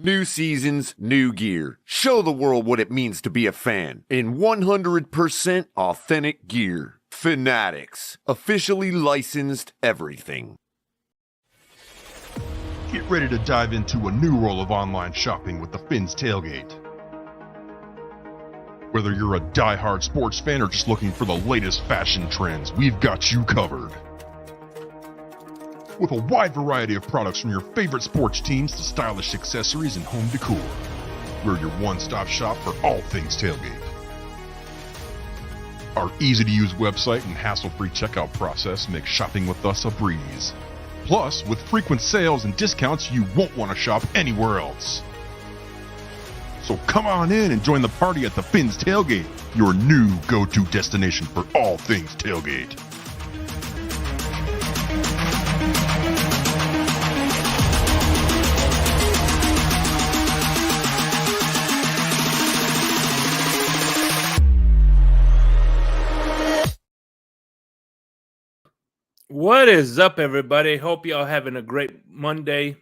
New seasons, new gear. Show the world what it means to be a fan in 100% authentic gear. Fanatics, officially licensed everything. Get ready to dive into a new world of online shopping with the Fins Tailgate. Whether you're a die-hard sports fan or just looking for the latest fashion trends, we've got you covered. With a wide variety of products from your favorite sports teams to stylish accessories and home decor, we're your one-stop shop for all things tailgate. Our easy-to-use website and hassle-free checkout process make shopping with us a breeze. Plus, with frequent sales and discounts, you won't want to shop anywhere else. So come on in and join the party at the Fins Tailgate, your new go-to destination for all things tailgate. What is up, everybody? Hope y'all having a great Monday.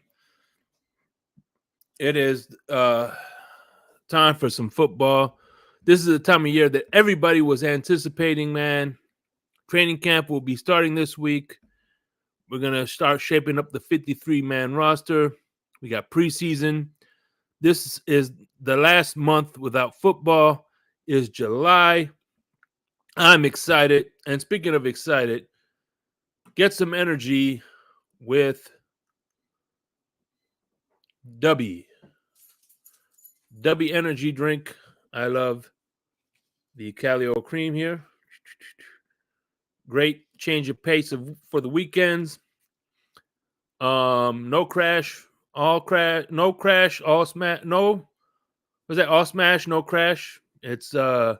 It is time for some football. This is the time of year that everybody was anticipating, man. Training camp will be starting this week. We're going to start shaping up the 53-man roster. We got preseason. This is the last month without football, is July. I'm excited. And speaking of excited, get some energy with W energy drink. I love the Calio cream here. Great change of pace for the weekends. No crash, all crash, no crash, all smash. No, was that all smash, no crash? It's a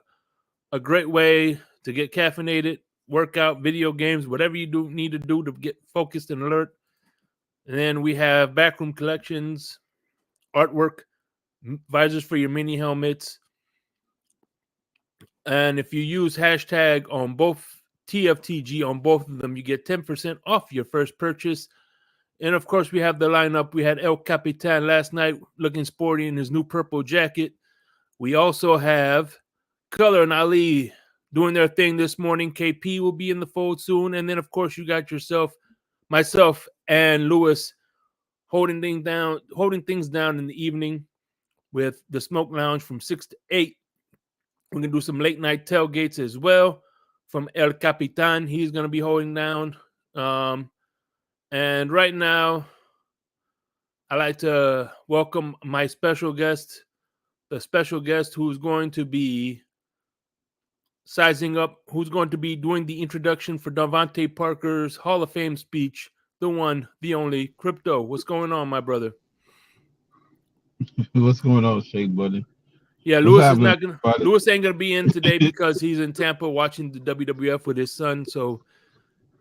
great way to get caffeinated, workout, video games, whatever you need to do to get focused and alert. And then we have backroom collections, artwork, visors for your mini helmets. And if you use hashtag on both TFTG on both of them, you get 10% off your first purchase. And of course, we have the lineup. We had El Capitan last night looking sporty in his new purple jacket. We also have Color and Ali doing their thing this morning. KP will be in the fold soon. And then, of course, you got yourself, myself, and Lewis holding things down in the evening with the Smoke Lounge from 6 to 8. We're going to do some late night tailgates as well from El Capitan. He's going to be holding down. And right now, I'd like to welcome my special guest, the special guest who's going to be sizing up, who's going to be doing the introduction for Davante Parker's Hall of Fame speech, the one, the only, Crypto. What's going on, my brother? What's going on, Shake, buddy? Yeah, Lewis ain't gonna be in today because he's in Tampa watching the WWF with his son. So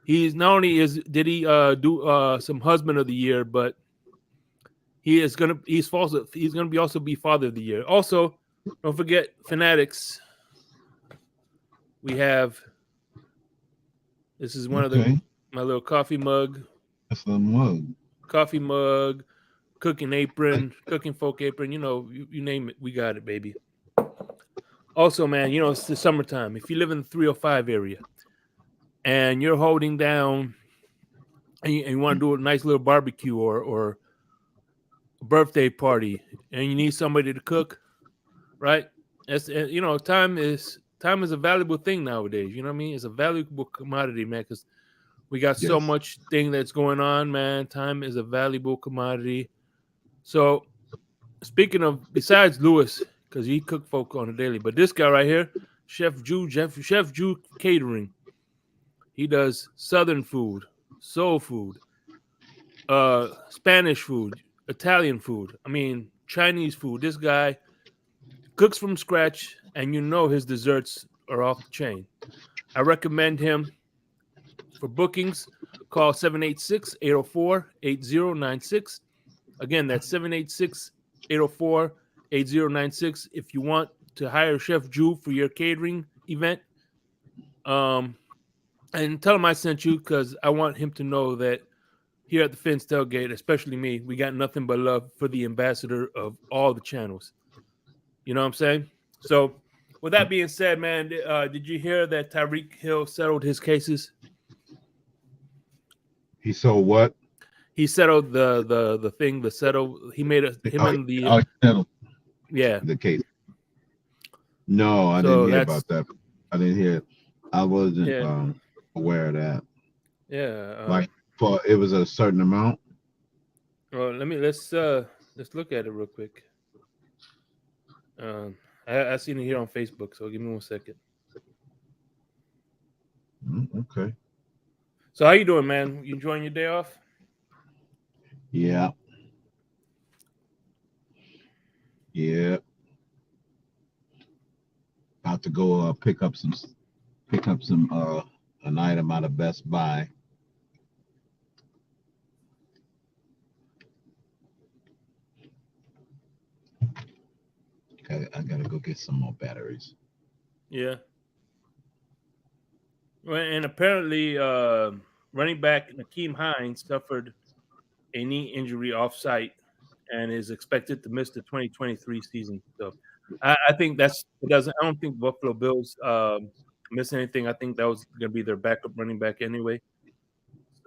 he's not only did he do some Husband of the Year, but he's gonna be also be Father of the Year. Also, don't forget Fanatics. We have this is one of my little coffee mug. That's a mug. Coffee mug, cooking apron, cooking folk apron. You know, you name it, we got it, baby. Also, man, you know it's the summertime. If you live in the 305 area and you're holding down and you want to do a nice little barbecue or a birthday party, and you need somebody to cook, right? That's time is a valuable thing nowadays. You know what I mean? It's a valuable commodity, man, because we got so much thing that's going on, man. Time is a valuable commodity. So, speaking of, besides Lewis, because he cook folk on a daily, but this guy right here, Chef Jew Catering. He does Southern food, soul food, Spanish food, Italian food. I mean, Chinese food. This guy cooks from scratch, and you know his desserts are off the chain. I recommend him for bookings. Call 786-804-8096. Again, that's 786-804-8096 if you want to hire Chef Jew for your catering event. And tell him I sent you because I want him to know that here at the Fins Tailgate, especially me, we got nothing but love for the ambassador of all the channels. You know what I'm saying? So, with that being said, man, did you hear that Tyreek Hill settled his cases? He sold what? He settled the thing. The settle. He made and the yeah. The case. No, I didn't hear about that. I didn't hear. I wasn't aware of that. Yeah. Like for it was a certain amount. Well, let's look at it real quick. I seen it here on Facebook, so give me 1 second. Okay. So how you doing, man? You enjoying your day off? Yeah. Yeah. About to go pick up some an item out of Best Buy. I gotta go get some more batteries. Yeah. Well, and apparently, running back Nakeem Hines suffered a knee injury off-site and is expected to miss the 2023 season. So, I think it doesn't. I don't think Buffalo Bills miss anything. I think that was going to be their backup running back anyway.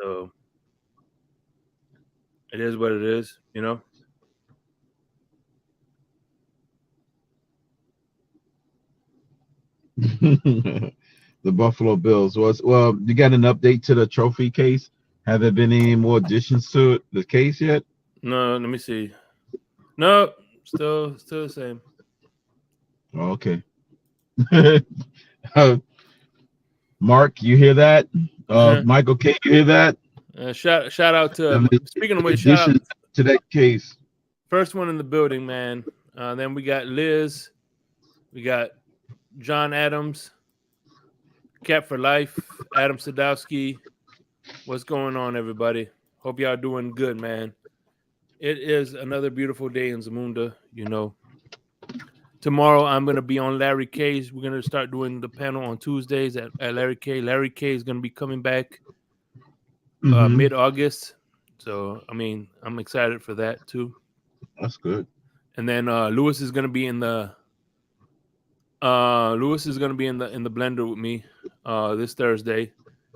So, it is what it is, you know. The Buffalo Bills you got an update to the trophy case? Have there been any more additions to the case yet? No, let me see. No, still the same. Okay. Mark, you hear that? Michael K, you hear that? Shout out to speaking of which, shout out to that case. First one in the building, man. Then we got Liz, we got John Adams, Cap for Life, Adam Sadowski. What's going on, everybody? Hope y'all doing good, man. It is another beautiful day in Zamunda, you know. Tomorrow I'm going to be on Larry K's. We're going to start doing the panel on Tuesdays at Larry K. Larry K is going to be coming back mid-August. So, I mean, I'm excited for that too. That's good. And then Lewis is going to be in the blender with me this Thursday.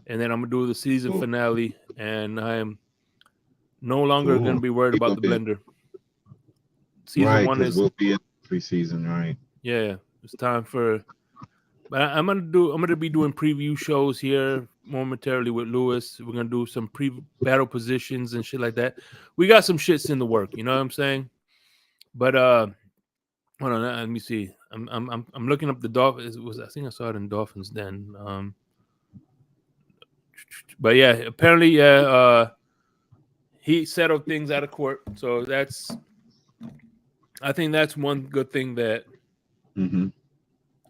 And then I'm going to do the season finale, and I am no longer going to be worried about the blender. Season 1 is we'll be in preseason, right? Yeah, it's time for. But I'm gonna be doing preview shows here momentarily with Lewis. We're gonna do some pre-battle positions and shit like that. We got some shits in the work, you know what I'm saying? But hold on, let me see. I'm looking up the Dolphins. I think I saw it in Dolphins Den. But yeah, apparently, he settled things out of court. So I think that's one good thing that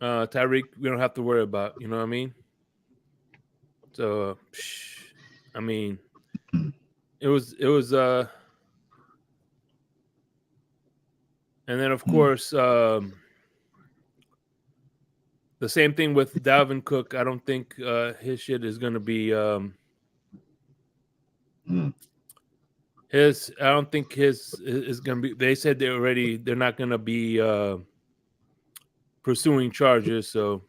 Tyreek we don't have to worry about. You know what I mean? So, I mean, it was, and then of course, the same thing with Dalvin Cook. I don't think his shit is gonna be his. I don't think his is gonna be. They said they're not gonna be pursuing charges. So,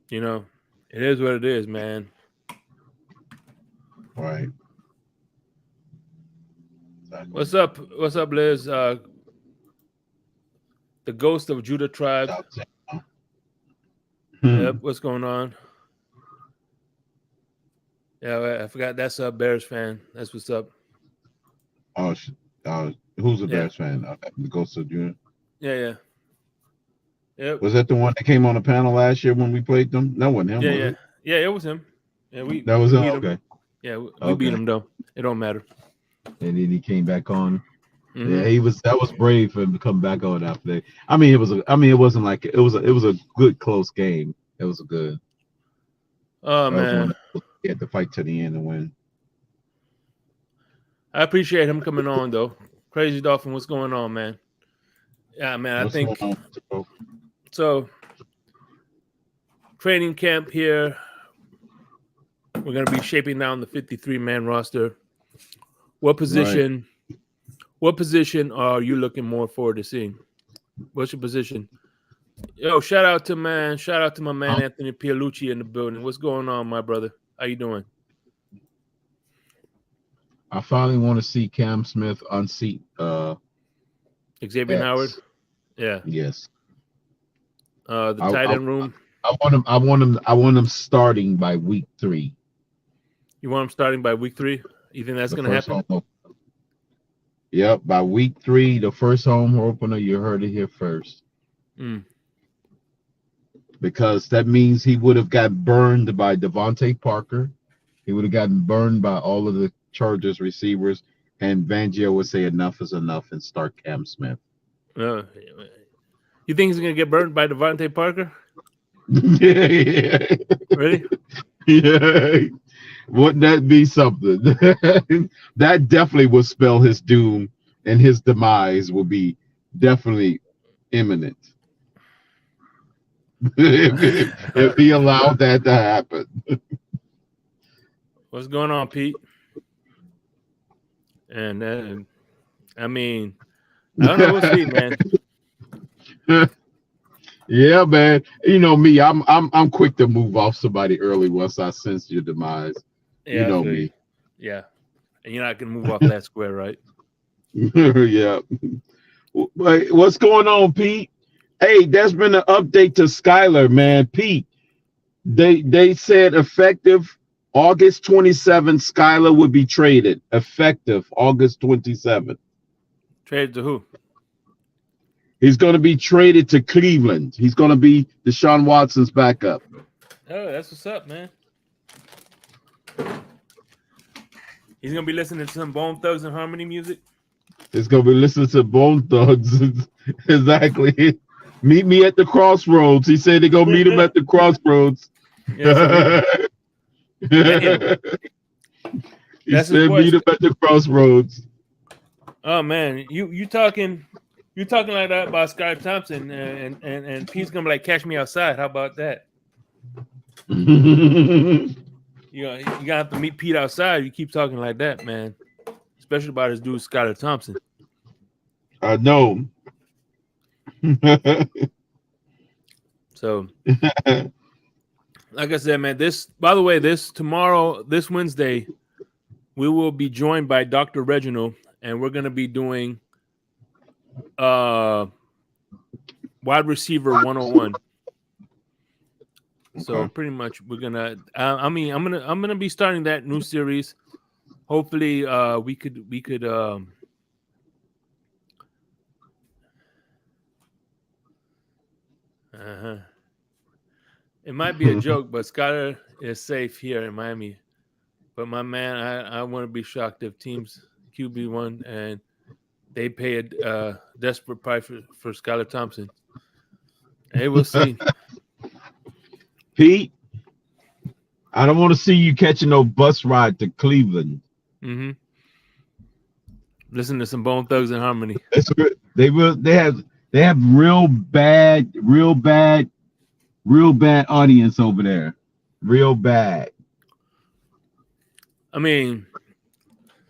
you know, it is what it is, man. Right. Exactly. What's up, Liz? The ghost of Judah tribe. Yep. What's going on? Yeah, I forgot. That's a Bears fan. That's what's up. Oh, who's a Bears fan? The ghost of Judah. Yeah. Yep. Was that the one that came on the panel last year when we played them? That wasn't him. Yeah, it was him. Yeah, that was him. Okay. Yeah, we beat him though. It don't matter. And then he came back on. Yeah, that was brave for him to come back on after that. it wasn't like it was a good close game. It was a good. Oh man, he had to fight to the end and win. I appreciate him coming on though. Crazy Dolphin, what's going on, man? Yeah, man, I think so. Training camp here. We're going to be shaping down the 53-man roster. What position are you looking more forward to seeing? What's your position? Yo, shout out to my man Anthony Pialucci in the building. What's going on, my brother? How you doing? I finally want to see Cam Smith unseat Xavier X. Howard. Yeah. Yes. The tight end room. I want him starting by week 3. You want him starting by week 3? You think that's going to happen? Yep, by week 3, the first home opener. You heard it here first. Because that means he would have got burned by Devontae Parker. He would have gotten burned by all of the Chargers receivers, and Fangio would say enough is enough and start Cam Smith. You think he's going to get burned by Devontae Parker? Yeah. Really? Yeah. Wouldn't that be something? That definitely would spell his doom, and his demise will be definitely imminent. if he allowed that to happen. What's going on, Pete? And I mean, I don't know. We'll see, man. Yeah, man. You know me. I'm quick to move off somebody early once I sense your demise. Yeah, you know me. Yeah, and you're not gonna move off that square, right? Yeah. What's going on, Pete? Hey, there's been an update to Skylar, man. Pete, they said effective August 27th, Skylar would be traded. Effective August 27th. Traded to who? He's going to be traded to Cleveland. He's going to be Deshaun Watson's backup. Oh, that's what's up, man. He's going to be listening to some Bone Thugs and Harmony music. He's going to be listening to Bone Thugs. Exactly. Meet me at the crossroads. He said they're going to meet him at the crossroads. He said meet him at the crossroads. Oh, man. You talking like that about Skylar Thompson, and Pete's going to be like, catch me outside. How about that? You got to have to meet Pete outside. You keep talking like that, man. Especially about his dude, Skylar Thompson. I know. So, like I said, man, this Wednesday, we will be joined by Dr. Reginald, and we're going to be doing wide receiver 101. Okay. So pretty much we're gonna. I'm gonna be starting that new series. Hopefully, we could. It might be a joke, but Skylar is safe here in Miami. But my man, I wouldn't be shocked if teams QB1 and they pay a desperate price for Skylar Thompson. Hey, we'll see. Pete, I don't want to see you catching no bus ride to Cleveland. Mm-hmm. Listen to some Bone Thugs and Harmony. They have real bad audience over there. Real bad. I mean,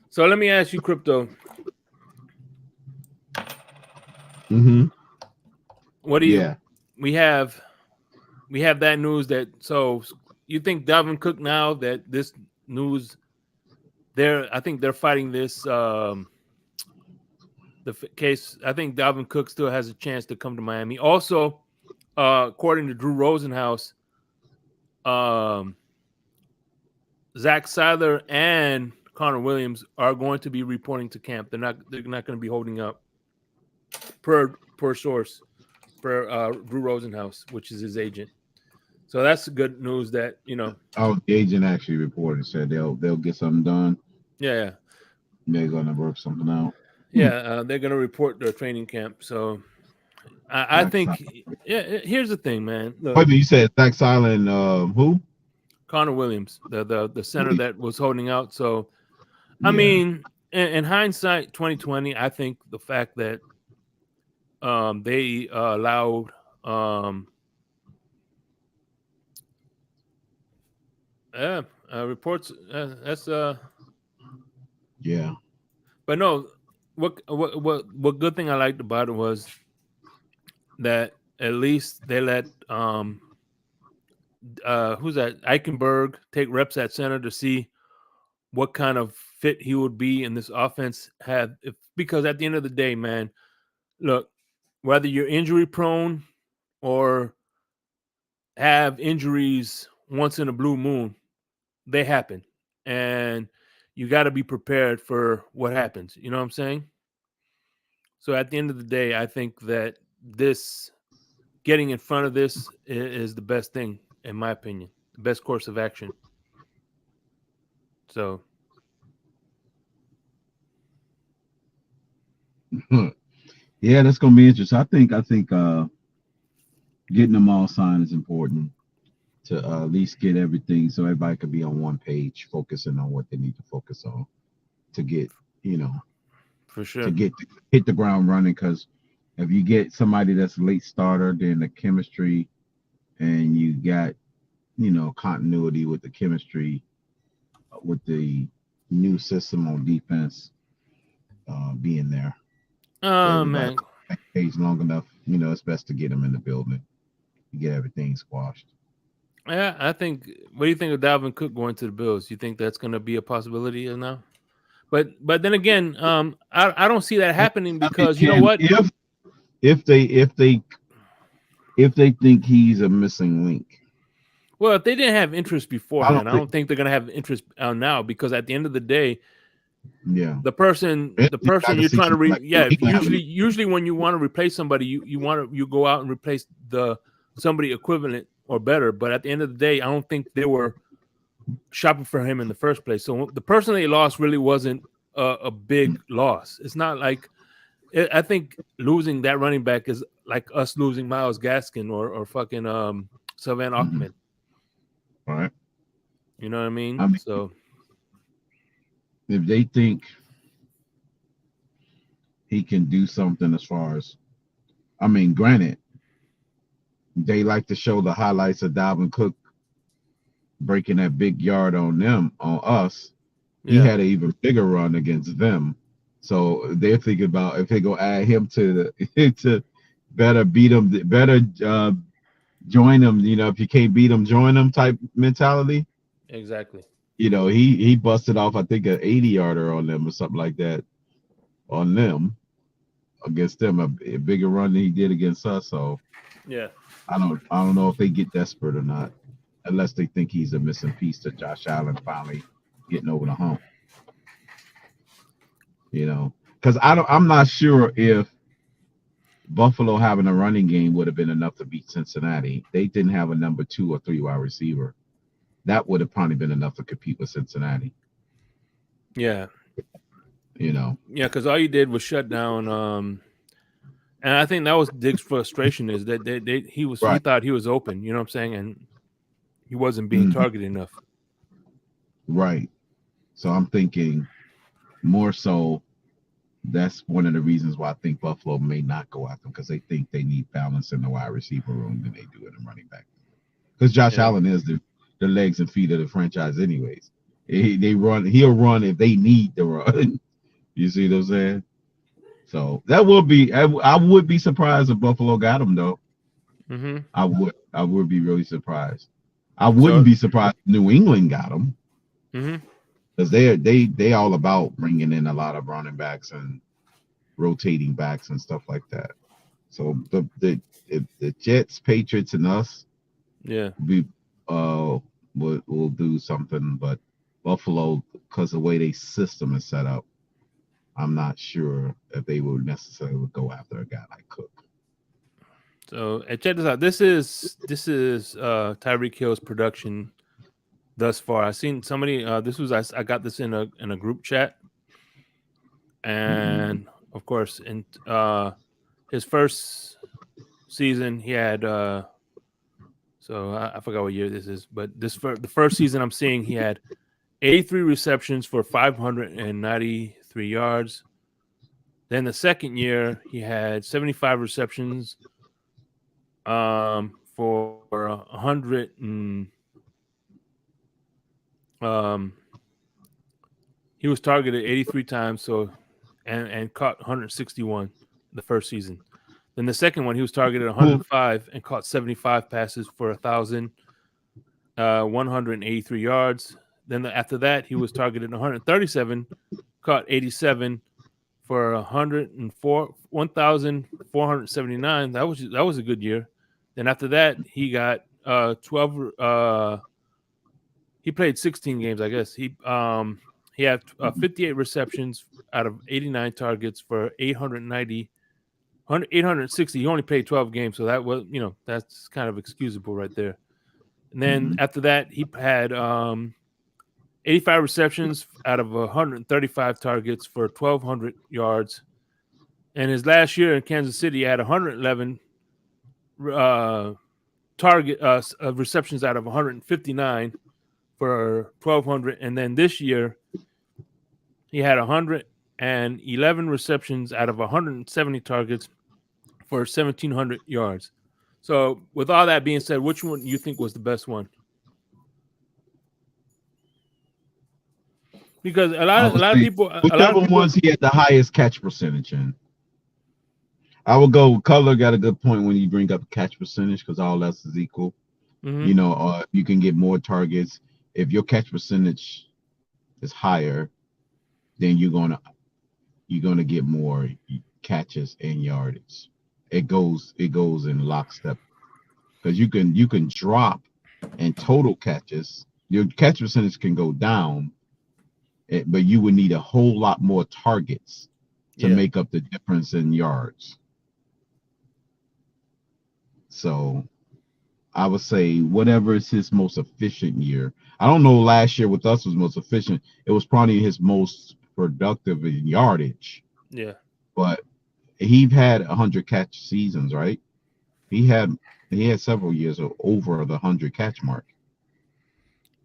so let me ask you, Crypto. Mm-hmm. What do you? Yeah. We have that news that. So you think Dalvin Cook now that this news? I think they're fighting this. The case. I think Dalvin Cook still has a chance to come to Miami. Also, according to Drew Rosenhaus, Zach Seiler and Connor Williams are going to be reporting to camp. They're not going to be holding up. Per source, Drew Rosenhaus, which is his agent. So that's good news that, you know. Oh, the agent actually reported, said they'll get something done. Yeah. They're going to work something out. Yeah, they're going to report their training camp. So I think, here's the thing, man. Look, wait, you said Zach Seiler and who? Connor Williams, the center that was holding out. So, I mean, in hindsight, 2020, I think the fact that they allowed Reports. That's Yeah. But no. What good thing I liked about it was that at least they let who's that Eichenberg take reps at center to see what kind of fit he would be in this offense had if, because at the end of the day, man, look, whether you're injury prone or have injuries once in a blue moon, they happen. And you got to be prepared for what happens. You know what I'm saying? So at the end of the day, I think that this getting in front of this is the best thing, in my opinion, the best course of action. So, Yeah, that's gonna be interesting. I think getting them all signed is important to at least get everything so everybody could be on one page, focusing on what they need to focus on to get, you know, for to sure. get hit the ground running. Because if you get somebody that's a late starter, then the chemistry and you got, continuity with the chemistry with the new system on defense being there. Oh, Everybody man. page long enough, it's best to get them in the building, get everything squashed. Yeah, I think. What do you think of Dalvin Cook going to the Bills? You think that's going to be a possibility or now? But then again, I don't see that happening I mean, because you know what? if they think he's a missing link. Well, if they didn't have interest I don't beforehand, I think. don't think they're going to have interest now because at the end of the day, Yeah, the person I can you're see trying to like New England having. usually when you want to replace somebody, you go out and replace the somebody equivalent or better. But at the end of the day, I don't think they were shopping for him in the first place. So the person they lost really wasn't a big loss. It's not like I think losing that running back is like us losing Miles Gaskin or fucking Sylvan Mhm. Achman. All right. You know what I I mean? mean, So if they think he can do something as far as, I mean, granted, they like to show the highlights of Dalvin Cook breaking that big yard on them, on us. He yeah, had an even bigger run against them. So they're thinking about if they go add him to the to better beat him, better join them. If you can't beat them, join them type mentality. exactly. He busted off, I think, an 80-yarder on them or something like that on them against them, a bigger run than he did against us. So Yeah. I don't know if they get desperate or not, unless they think he's a missing piece to Josh Allen finally getting over the hump. Because I'm not sure if Buffalo having a running game would have been enough to beat Cincinnati. They didn't have a number 2 or 3 wide receiver. That would have probably been enough to compete with Cincinnati. Yeah. You know. Yeah, because all you did was shut down. And I think that was Diggs' frustration is that he Right. thought he was open. You know what I'm saying? And he wasn't being Mhm. targeted enough. Right. So I'm thinking more so that's one of the reasons why I think Buffalo may not go after them, because they think they need balance in the wide receiver room than they do in the running back. Because Josh Yeah. Allen is the legs and feet of the franchise, anyways. He'll run if they need to run. You see what I'm saying? So that would be. I would be surprised if Buffalo got him, though. Mm-hmm. I would be really surprised. I wouldn't So. be surprised if New England got him, Mm-hmm. because they all about bringing in a lot of running backs and rotating backs and stuff like that. So the Jets, Patriots, and us Yeah. we will do something, but Buffalo, because the way their system is set up, I'm not sure if they will necessarily go after a guy like Cook. So check this out. This is Tyreek Hill's production thus far. I seen somebody. This was I got this in a group chat, Mm-hmm. and of course, in his first season, he had. So I forgot what year this is, but the first season I'm seeing, he had 83 receptions for 593 yards. Then the second year, he had 75 receptions for 100 and He was targeted 83 times, and caught 161 the first season. Then the second one, he was targeted 105 and caught 75 passes for 1,183 yards. Then after that, he was targeted 137, caught 87 for 1,479. That was a good year. Then after that, he got 12. He played 16 games, I guess. He had 58 receptions out of 89 targets for 860. He only played 12 games, so that was, that's kind of excusable right there. And then after that, he had 85 receptions out of 135 targets for 1,200 yards. And his last year in Kansas City, he had 111 receptions out of 159 for 1,200. And then this year, he had 111 receptions out of 170 targets for 1,700 yards. So, with all that being said, which one do you think was the best one? Because a lot of people, whichever ones he had the highest catch percentage in. I would go. Color got a good point when you bring up catch percentage because all else is equal. Mm-hmm. You can get more targets if your catch percentage is higher. Then you're gonna get more catches and yardage. It goes in lockstep because you can drop in total catches. Your catch percentage can go down, but you would need a whole lot more targets to make up the difference in yards. So I would say whatever is his most efficient year. I don't know last year with us was most efficient. It was probably his most productive in yardage. Yeah. But he had 100 catch seasons, right? He had several years of over the 100 catch mark.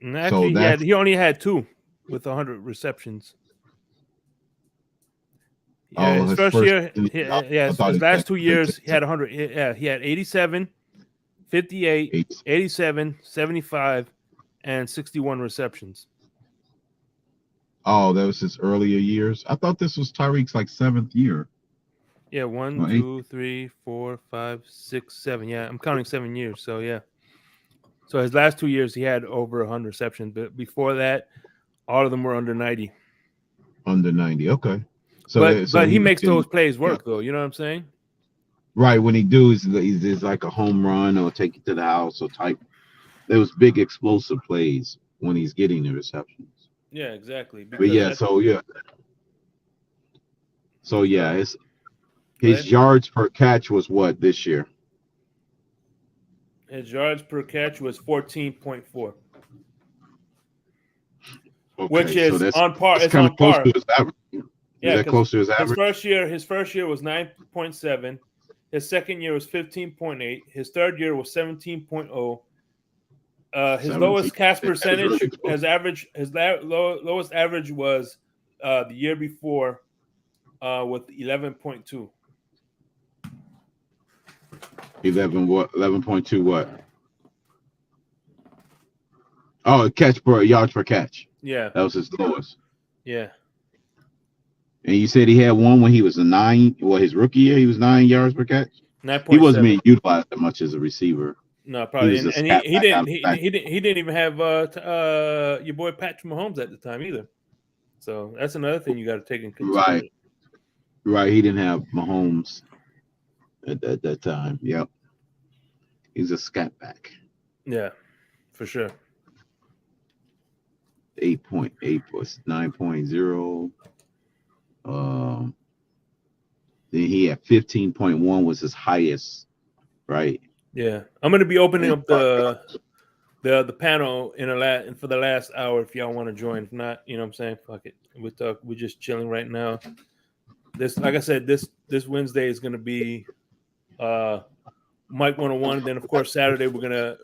And actually, he only had 2 with 100 receptions. Yeah, his first year, his last 2 years, he had 100. Yeah, he had 87, 58, 87, 75, and 61 receptions. Oh, that was his earlier years. I thought this was Tyreek's 7th year. Yeah, 1, 2, 3, 4, 5, 6, 7. Yeah, I'm counting 7 years. So yeah. So his last 2 years, he had over 100 receptions, but before that, all of them were under 90. Under 90, okay. But he makes those plays work, though. You know what I'm saying? Right. When he does, he's like a home run or take it to the house or type. There was big explosive plays when he's getting the receptions. Yeah, exactly. But his yards per catch was what this year? His yards per catch was 14.4. Okay, which is on par. It's kind of close to his average. Yeah, is that close to his average? His first year was 9.7. His second year was 15.8. His third year was 17.0. His lowest catch percentage, his lowest average was the year before with 11.2. 11.2 what? Oh, yards per catch. Yeah, that was his lowest. Yeah. And you said he had one when he was 9. Well, his rookie year, he was 9 yards per catch. 9.7. He wasn't being utilized that much as a receiver. No, probably. He didn't even have your boy Patrick Mahomes at the time either. So that's another thing you got to take into consideration. Right. He didn't have Mahomes at that time. Yep. He's a scat back. Yeah, for sure. 8.8 was 9.0. Then he had 15.1 was his highest, right? Yeah, I'm gonna be opening up the panel for the last hour if y'all want to join. If not, you know what I'm saying, fuck it. We're just chilling right now. This, like I said, this Wednesday is gonna be Mike 101. Then of course Saturday we're gonna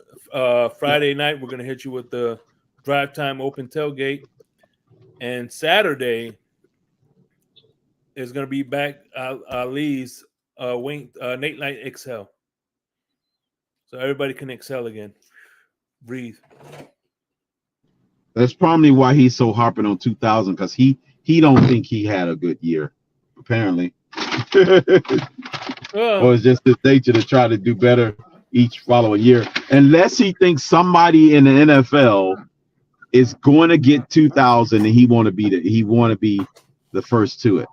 Friday night we're gonna hit you with the drive time open tailgate, and Saturday is gonna be back Lee's Nate Light Excel. So everybody can excel again. Breathe. That's probably why he's so harping on 2000, because he don't think he had a good year, apparently. Or it's just his nature to try to do better each following year, unless he thinks somebody in the NFL is going to get 2000 and he want to be the first to it.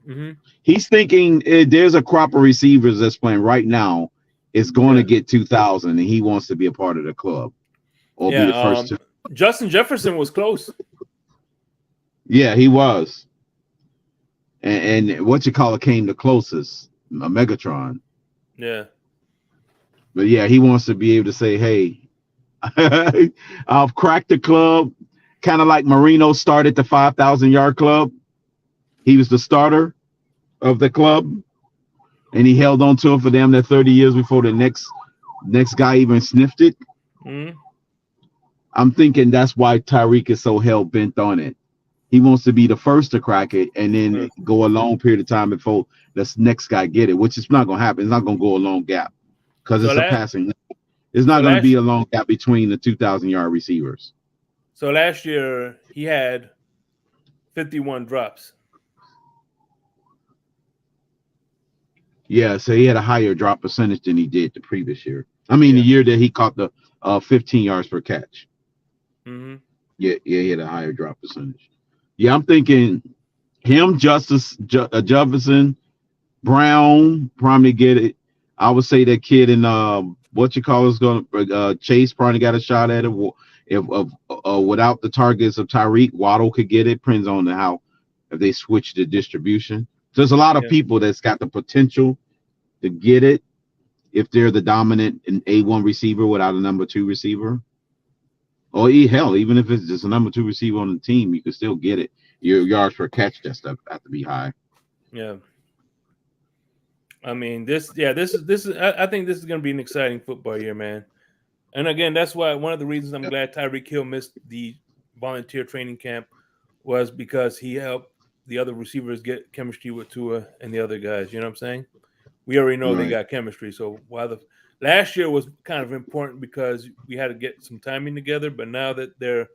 Mm-hmm. He's thinking there's a crop of receivers that's playing right now is going to get 2000 and he wants to be a part of the club or be the first to. Justin Jefferson was close. Yeah, he was. And what you call it came the closest, a Megatron. Yeah. But yeah, he wants to be able to say, hey, I've cracked the club, kind of like Marino started the 5,000-yard club. He was the starter of the club, and he held on to it for damn near 30 years before the next guy even sniffed it. Mm-hmm. I'm thinking that's why Tyreek is so hell-bent on it. He wants to be the first to crack it and then go a long period of time before the next guy get it, which is not going to happen. It's not going to go a long gap because it's a passing. It's not going to be a long gap between the 2,000-yard receivers. So last year he had 51 drops. Yeah, so he had a higher drop percentage than he did the previous year. I mean, the year that he caught the 15 yards per catch. Mm-hmm. Yeah, he had a higher drop percentage. Yeah, I'm thinking him, Jefferson, Brown, probably get it. I would say that kid in Chase probably got a shot at it. If without the targets of Tyreek, Waddle could get it. Depends on if they switch the distribution. There's a lot of people that's got the potential to get it if they're the dominant and A1 receiver without a number 2 receiver. Or even if it's just a number 2 receiver on the team, you can still get it. Your yards per catch just have to be high. Yeah. I mean, this is. I think this is going to be an exciting football year, man. And again, that's why one of the reasons I'm glad Tyreek Hill missed the volunteer training camp was because he helped the other receivers get chemistry with Tua and the other guys. You know what I'm saying? We already know they got chemistry. So while the last year was kind of important because we had to get some timing together, but now that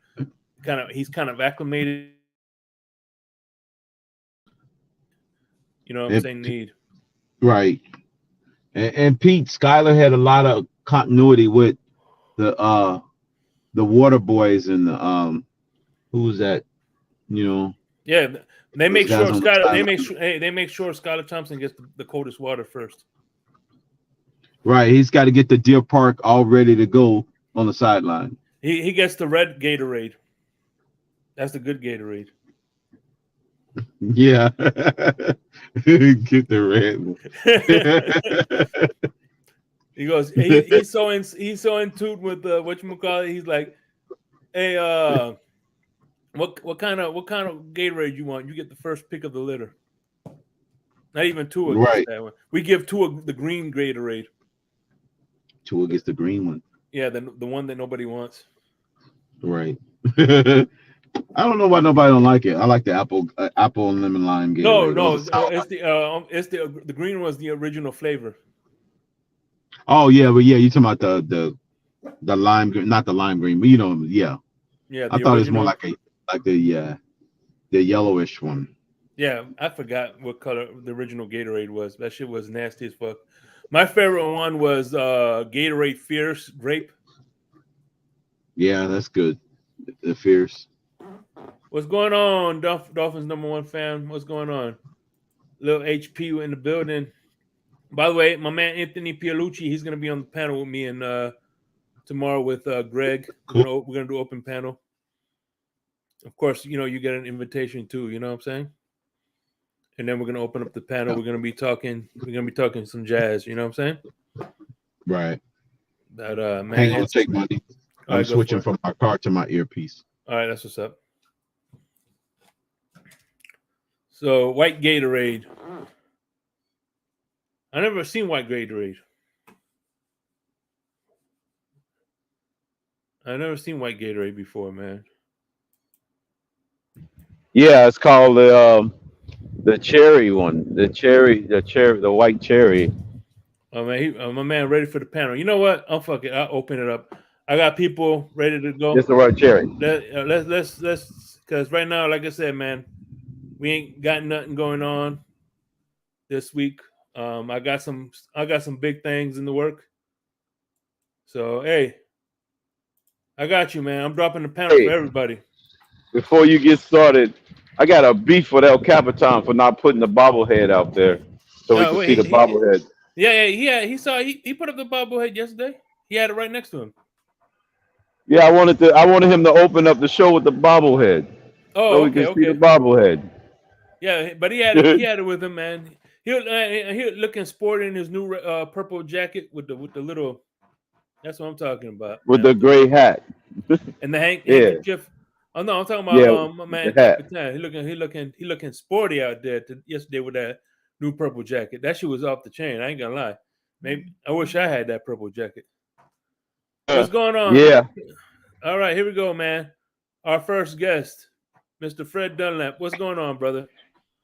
he's kind of acclimated. You know what I'm saying? Need. Right. And Pete, Skyler had a lot of continuity with the Water Boys and the who was that? You know. Yeah, they make sure Skyler. They make sure Skyler Thompson gets the coldest water first. Right, he's got to get the Deer Park all ready to go on the sideline. He gets the red Gatorade. That's the good Gatorade. Yeah, get the red one. He goes. He's so in tune with whatchamacallit. He's like, hey, what kind of Gatorade you want? You get the first pick of the litter. Not even Tua gets that one. We give Tua the green Gatorade. Tua gets the green one. Yeah, the one that nobody wants. Right. I don't know why nobody don't like it. I like the apple and lemon lime Gatorade. No, it's the green one was the original flavor. Oh yeah, but yeah, you talking about the lime, not the lime green, but you know, yeah. Yeah, I thought it was more like the yellowish one. Yeah, I forgot what color the original Gatorade was. That shit was nasty as fuck. My favorite one was Gatorade Fierce Grape. Yeah, that's good. The Fierce. What's going on, Dolphins #1 fan? What's going on? Little HP in the building. By the way, my man Anthony Pialucci, he's going to be on the panel with me and tomorrow with Greg. Cool. We're going to do open panel. Of course, you know, you get an invitation too, you know what I'm saying? And then we're going to open up the panel. We're going to be talking some jazz, you know what I'm saying? Right. That man. Hang on, take money. I'm switching from my car to my earpiece. All right, that's what's up. So, white Gatorade. I never seen white Gatorade. I never seen white Gatorade before, man. Yeah, it's called the cherry one. The white cherry. Oh man, my man ready for the panel. You know what? I'll fuck it. I'll open it up. I got people ready to go. Just the right cherry. Let's because right now, like I said, man, we ain't got nothing going on this week. I got some big things in the work. So hey, I got you, man. I'm dropping the panel for Hey, everybody. before you get started, I got a beef with El Capitan for not putting the bobblehead out there so we can see the bobblehead. He put up the bobblehead yesterday. He had it right next to him. Yeah, I wanted him to open up the show with the bobblehead so Oh, we can see the okay. bobblehead. Yeah, but he had it with him, man. He looking sporty in his new purple jacket with the little. That's what I'm talking about. With Man. the gray hat. And the Yeah, handkerchief. Oh no, I'm talking yeah, about my man the hat. Capitan. He looking sporty out there yesterday with that new purple jacket. That shit was off the chain. I ain't gonna lie. Maybe I wish I had that purple jacket. What's going on? Yeah. All right, here we go, man. Our first guest, Mr. Fred Dunlap. What's going on, brother?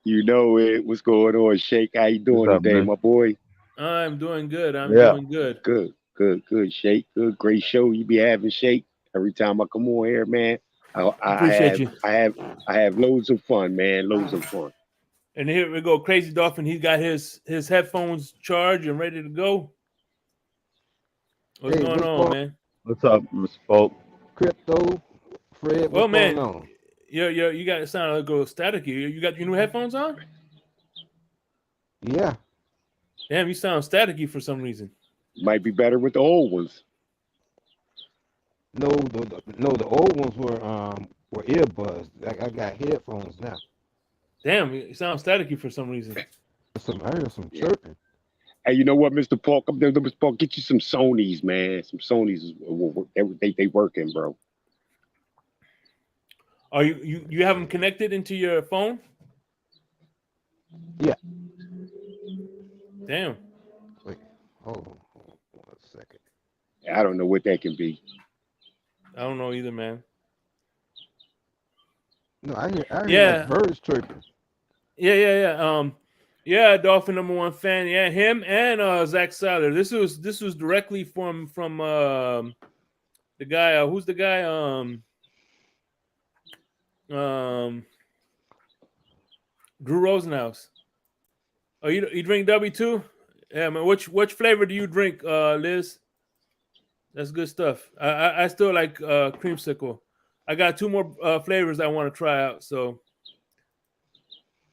You know it. What's going on, Shake? How you doing What's up, today, man? my boy? I'm doing good. Yeah. Doing good. Good, Shake. Good, great show you be having, Shake. Every time I come on here, man, Appreciate you. I have loads of fun, man. Loads of fun. And here we go, Crazy Dolphin. He's got his headphones charged and ready to go. What's going on, man? What's up, Mr. Folk? Crypto, Fred, what's going on? You got it sound a little staticky. You got your new headphones on? Yeah. Damn, you sound staticky for some reason. Might be better with the old ones. No, the old ones were earbuds. I got headphones now. Damn, you sound staticky for some reason. I heard some chirping. Hey, you know what, Mr. Park? Up there, Mr. Park, get you some Sonys, man. Some Sonys, they working, bro. Are you have them connected into your phone? Yeah. Damn. Wait, hold on 1 second. I don't know what that can be. I don't know either, man. No, I hear like birds chirping. Yeah. Dolphin #1 fan. Yeah, him and Zach Seiler. This was directly from the guy. Who's the guy? Drew Rosenhaus. Oh, you drink W2? Yeah, man. Which flavor do you drink, Liz? That's good stuff. I still like creamsicle. I got 2 more flavors I want to try out. So,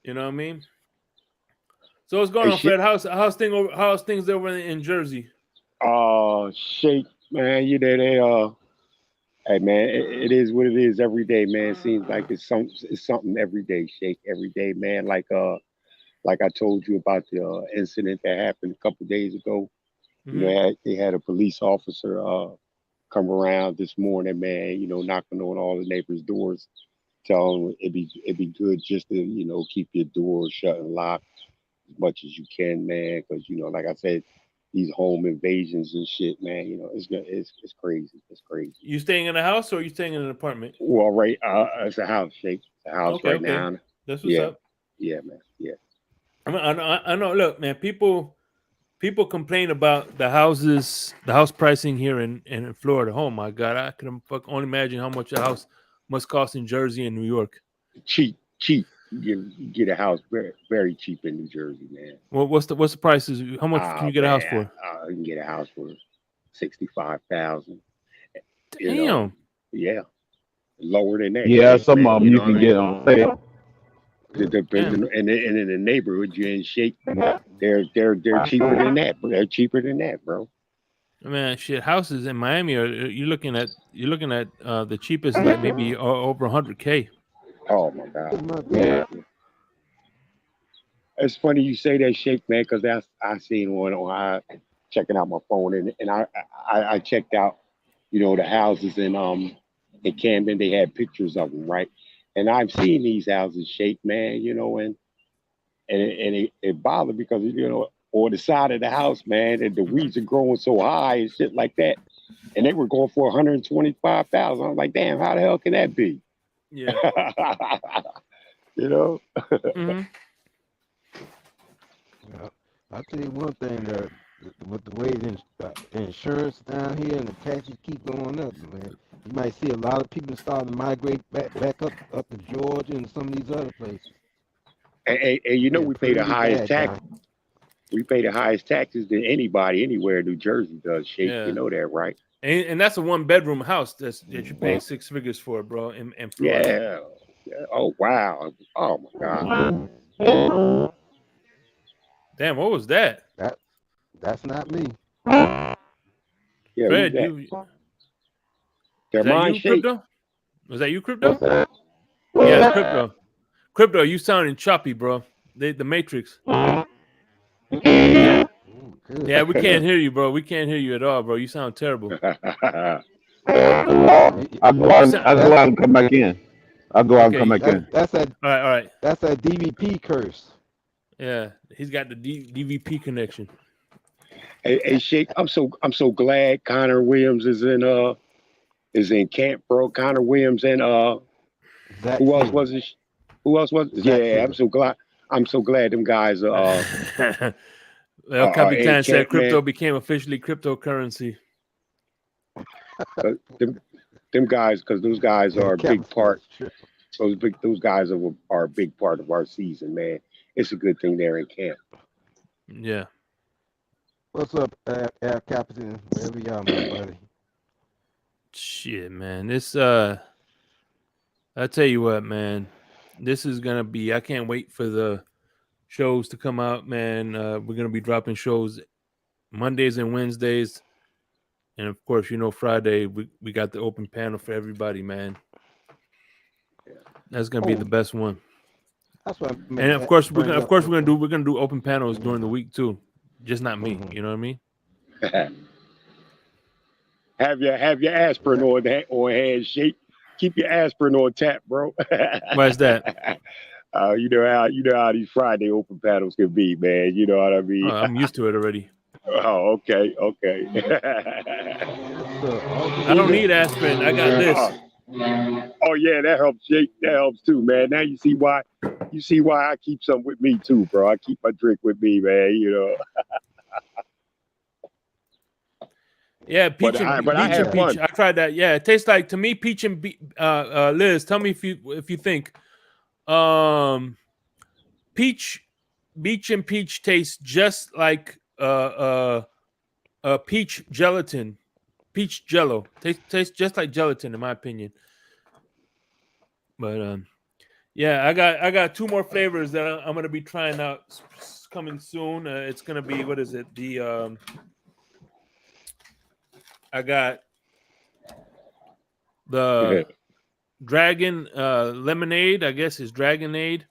you know what I mean. So what's going on, Fred? How's things over in Jersey? Shake, man. You know hey, man. It is what it is every day, man. It seems like it's something every day, Shake. Every day, man. Like I told you about the incident that happened a couple of days ago. Mm-hmm. You know, they had a police officer come around this morning, man. You know, knocking on all the neighbors' doors, telling them it'd be good just to keep your doors shut and locked as much as you can, man. Because like I said, these home invasions and shit, man. It's crazy. It's crazy. You staying in a house or are you staying in an apartment? Well, right, it's a house, Shake. It's a house right now. That's what's up. Yeah, man. Yeah. I know. Look, man, people complain about the house pricing here in Florida. Oh my God, I can only imagine how much a house must cost in Jersey and New York. Cheap. You get a house very, very cheap in New Jersey, man. Well, what's the prices? How much can you get a house for? You can get a house for $65,000. Damn. Yeah. Lower than that. Yeah, some of them you can get on sale. And in the neighborhood you're in, Shake, they're cheaper than that. They're cheaper than that, bro. Man, shit, houses in Miami you're looking at the cheapest like maybe over $100K. Oh my God. Yeah. It's funny you say that, Shake, man, because I seen one on checking out my phone and I checked out, the houses in Camden. They had pictures of them, right? And I've seen these houses, Shake, man, and it bothered because on the side of the house, man, and the weeds are growing so high and shit like that, and they were going for $125,000. I was like, damn, how the hell can that be? Yeah. Mm-hmm. I'll tell you one thing, the with the way the insurance down here and the taxes keep going up, man, you might see a lot of people starting to migrate back up to Georgia and some of these other places. And you know, Yeah, we pay the pretty highest bad tax. down. We pay the highest taxes than anybody anywhere in New Jersey does. Shake, Yeah. you know that, right? And that's a 1-bedroom house that you're paying 6 figures for, bro. In Florida. Yeah. Oh wow. Oh my God. Damn, what was that? That's not me. Yeah, Fred, who's that? Is that mine, you, Shake? Crypto? Was that you, Crypto? Yeah, Crypto. Crypto, you sounding choppy, bro. The Matrix. Yeah, we can't hear you, bro. We can't hear you at all, bro. You sound terrible. I'll go out and come back in. I'll go out and come back in. That's that. All right. That's that DVP curse. Yeah, he's got the DVP connection. Hey, Shake, I'm so glad Connor Williams is in camp, bro. Connor Williams and who else was it? Who else was it? Yeah, I'm so glad them guys are El Capitan said camp, crypto man. became officially cryptocurrency. Them guys, because those guys are a big part. Those guys are a big part of our season, man. It's a good thing they're in camp. Yeah. What's up, El Capitan? Wherever y'all, my buddy. Shit, man. This I tell you what, man. This is gonna be. I can't wait for the shows to come out, man. We're gonna be dropping shows Mondays and Wednesdays, and of course, you know, Friday we got the open panel for everybody, man. That's gonna be the best one. That's what. And of course, we're gonna do open panels during the week too. Just not me. You know what I mean? Have your aspirin on hand, Shake. Keep your aspirin on tap, bro. Why is that? You know how these Friday open panels can be, man. You know what I mean? Oh, I'm used to it already. Oh, okay. I don't need aspirin. I got this. Oh yeah, that helps, Jake. That helps too, man. Now you see why I keep some with me too, bro. I keep my drink with me, man. You know. Yeah, peach and peach. I tried that. Yeah, it tastes like, to me, peach and Liz, tell me if you think peach and peach tastes just like peach gelatin, peach jello. Tastes just like gelatin, in my opinion. But yeah, I got 2 more flavors that I'm gonna be trying out coming soon. It's gonna be, what is it? I got the dragon lemonade, I guess is Dragonade,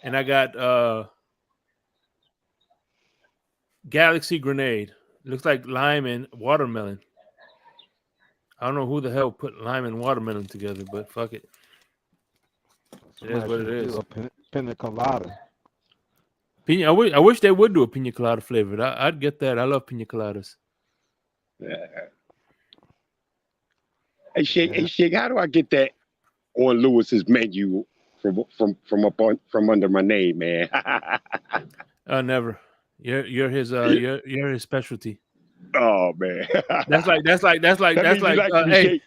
and I got Galaxy Grenade. It looks like lime and watermelon. I don't know who the hell put lime and watermelon together, but fuck it. It is what it is. Pina colada. I wish they would do a pina colada flavored. I'd get that. I love pina coladas. Yeah. Hey Shake, how do I get that on Lewis's menu from under my name, man? Never. You're his specialty. Oh man. That's like hey,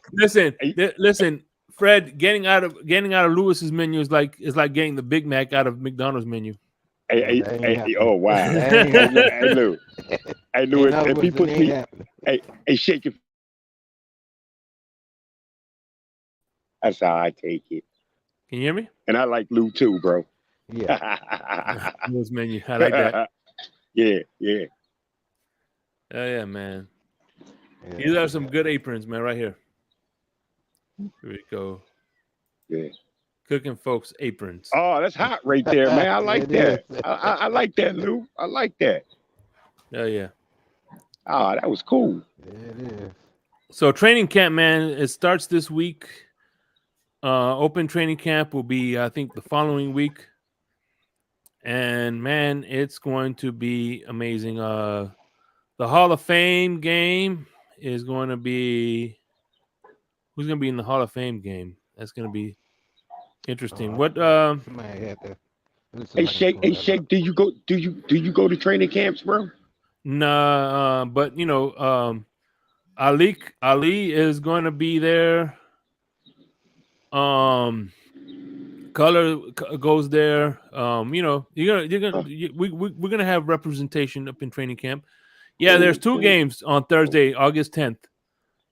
listen, Fred, getting out of Lewis's menu is like getting the Big Mac out of McDonald's menu. Hey, oh wow. Hey Lou. Hey Lou, if he puts me, hey Shake it. That's how I take it. Can you hear me? And I like Lou too, bro. Yeah. Lewis's menu. I like that. Yeah. Oh yeah, man. Yeah. These are some good aprons, man, right here. Here we go. Yeah. Cooking folks aprons. Oh, that's hot right there, man. I like that. I like that, Lou. I like that. Oh yeah. Oh, that was cool. Yeah, it is. So training camp, man, it starts this week. Open training camp will be, I think, the following week. And man, it's going to be amazing. The Hall of Fame game is going to be, who's going to be in the Hall of Fame game? That's going to be interesting. Hey Shake, do you go to training camps, bro? Nah, but you know, Ali is going to be there. Color goes there. You know, we're gonna have representation up in training camp. Yeah, there's two games on Thursday, August 10th.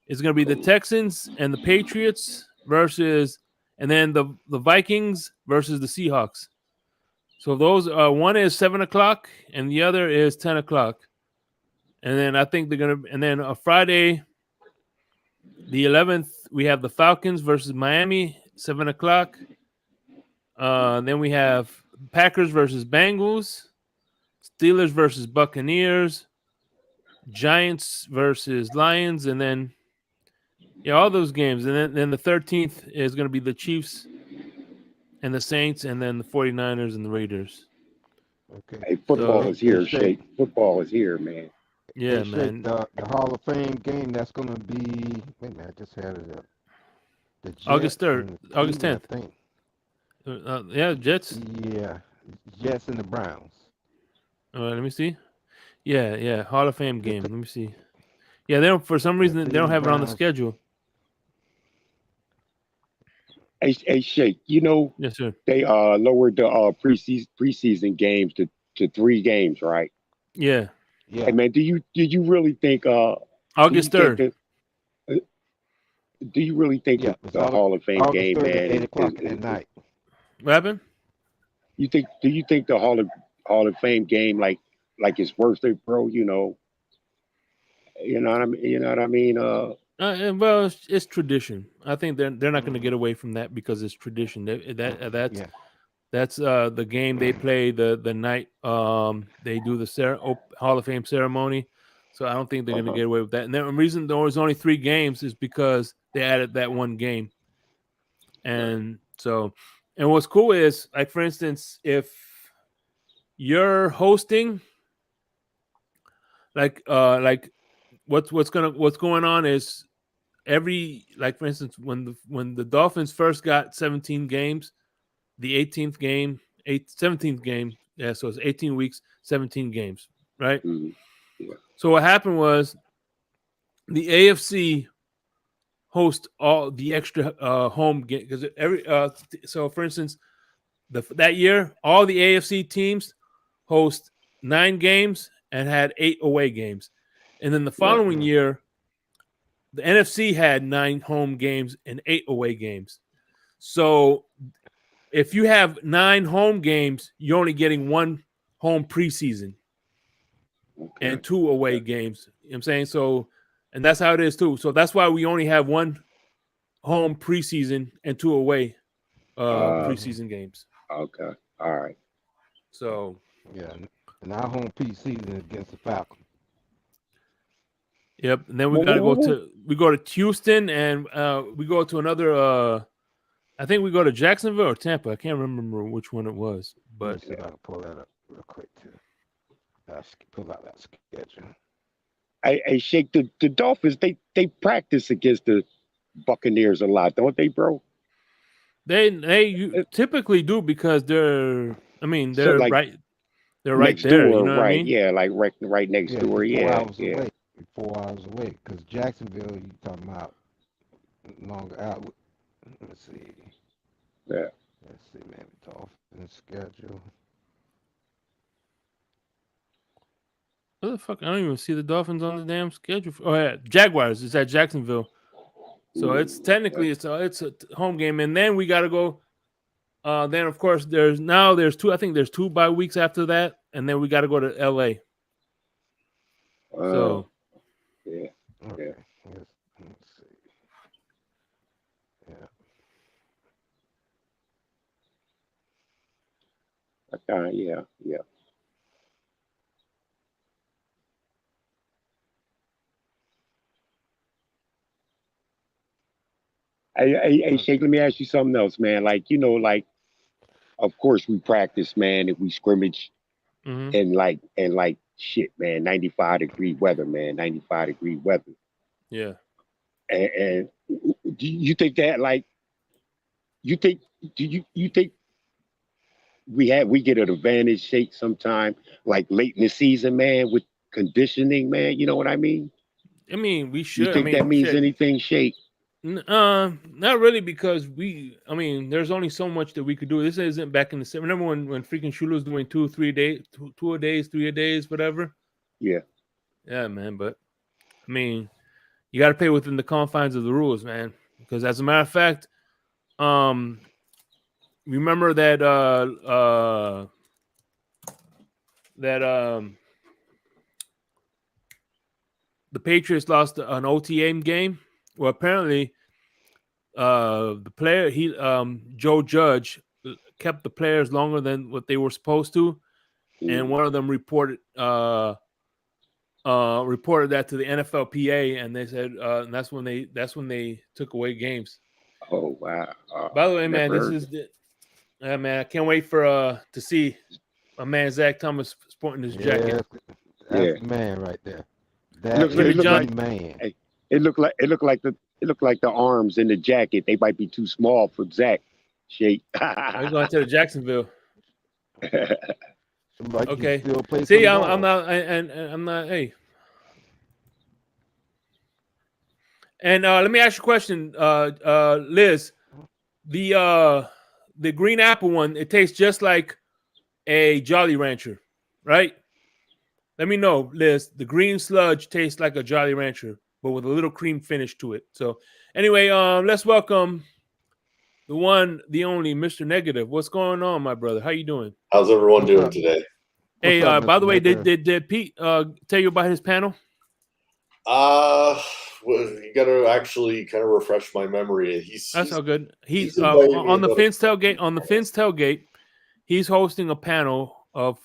It's gonna be the Texans and the Patriots versus, and then the Vikings versus the Seahawks. So those one is 7 o'clock and the other is 10 o'clock. And then I think they're gonna, and then Friday, the 11th, we have the Falcons versus Miami, 7 o'clock. Then we have Packers versus Bengals, Steelers versus Buccaneers, Giants versus Lions, and then all those games. And then the 13th is going to be the Chiefs and the Saints, and then the 49ers and the Raiders. Okay. Hey, football is here, Shake. Football is here, man. Yeah, hey, man. Shake, the Hall of Fame game, that's going to be, wait a minute, I just had it up. The Jets August 3rd, August 10th. I think. Yeah, Jets. Yeah, Jets and the Browns. All right, let me see. Yeah, Hall of Fame game. Let me see. Yeah, they don't, for some reason they don't have it on the schedule. Hey, Shake, you know, Yes, sir. they lowered the preseason games to 3 games, right? Yeah. Hey, man, did you really think August 3rd? Do you really think that the Hall of Fame August game, 3rd man, at 8 o'clock at night? What happened? Do you think the Hall of Fame game like it's worth it, bro? You know what I mean. You know what I mean. Well, it's tradition. I think they're not going to get away from that because it's tradition. That's the game they play the night they do the Hall of Fame ceremony. So I don't think they're going to get away with that. And the reason there was only 3 games is because they added that one game. And so, and what's cool is, like, for instance, if you're hosting, like what's going on is every, like, for instance, when the Dolphins first got 17 games, the 17th game, yeah, so it's 18 weeks, 17 games, right? Mm-hmm. Yeah. So what happened was the AFC host all the extra home game, because so for instance, that year all the AFC teams host 9 games and had 8 away games, and then the following year the NFC had 9 home games and 8 away games. So if you have 9 home games, you're only getting 1 home preseason and 2 away games. You know what I'm saying? So, and that's how it is too. So that's why we only have 1 home preseason and 2 away preseason games. Okay. All right. So yeah, and our home preseason against the Falcons. Yep. And then we gotta go to Houston, and we go to another I think we go to Jacksonville or Tampa. I can't remember which one it was. But let's see if I can pull that up real quick too. Pull out that schedule. I Shake, the Dolphins, they practice against the Buccaneers a lot, don't they, bro? They typically do, because they're like, right. They're right there. Door, you know what right? I mean? Yeah, like right next door. 4 hours away. 4 hours away. Because Jacksonville, you talking about longer out. Let's see. Yeah. Let's see, man. Dolphins schedule. What the fuck? I don't even see the Dolphins on the damn schedule. Oh yeah, Jaguars. It's at Jacksonville. So it's technically it's a home game, and then we got to go. Then of course there's 2. I think there's 2 bye weeks after that, and then we got to go to LA. So yeah. Okay. Let's see. Yeah. Yeah. Hey, Shake, let me ask you something else, man. Like, you know, like, of course we practice, man, if we scrimmage and like shit, man, 95-degree weather, man, 95-degree weather. Yeah. And do you think that, like, do you think we get an advantage, Shake, sometime, like late in the season, man, with conditioning, man. You know what I mean? I mean, we You should. I think that mean, means shit. anything, Shake? Not really, because I mean, there's only so much that we could do. This isn't back in the. Remember when freaking Shula was doing 2 a days, 3 a days, whatever. Yeah. Yeah, man. But I mean, you got to pay within the confines of the rules, man. Because as a matter of fact, remember that the Patriots lost an OTA game. Well, apparently, the player Joe Judge kept the players longer than what they were supposed to, and one of them reported that to the NFLPA, and they said and that's when they took away games. Oh wow! By the way, man, this is man. I can't wait for to see my man Zach Thomas sporting his jacket. That's the man right there. That's the man. Hey, it looked like the arms in the jacket. They might be too small for Zach. Shake. I'm going to the Jacksonville. Okay. Still see, I'm not, and I'm not. Hey. And let me ask you a question, Liz. The green apple one, it tastes just like a Jolly Rancher, right? Let me know, Liz. The green sludge tastes like a Jolly Rancher, but with a little cream finish to it. So anyway, let's welcome the one, the only Mr. Negative. What's going on, my brother? How you doing? How's everyone doing today? Hey, by the way, did Pete tell you about his panel? Well, you got to actually kind of refresh my memory. That's all good. He's on the Fins tailgate. On the Fins tailgate, he's hosting a panel of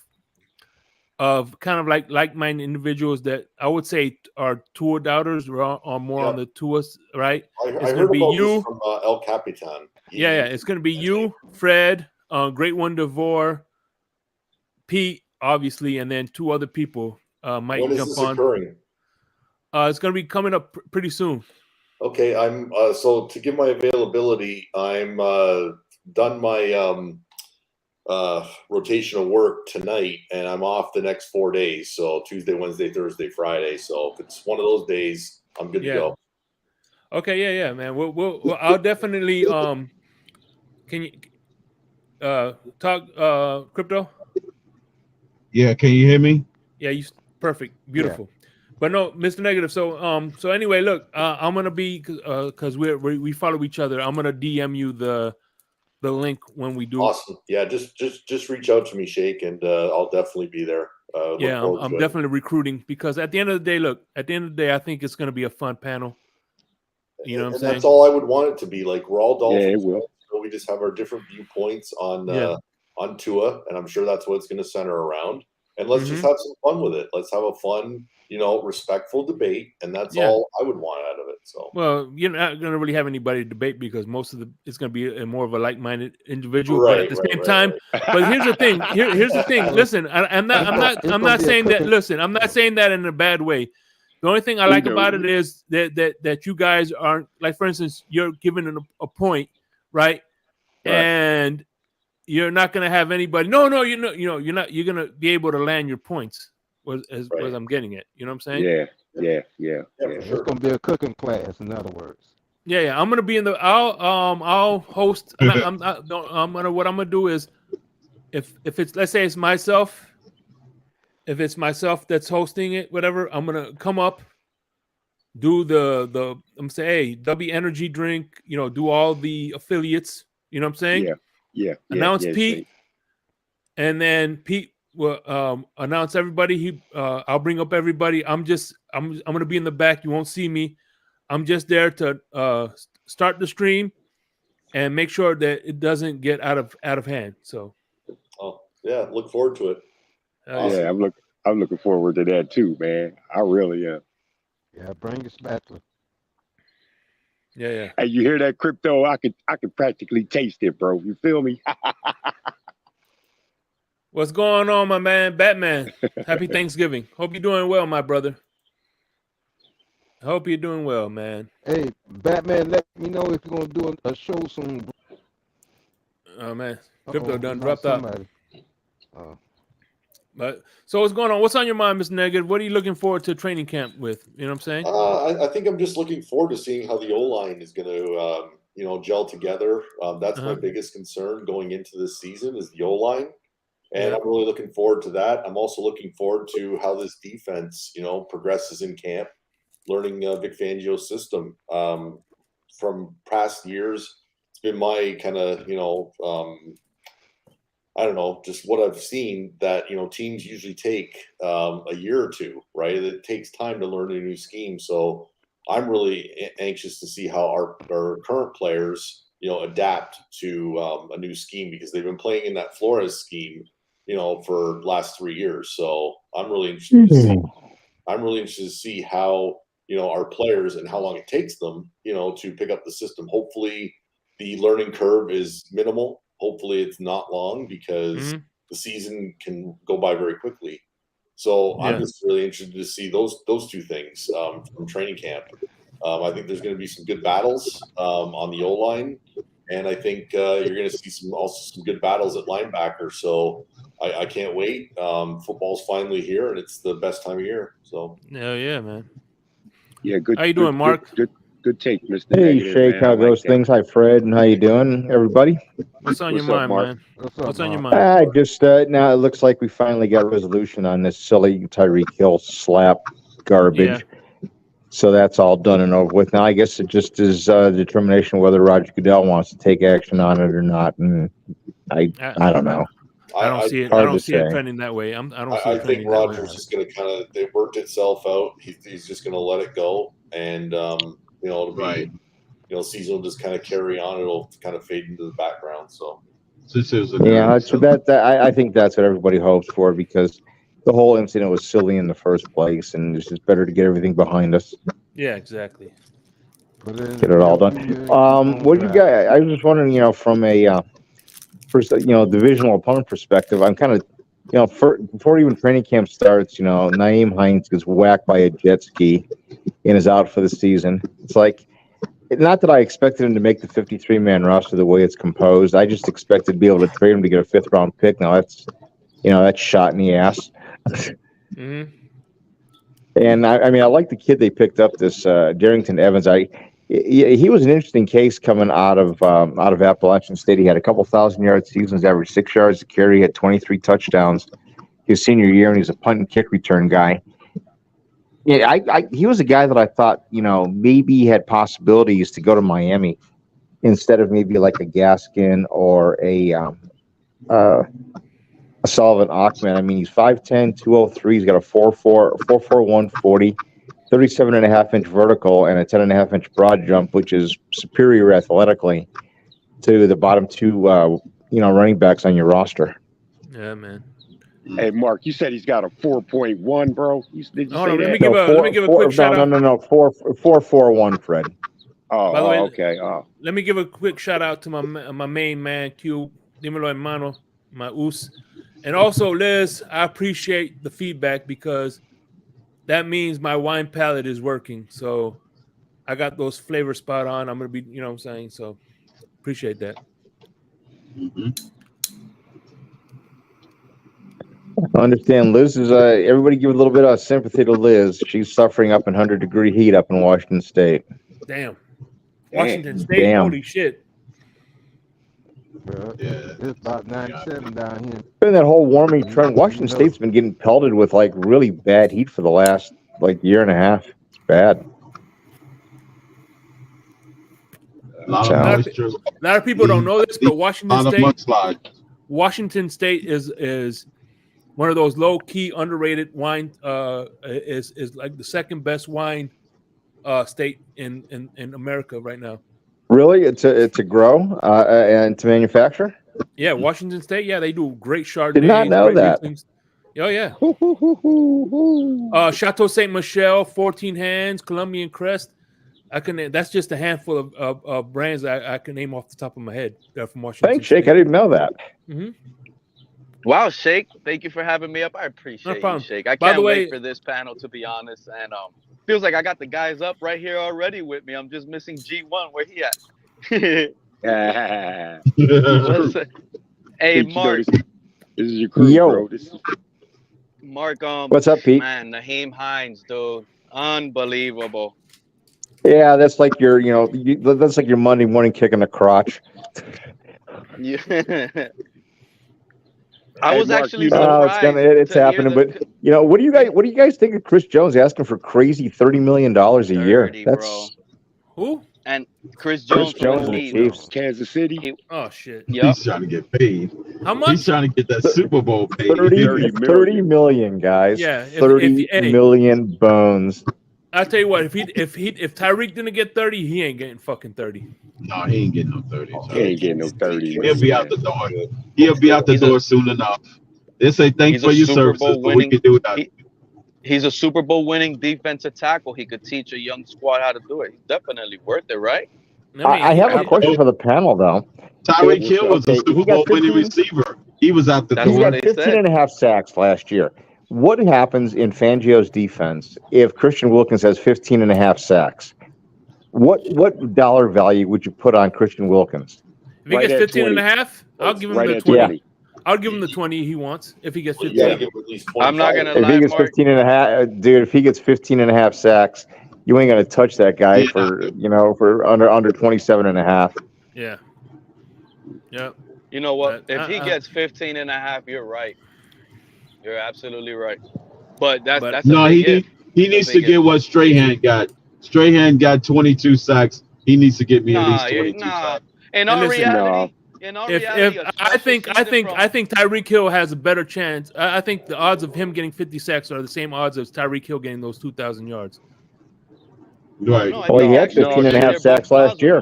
kind of like-minded individuals that I would say are tour doubters or are more on the tours, right? It's going to be you from El Capitan. Yeah. It's going to be you, Fred, Great One Devore, Pete, obviously, and then 2 other people might when jump is this on. Occurring? It's going to be coming up pretty soon. Okay, I'm so to give my availability, I'm done my rotation of work tonight, and I'm off the next 4 days. So Tuesday, Wednesday, Thursday, Friday. So if it's one of those days, I'm good to go. Okay, yeah, man. We'll I'll definitely Can you talk crypto? Yeah, can you hear me? Yeah, you perfect, beautiful. Yeah. But no, Mr. Negative. So anyway, look, I'm gonna be because we follow each other. I'm gonna DM you the link when we do. Awesome. Yeah, just reach out to me, Shake, and I'll definitely be there. Yeah, I'm definitely recruiting because at the end of the day, I think it's gonna be a fun panel. You know what I'm saying? That's all I would want it to be. Like, we're all Dolphins. Yeah, it will. So we just have our different viewpoints on Tua, and I'm sure that's what it's going to center around. And let's just have some fun with it. Let's have a fun, respectful debate, and that's all I would want out of it. So, well, you're not going to really have anybody to debate because most of it's going to be more of a like-minded individual. Right, but at the same time, but here's the thing. Here's the thing. Listen, I'm not saying that. Listen, I'm not saying that in a bad way. The only thing I like about it is that you guys aren't, like, for instance, you're given a point, right? And you're not going to have anybody. No, you're not. You're not. You're going to be able to land your points. As I'm getting it, you know what I'm saying? Yeah. It's going to be a cooking class, in other words. Yeah. I'm going to be in the. I'll host. What I'm going to do is, if it's, let's say it's myself. If it's myself that's hosting it, whatever, I'm gonna come up, do the I'm saying, hey, W Energy drink, do all the affiliates, you know what I'm saying? Yeah. Announce Pete, and then Pete will announce everybody. I'll bring up everybody. I'm gonna be in the back. You won't see me. I'm just there to start the stream and make sure that it doesn't get out of hand. So. Oh yeah, look forward to it. Awesome. Yeah, I'm looking forward to that too, man. I really am. Yeah, bring your spatula. Yeah. Hey, you hear that, crypto? I could practically taste it, bro. You feel me? What's going on, my man? Batman. Happy Thanksgiving. Hope you're doing well, my brother. I hope you're doing well, man. Hey, Batman, let me know if you're gonna do a show soon. Oh man, crypto done dropped out. But so what's going on? What's on your mind, Mr. Negative? What are you looking forward to training camp with? You know what I'm saying? I think I'm just looking forward to seeing how the O-line is going to, gel together. That's my biggest concern going into this season is the O-line. And I'm really looking forward to that. I'm also looking forward to how this defense, progresses in camp, learning Vic Fangio's system. From past years, it's been my kind of, I don't know, just what I've seen that, teams usually take a year or two, right? It takes time to learn a new scheme. So I'm really anxious to see how our current players, adapt to a new scheme because they've been playing in that Flores scheme, for the last 3 years. So I'm really interested to see how, our players and how long it takes them, to pick up the system. Hopefully the learning curve is minimal. Hopefully it's not long because the season can go by very quickly. So I'm just really interested to see those two things from training camp. I think there's going to be some good battles on the O-line, and I think you're going to see some good battles at linebacker. So I can't wait. Football's finally here, and it's the best time of year. So yeah, man. Yeah, good. How you doing, Mark? Good take, Mr. Hey, Negative, Shake, man. how goes things? Hi, Fred, and how you doing, everybody? What's on your What's up, mind, Mark? man? What's up, What's on your Mark? mind? Just now it looks like we finally got resolution on this silly Tyreek Hill slap garbage. Yeah. So that's all done and over with. Now I guess it just is determination whether Roger Goodell wants to take action on it or not. And I don't know. I don't see it. Hard I don't to see it say. trending that way. I think Roger's just going to it worked itself out. He's just going to let it go, and it'll be, season will just kind of carry on. It'll kind of fade into the background. So I think that's what everybody hopes for because the whole incident was silly in the first place, and it's just better to get everything behind us. Yeah, exactly. Get it all done. What do you guys? I was just wondering, from a divisional opponent perspective, I'm kind of, before even training camp starts, Naeem Hines gets whacked by a jet ski and is out for the season. It's like, not that I expected him to make the 53-man roster the way it's composed. I just expected to be able to trade him to get a 5th-round pick. Now that's shot in the ass. And I like the kid they picked up, this Darrington Evans. He was an interesting case coming out of Appalachian State. He had a couple 1,000-yard seasons, averaged 6 yards a carry, had 23 touchdowns his senior year, and he's a punt and kick return guy. Yeah, he was a guy that I thought, maybe had possibilities to go to Miami instead of maybe like a Gaskin or a Sullivan Achman. I mean, he's 5'10", 203. He's got a 4'4", 140, 37.5-inch vertical and a 10.5-inch broad jump, which is superior athletically to the bottom two, running backs on your roster. Yeah, man. Hey, Mark, you said he's got a 4.1, bro. Did you say that? Let me give a quick shout out. No, 4.41, Fred. Oh, by the way, okay. Let me give a quick shout out to my main man, Q. Dímelo, hermano, my us. And also, Liz, I appreciate the feedback because that means my wine palate is working. So I got those flavors spot on. I'm going to be, you know what I'm saying? So appreciate that. I understand. Liz is everybody give a little bit of sympathy to Liz. She's suffering up in 100-degree heat up in Washington State. Damn. Washington State, holy shit. It's about 97 down here. Been that whole warming trend. Washington State's been getting pelted with like really bad heat for the last year and a half. It's bad. A lot of people don't know this, but Washington State is one of those low key underrated wine. Is like the second best wine state in America right now. Really, to grow and to manufacture. Yeah, Washington State. Yeah, they do great Chardonnay. Did not know that. Oh yeah. Chateau Saint Michelle, 14 Hands, Colombian Crest. That's just a handful of brands I can name off the top of my head. From Washington. Thanks, Shake. I didn't know that. Mm-hmm. Wow, Shake! Thank you for having me up. I appreciate you, Shake. I can't wait for this panel, to be honest. And feels like I got the guys up right here already with me. I'm just missing G1. Where he at? Hey, Mark. This is your crew, bro. Mark, What's up, Pete? man, Naheem Hines, dude, unbelievable. Yeah, that's like your, that's like your Monday morning kick in the crotch. Yeah. I Hey, was Mark, actually you know, surprised It's to hear happening. But what do you guys think of Chris Jones asking for crazy $30 million a year? 30, That's bro. Who? And Chris Chris Jones from Jones the and the Chiefs. Chiefs. Kansas City. Oh shit. Yep. He's trying to get paid. How much? He's trying to get that Super Bowl paid. 30 million, guys. Yeah, 30 million bones. I'll tell you what, if Tyreek didn't get 30, he ain't getting fucking 30. No, he ain't getting no 30. He ain't getting no 30. He'll be out the door. He'll be out the door soon enough. They say thanks for your services, but we can do without it. He's a Super Bowl winning defensive tackle. He could teach a young squad how to do it. He's definitely worth it, right? I have a question for the panel, though. Tyreek Hill was a Super Bowl winning receiver. He was out the door. He got 15 and a half sacks last year. What happens in Fangio's defense if Christian Wilkins has 15 and a half sacks? What dollar value would you put on Christian Wilkins? If he gets 15 and a half, I'll give him the 20. Yeah. I'll give him the 20 he wants if he gets 15. Yeah, I'm not going to lie, If he gets 15 and a half, dude, if he gets 15 and a half sacks, you ain't going to touch that guy for under 27 and a half. Yeah. Yeah. You know what? If he gets 15 and a half, you're right. You're absolutely right. But that's no, a big he needs to get what Strahan got. Strahan got 22 sacks. He needs to get me at least 22 sacks. In our reality, I think Tyreek Hill has a better chance. I think the odds of him getting 50 sacks are the same odds as Tyreek Hill getting those 2,000 yards. Right. He had 15 and a half sacks last year.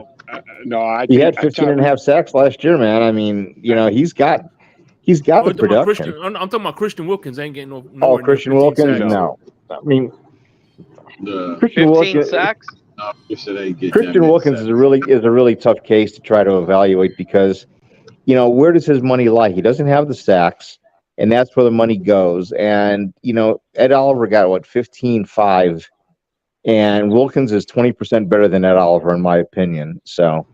He had 15 and a half sacks last year, man. I mean, he's got the production. I'm talking about Christian Wilkins ain't getting no. Christian Wilkins? No. I mean, Christian Wilkins. Sacks? No, Christian Wilkins is a really tough case to try to evaluate because, where does his money lie? He doesn't have the sacks, and that's where the money goes. And Ed Oliver got 15.5, and Wilkins is 20% better than Ed Oliver in my opinion. So,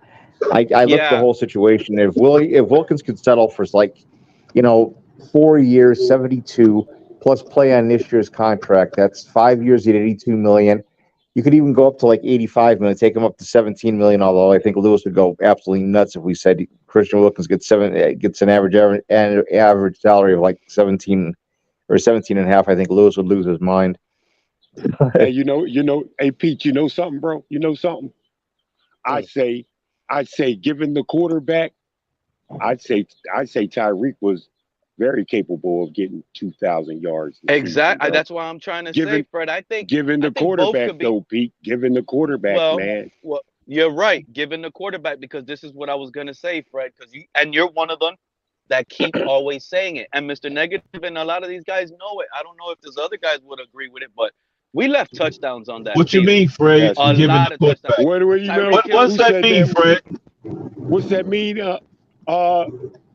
I look at the whole situation. If Wilkins could settle for 4 years, 72 plus play on this year's contract, that's 5 years at $82 million. You could even go up to 85 million, take him up to 17 million. Although I think Lewis would go absolutely nuts if we said Christian Wilkins gets an average salary of 17 or 17 and a half. I think Lewis would lose his mind. Hey, hey Pete, you know something, bro? You know something? I'd say, given the quarterback, I'd say Tyreek was very capable of getting 2,000 yards. Exactly. That's why I'm trying to say, Fred. I think given the quarterback, though, Pete. Given the quarterback, man. Well, you're right. Given the quarterback, because this is what I was gonna say, Fred. Because you're one of them that keep always saying it. And Mr. Negative and a lot of these guys know it. I don't know if there's other guys would agree with it, but we left touchdowns on that. What you mean, Fred? A lot of touchdowns. What do you know? What's that mean, Fred? What's that mean?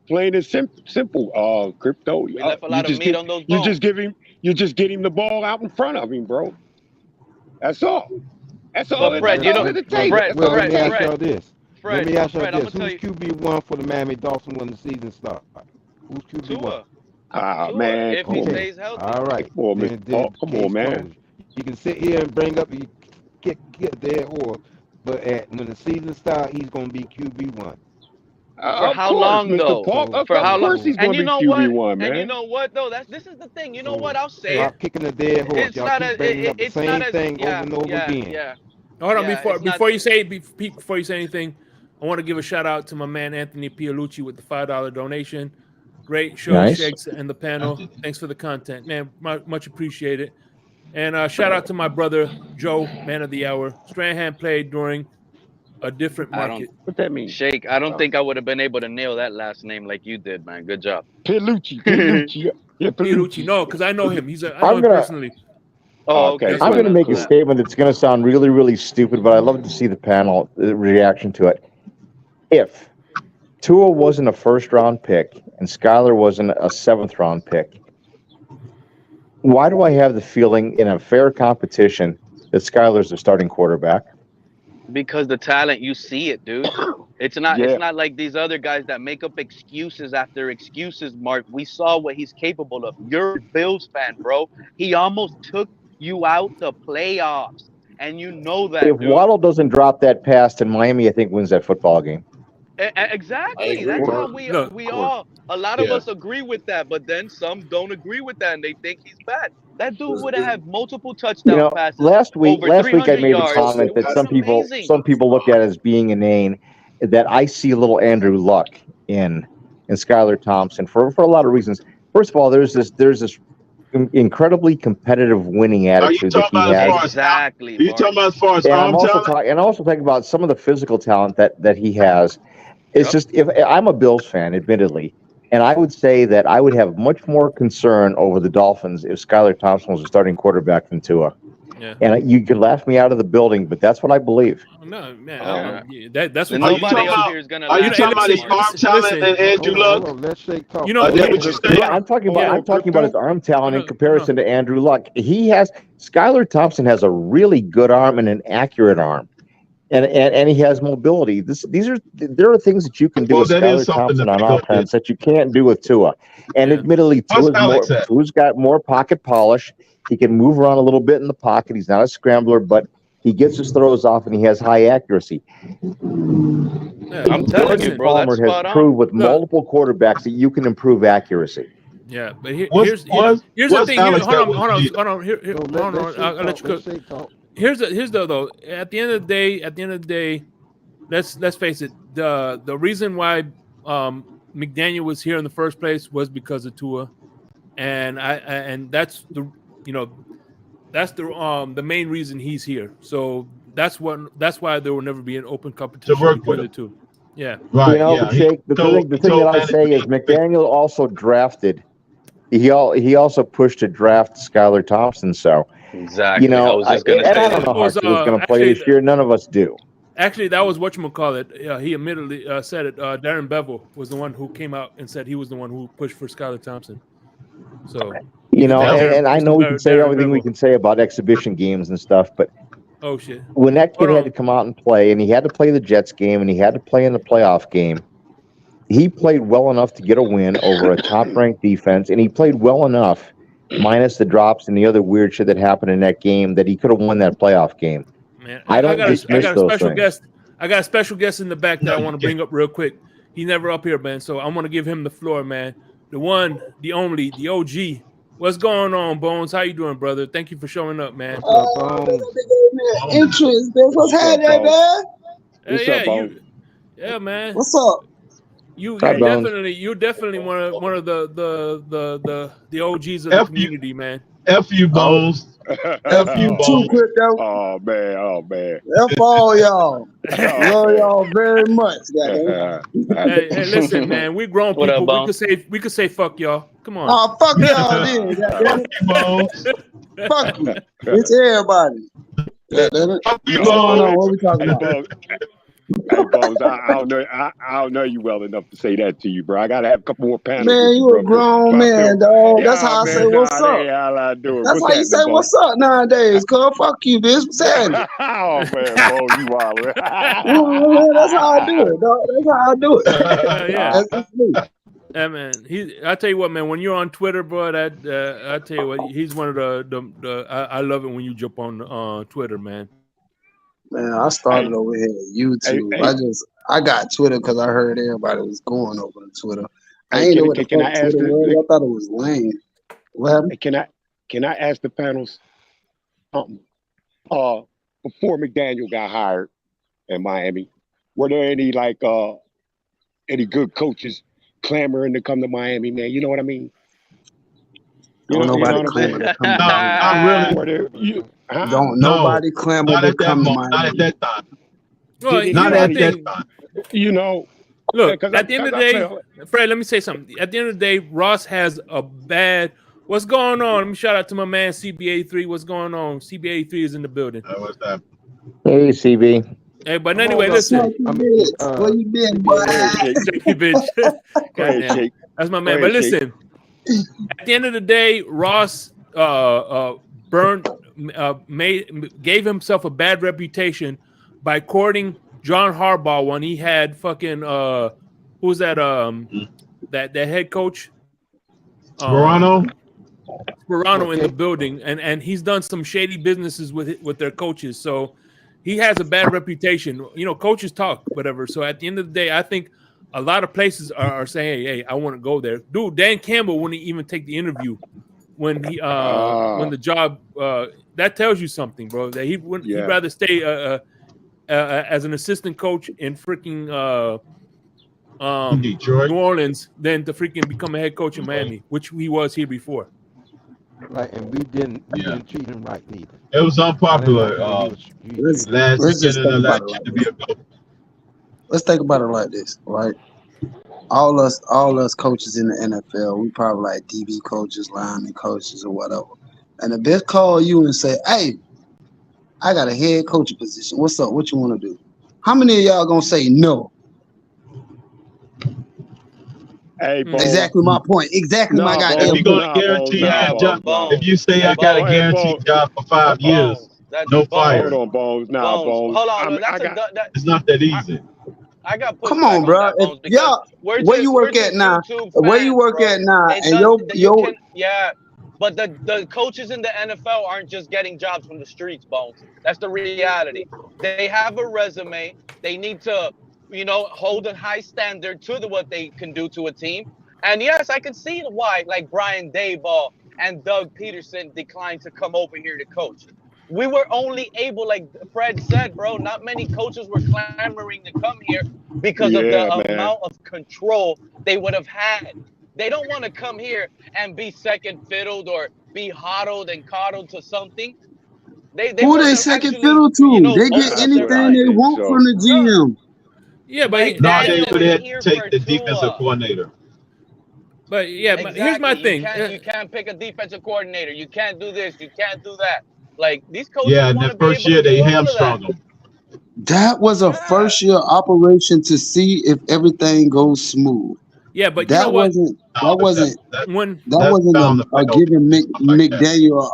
Plain and simple, crypto. We left a lot of meat on those bones. You just get him the ball out in front of him, bro. That's all. That's all. But Fred, let me ask y'all this. Who's QB1 for the Miami Dolphins when the season starts? Who's QB1? Man. If he stays healthy. All right. Come on, man. You can sit here and bring up, you get there, but when the season starts, he's going to be QB1. For how long, though? For how long? And you know what? And you know what, though? This is the thing. You know what? I'll say Stop kicking the dead horse. It's not the same thing over and over again. Yeah. Hold on. Before you say anything, I want to give a shout out to my man Anthony Pialucci with the $5 donation. Great show, nice. Shakes and the panel. Thanks for the content, man. Much appreciated. And shout out to my brother Joe, man of the hour. Strahan played during a different market. What that mean? Shake, I don't think I would have been able to nail that last name like you did, man. Good job. Pialucci. Pialucci. No, because I know him. I know him personally. Oh, okay. I'm going to make a statement that's going to sound really, really stupid, but I'd love to see the panel reaction to it. If Tua wasn't a first-round pick and Skyler wasn't a seventh-round pick, why do I have the feeling in a fair competition that Skyler's the starting quarterback? Because the talent, you see it, dude. It's not like these other guys that make up excuses after excuses, Mark. We saw what he's capable of. You're a Bills fan, bro. He almost took you out the playoffs. And you know that, If dude. Waddle doesn't drop that pass, then Miami, I think, wins that football game. Exactly. That's how we all, a lot of us agree with that, but then some don't agree with that and they think he's bad. That dude would have had multiple touchdown passes. Last week I made yards. a comment that some people look at as being inane, that I see a little Andrew Luck in Skylar Thompson for a lot of reasons. First of all, there's this incredibly competitive winning attitude that he has. Exactly. Are you talking about as far as I'm also talking about some of the physical talent that he has. It's just, if I'm a Bills fan, admittedly, and I would say that I would have much more concern over the Dolphins if Skylar Thompson was a starting quarterback than Tua. Yeah. And you could laugh me out of the building, but that's what I believe. No, man. That's what nobody else here is gonna. Are you talking about his arm talent and Andrew Luck? Let's shake talk. You know, I'm talking about his arm talent in comparison to Andrew Luck. Skylar Thompson has a really good arm and an accurate arm, and he has mobility. There are things that you can do with Skylar Thompson on offense that you can't do with Tua. And admittedly, Tua's got more pocket polish. He can move around a little bit in the pocket. He's not a scrambler, but he gets his throws off and he has high accuracy. I'm telling you, bro, Palmer has proved with multiple quarterbacks that you can improve accuracy. Yeah, but here's the thing. Hold on. I'll let you cook. Here's the though. At the end of the day, let's face it. The reason why McDaniel was here in the first place was because of Tua, and that's the main reason he's here. So that's why there will never be an open competition between the two. Yeah, right. Jake, the thing that I say is McDaniel also drafted. He also pushed to draft Skylar Thompson. So exactly. I was just gonna say I don't know how he's going to play this year. None of us do. Actually, that was whatchamacallit. He admittedly said it. Darren Bevel was the one who came out and said he was the one who pushed for Skylar Thompson. So and I know we can say everything we can say about exhibition games and stuff, but when that kid had to come out and play, and he had to play the Jets game, and he had to play in the playoff game, he played well enough to get a win over a top-ranked defense, and he played well enough, minus the drops and the other weird shit that happened in that game, that he could have won that playoff game. Man, I got a special guest. I got a special guest in the back that I want to bring up real quick. He's never up here, man, so I'm going to give him the floor, man. The one, the only, the OG. What's going on, Bones? How you doing, brother? Thank you for showing up, man. Interest, what's happening, man? Yeah, man. What's up? You're definitely one of the OGs of the community, man. F you, Bones. F you, Bones. Oh man. F all y'all. Love y'all very much, guys. Hey, listen, man. We grown people. We could say fuck y'all. Come on. Oh, fuck y'all, then. Fuck you. It's everybody. What's going on? What we talking about? Hey, Bones, I don't know you well enough to say that to you, bro. I gotta have a couple more panels. Man, you a grown man, dog. That's how I say what's up. That's how you say what's up nowadays. Cuz fuck you, bitch. What's happening? Oh man, Bones, you wild. That's how I do it, dog. That's how I do it. Yeah. That's me. Yeah, man. I tell you what, man. When you're on Twitter, bro, I tell you what, he's one of the I love it when you jump on Twitter, man. Man, I started over here at YouTube. I got Twitter because I heard everybody was going over to Twitter. I ain't know what the fuck Twitter was. I thought it was lame. What happened? Can I ask the panels something? Before McDaniel got hired in Miami, were there any any good coaches clamoring to come to Miami, man? You know what I mean? Don't nobody clamor to come to Miami. Don't nobody clamor to come to Miami. Not at that time. Well, not at that time. You know, look, at the end of the day, Fred, let me say something. At the end of the day, Ross has a bad. What's going on? Let me shout out to my man CB83. What's going on? CB83 is in the building. What's that? Hey, CB. Hey, but anyway, listen. Where you been, boy? That's my man. But listen, at the end of the day, Ross gave himself a bad reputation by courting John Harbaugh when he had fucking who was that that head coach Sperano in the building, and he's done some shady businesses with their coaches, so he has a bad reputation. You know, coaches talk, whatever. So at the end of the day, I think a lot of places are saying, "Hey, I want to go there." Dude, Dan Campbell wouldn't even take the interview when he when the job. That tells you something, bro. That he wouldn't. He'd rather stay as an assistant coach in freaking Detroit, New Orleans, than to freaking become a head coach in Miami, which he was here before. Right, and we didn't treat him right either. It was unpopular. Let's just think about it like this. Let's think about it like this, right? All us coaches in the NFL, we probably like DB coaches, lineman coaches, or whatever. And if they call you and say, "Hey, I got a head coaching position. What's up? What you want to do?" How many of y'all gonna say no? Hey, exactly my point. Exactly my goddamn point. If you're gonna guarantee a job, if you say I got a guaranteed job for 5 years, no fire. Hold on, Bones. Nah, Bones. Hold on, it's not that easy. I got. Come on, bro. Y'all, where you work at now? Where you work at now? And yeah. But the coaches in the NFL aren't just getting jobs from the streets, Bones. That's the reality. They have a resume. They need to, hold a high standard to what they can do to a team. And yes, I can see why, like Brian Daboll and Doug Peterson declined to come over here to coach. We were only able, like Fred said, bro, not many coaches were clamoring to come here because of the amount of control they would have had. They don't want to come here and be second fiddled or be hodled and coddled to something. Who they second fiddle to? They get anything they want from the GM. Yeah, but they would have to take the defensive coordinator. But yeah, exactly. Here's my thing. You can't pick a defensive coordinator. You can't do this. You can't do that. Like these coaches. Yeah, in the first year they hamstrung them. That was a first year operation to see if everything goes smooth. Yeah, but that wasn't giving McDaniel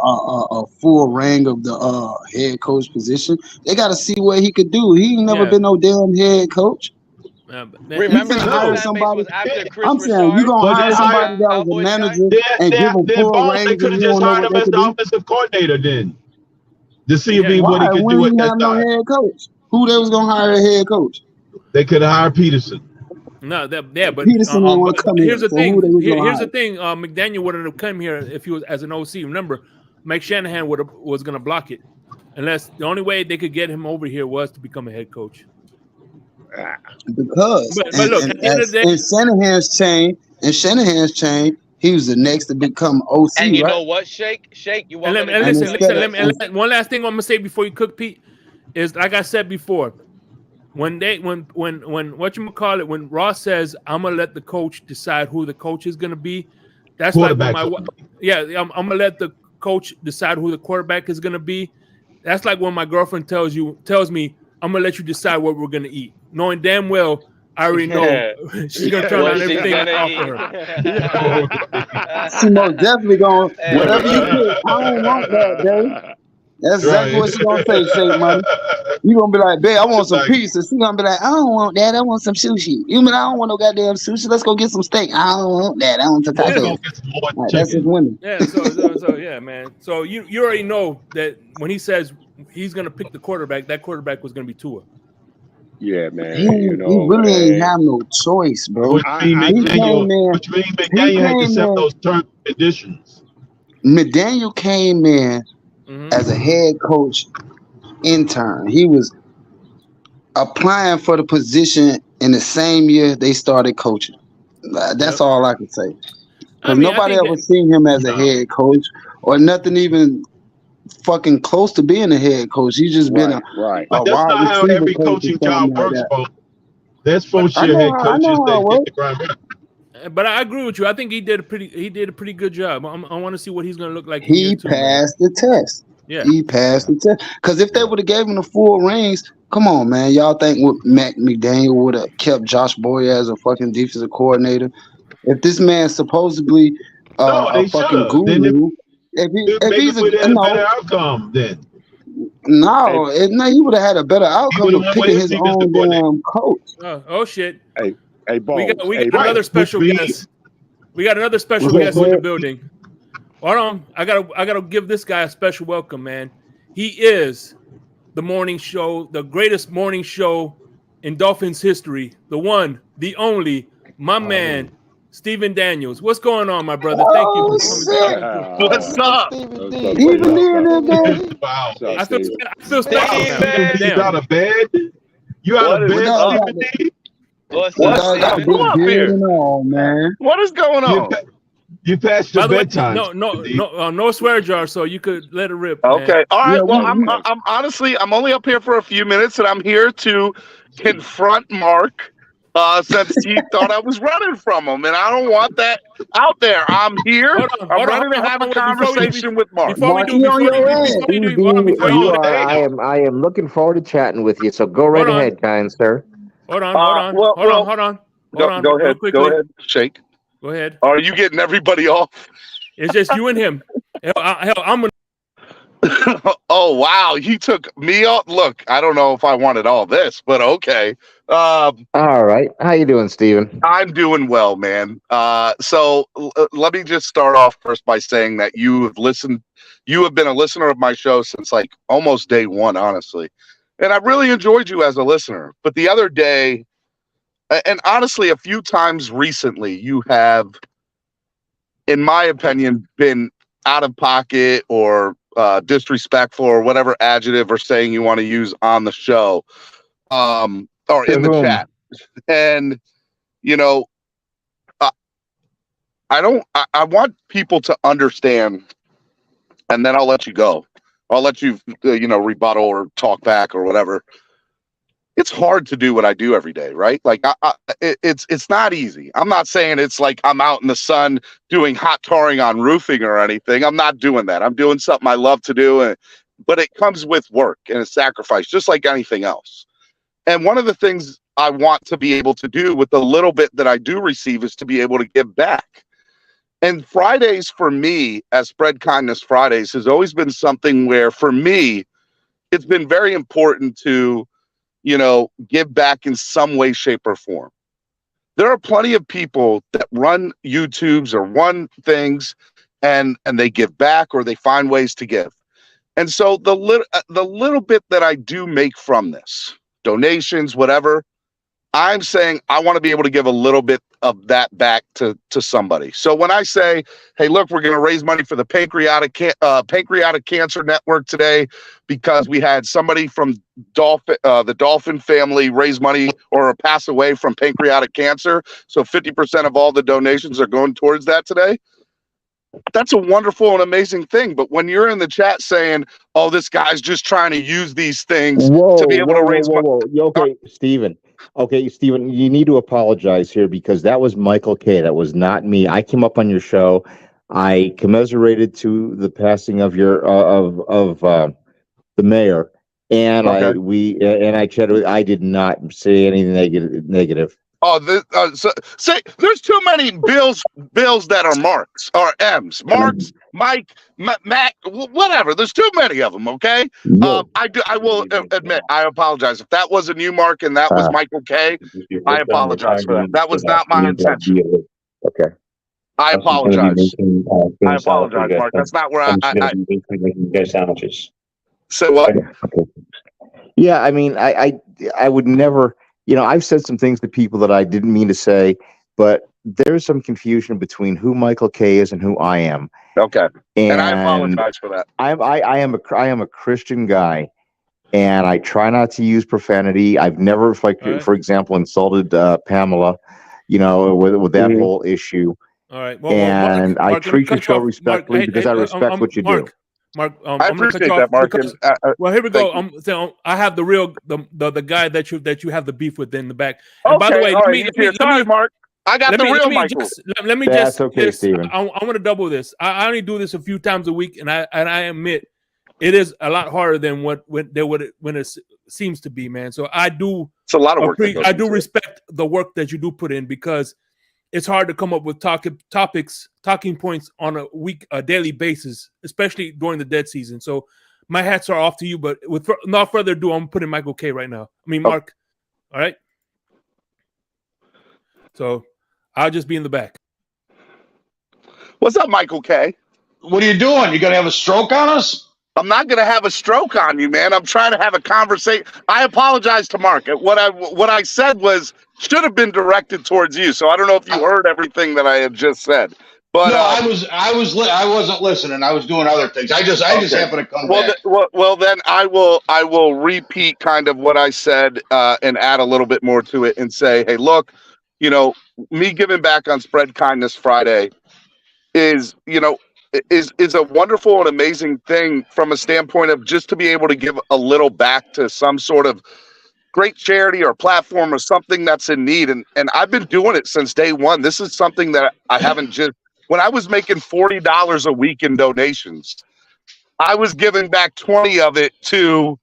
a full ring of the head coach position. They got to see what he could do. He ain't never been no damn head coach. Remember, somebody. I'm saying you gonna hire somebody that was a manager and give him full ring. They could have just hired him as the offensive coordinator then, to see what he could do at that time. Head coach. Who they was gonna hire a head coach? They could have hired Peterson. No, but Peterson didn't want to come here's the thing. Here's the thing. McDaniel wouldn't have come here if he was as an OC. Remember, Mike Shanahan was going to block it, unless the only way they could get him over here was to become a head coach. Because but look, at the end of the day, in Shanahan's chain, he was the next to become OC. And you know what, Shake, you want listen. One last thing I'm gonna say before you cook, Pete, is like I said before. When whatchamacallit, when Ross says I'm gonna let the coach decide who the coach is gonna be, that's like when I'm gonna let the coach decide who the quarterback is gonna be. That's like when my girlfriend tells me I'm gonna let you decide what we're gonna eat, knowing damn well I already know she's gonna turn on everything I offer her. She most definitely gonna whatever you put. I don't want that, Dave. That's exactly what she gonna say, Shake Money. You gonna be like, babe, I want some pizza. She gonna be like, I don't want that. I want some sushi. You mean I don't want no goddamn sushi? Let's go get some steak. I don't want that. I want some tacos. Right, that's just women. Yeah. So yeah, man. So you already know that when he says he's gonna pick the quarterback, that quarterback was gonna be Tua. Yeah, man. He really ain't have no choice, bro. Which means McDaniel had to accept those terms and conditions. McDaniel came in as a head coach intern. He was applying for the position in the same year they started coaching. That's all I can say. Because nobody ever seen him as a head coach or nothing even fucking close to being a head coach. He's just been a But that's not how every coaching job works, bro. That's first year head coaches that get the ground running. But I agree with you. I think he did a pretty good job. I want to see what he's going to look like. He passed the test. Yeah, he passed the test. Because if they would have gave him the full rings, come on, man. Y'all think McDaniel would have kept Josh Boyer as a fucking defensive coordinator? If this man's supposedly a fucking guru, if he's a better outcome, then No, he would have had a better outcome of picking his defensive own coordinator. damn coach. Oh shit. Hey, We Bones. got another special guest. We got another special guest in the building. Hold on. I gotta give this guy a special welcome, man. He is the morning show, the greatest morning show in Dolphins history. The one, the only, my man, Stephen Daniels. What's going on, my brother? Thank you for coming. What's up? Stephen D. Wow. I feel special now. Steven, you out of bed? You out of bed, Stephen D? What's up, Come up here. Man. What is going on? You passed your bedtime. No swear jar, so you could let it rip. Okay, man. all right. Well, I'm honestly, I'm only up here for a few minutes, and I'm here to confront Mark since he thought I was running from him, and I don't want that out there. I'm here. I'm ready to have a conversation with Mark. I am looking forward to chatting with you. So go right ahead, kind sir. Hold on. Go ahead, Shake. Go ahead. Are you getting everybody off? It's just you and him. Hell, I'm gonna. Oh wow, he took me off. Look, I don't know if I wanted all this, but okay. All right, how you doing, Steven? I'm doing well, man. So let me just start off first by saying that you have been a listener of my show since like almost day one, honestly, and I've really enjoyed you as a listener. But the other day, and honestly, a few times recently, you have, in my opinion, been out of pocket or disrespectful or whatever adjective or saying you want to use on the show or in the chat. And, you know, I want people to understand, and then I'll let you go. I'll let you, rebuttal or talk back or whatever. It's hard to do what I do every day, right? Like it's not easy. I'm not saying it's like I'm out in the sun doing hot touring on roofing or anything. I'm not doing that. I'm doing something I love to do, but it comes with work and a sacrifice, just like anything else. And one of the things I want to be able to do with the little bit that I do receive is to be able to give back. And Fridays for me, as Spread Kindness Fridays, has always been something where, for me, it's been very important to give back in some way, shape, or form. There are plenty of people that run YouTubes or run things and they give back or they find ways to give. And so the little bit that I do make from this, donations, whatever, I'm saying I want to be able to give a little bit of that back to somebody. So when I say, hey, look, we're going to raise money for the Pancreatic Cancer Network today because we had somebody from the Dolphin family raise money or pass away from pancreatic cancer. So 50% of all the donations are going towards that today. That's a wonderful and amazing thing. But when you're in the chat saying, oh, this guy's just trying to use these things to be able to raise money. Okay, Steven. Okay, Steven, you need to apologize here because that was Michael K. That was not me. I came up on your show. I commiserated to the passing of your the mayor, and okay. I chatted. I did not say anything negative. Oh, there's too many Bills that are Marks or M's. Marks, Mike, Mac, whatever. There's too many of them. Okay. I will admit I apologize if that was a new Mark and that was Michael K. I apologize for that. That was not my intention. Okay. I apologize. I apologize, Mark. That's not where I making sandwiches. So what? Okay. Yeah, I mean, I would never. I've said some things to people that I didn't mean to say, but there's some confusion between who Michael K is and who I am. Okay. And I apologize for that. I am a Christian guy, and I try not to use profanity. I've never, for example, insulted Pamela, with that whole issue. All right. Well, Mark, I treat your show respectfully because I respect what you do. Mark, I appreciate that, Mark. Well, here we go. So I have the guy that you have the beef with in the back. And by the way, let me Mark. I got the real Michael. Let me That's just. Okay, Steven. I want to double this. I only do this a few times a week, and I admit it is a lot harder than when it seems to be, man. So I do. It's a lot of work. I do respect the work that you do put in because it's hard to come up with talking points on a daily basis, especially during the dead season. So my hats are off to you. But with not further ado, I'm putting Michael K right now. I mean, Mark. All right. So I'll just be in the back. What's up, Michael K? What are you doing? You gonna have a stroke on us? I'm not gonna have a stroke on you, man. I'm trying to have a conversation. I apologize to Mark. What I said should have been directed towards you. So I don't know if you heard everything that I had just said. But no, I wasn't listening. I was doing other things. I just happened to come back. Well, then I will repeat kind of what I said and add a little bit more to it and say, hey, look, me giving back on Spread Kindness Friday is a wonderful and amazing thing from a standpoint of just to be able to give a little back to some sort of great charity or platform or something that's in need. And I've been doing it since day one. This is something that I haven't just, when I was making $40 a week in donations, I was giving back 20 of it to,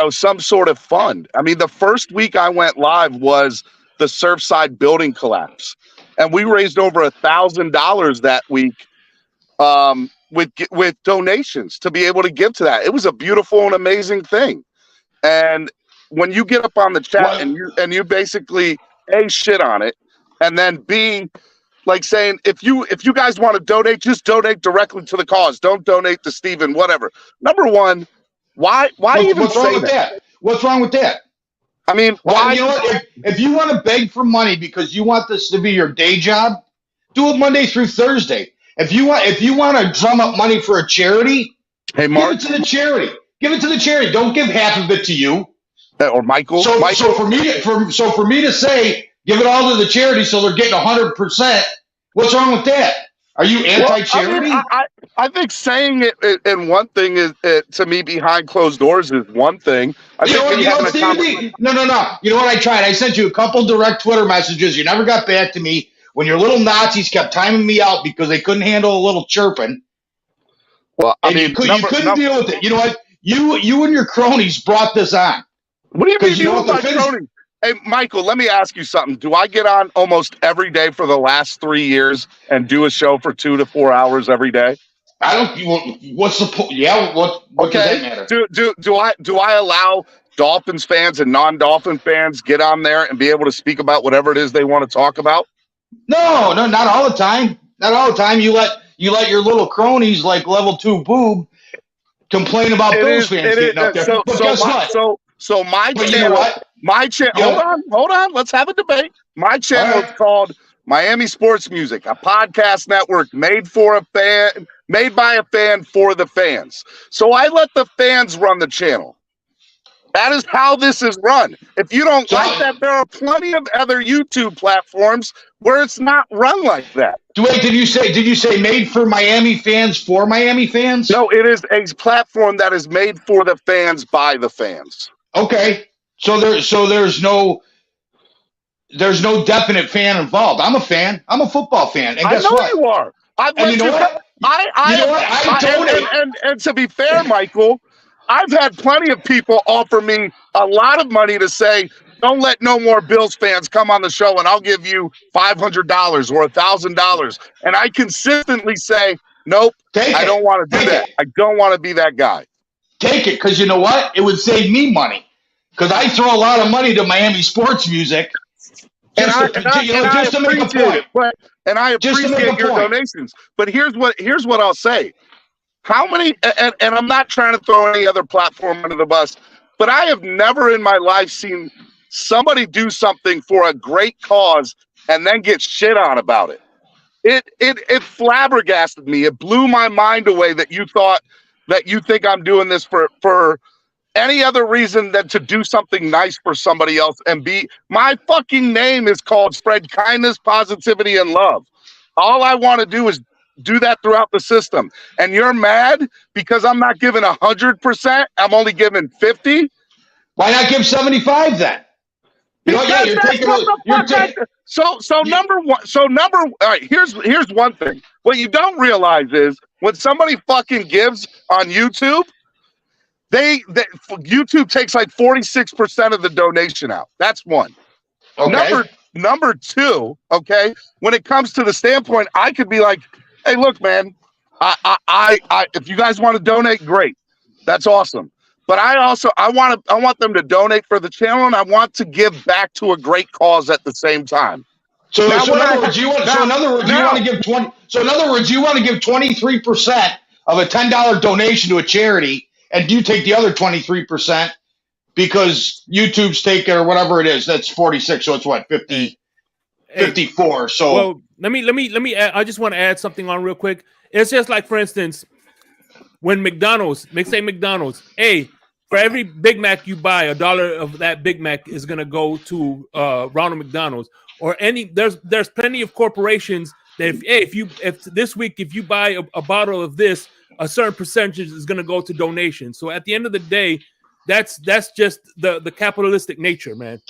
some sort of fund. I mean, the first week I went live was the Surfside building collapse. And we raised over $1,000 that week with donations to be able to give to that. It was a beautiful and amazing thing. And when you get up on the chat and you basically A, shit on it, and then B, like saying, if you guys want to donate, just donate directly to the cause. Don't donate to Steven, whatever. Number one, why even what's wrong with that? What's wrong with that? I mean, why? You know what? If you want to beg for money because you want this to be your day job, do it Monday through Thursday. If you want to drum up money for a charity, hey, Mark, give it to the charity. Give it to the charity. Don't give half of it to you or Michael. So for me to say give it all to the charity so they're getting 100%, what's wrong with that? Are you anti-charity? Well, I think saying it in one thing is to me behind closed doors is one thing. No. You know what I tried? I sent you a couple direct Twitter messages. You never got back to me. When your little Nazis kept timing me out because they couldn't handle a little chirping. Well, you couldn't deal with it. You know what? You and your cronies brought this on. What do you mean you and my cronies? Hey, Michael, let me ask you something. Do I get on almost every day for the last 3 years and do a show for 2 to 4 hours every day? I don't. What's the point? Yeah. What does that matter? Do I allow Dolphins fans and non-Dolphin fans get on there and be able to speak about whatever it is they want to talk about? No, not all the time. Not all the time. You let your little cronies like Level 2 Boob complain about Bills fans getting up there. Guess what? So my channel. You know what? My channel. Hold on. Let's have a debate. My channel is called Miami Sports Music, a podcast network made by a fan for the fans. So I let the fans run the channel. That is how this is run. If you don't like that, there are plenty of other YouTube platforms where it's not run like that. Wait, did you say made for Miami fans for Miami fans? No, it is a platform that is made for the fans by the fans. Okay. So there's no definite fan involved. I'm a fan. I'm a football fan. And guess what? I know you are. I donate. And to be fair, Michael, I've had plenty of people offer me a lot of money to say, don't let no more Bills fans come on the show and I'll give you $500 or $1,000. And I consistently say, nope, I don't want to do that. I don't want to be that guy. Take it, because you know what? It would save me money. Because I throw a lot of money to Miami Sports Music. Just to make a point. And I appreciate your donations. But here's what I'll say. How many, and I'm not trying to throw any other platform under the bus, but I have never in my life seen somebody do something for a great cause and then get shit on about it. It flabbergasted me. It blew my mind away that you think I'm doing this for any other reason than to do something nice for somebody else and my fucking name is called Spread Kindness, Positivity, and Love. All I want to do is do that throughout the system. And you're mad because I'm not giving 100%. I'm only giving 50. Why not give 75 then? Number one. All right. Here's one thing. What you don't realize is when somebody fucking gives on YouTube, YouTube takes like 46% of the donation out. That's one. Okay. Number two. Okay. When it comes to the standpoint, I could be like, hey, look, man, I if you guys want to donate, great. That's awesome. But I want them to donate for the channel, and I want to give back to a great cause at the same time. So in other words, you want to give 20. So in other words, you want to give 23% of a $10 donation to a charity, and you take the other 23% because YouTube's taking or whatever it is. That's 46. So it's what 50, 54. So well, let me add, I just want to add something on real quick. It's just like, for instance, when McDonald's, hey, for every Big Mac you buy, $1 of that Big Mac is gonna go to Ronald McDonald's or any. There's plenty of corporations that if this week if you buy a bottle of this, a certain percentage is gonna go to donations. So at the end of the day, that's just the capitalistic nature, man.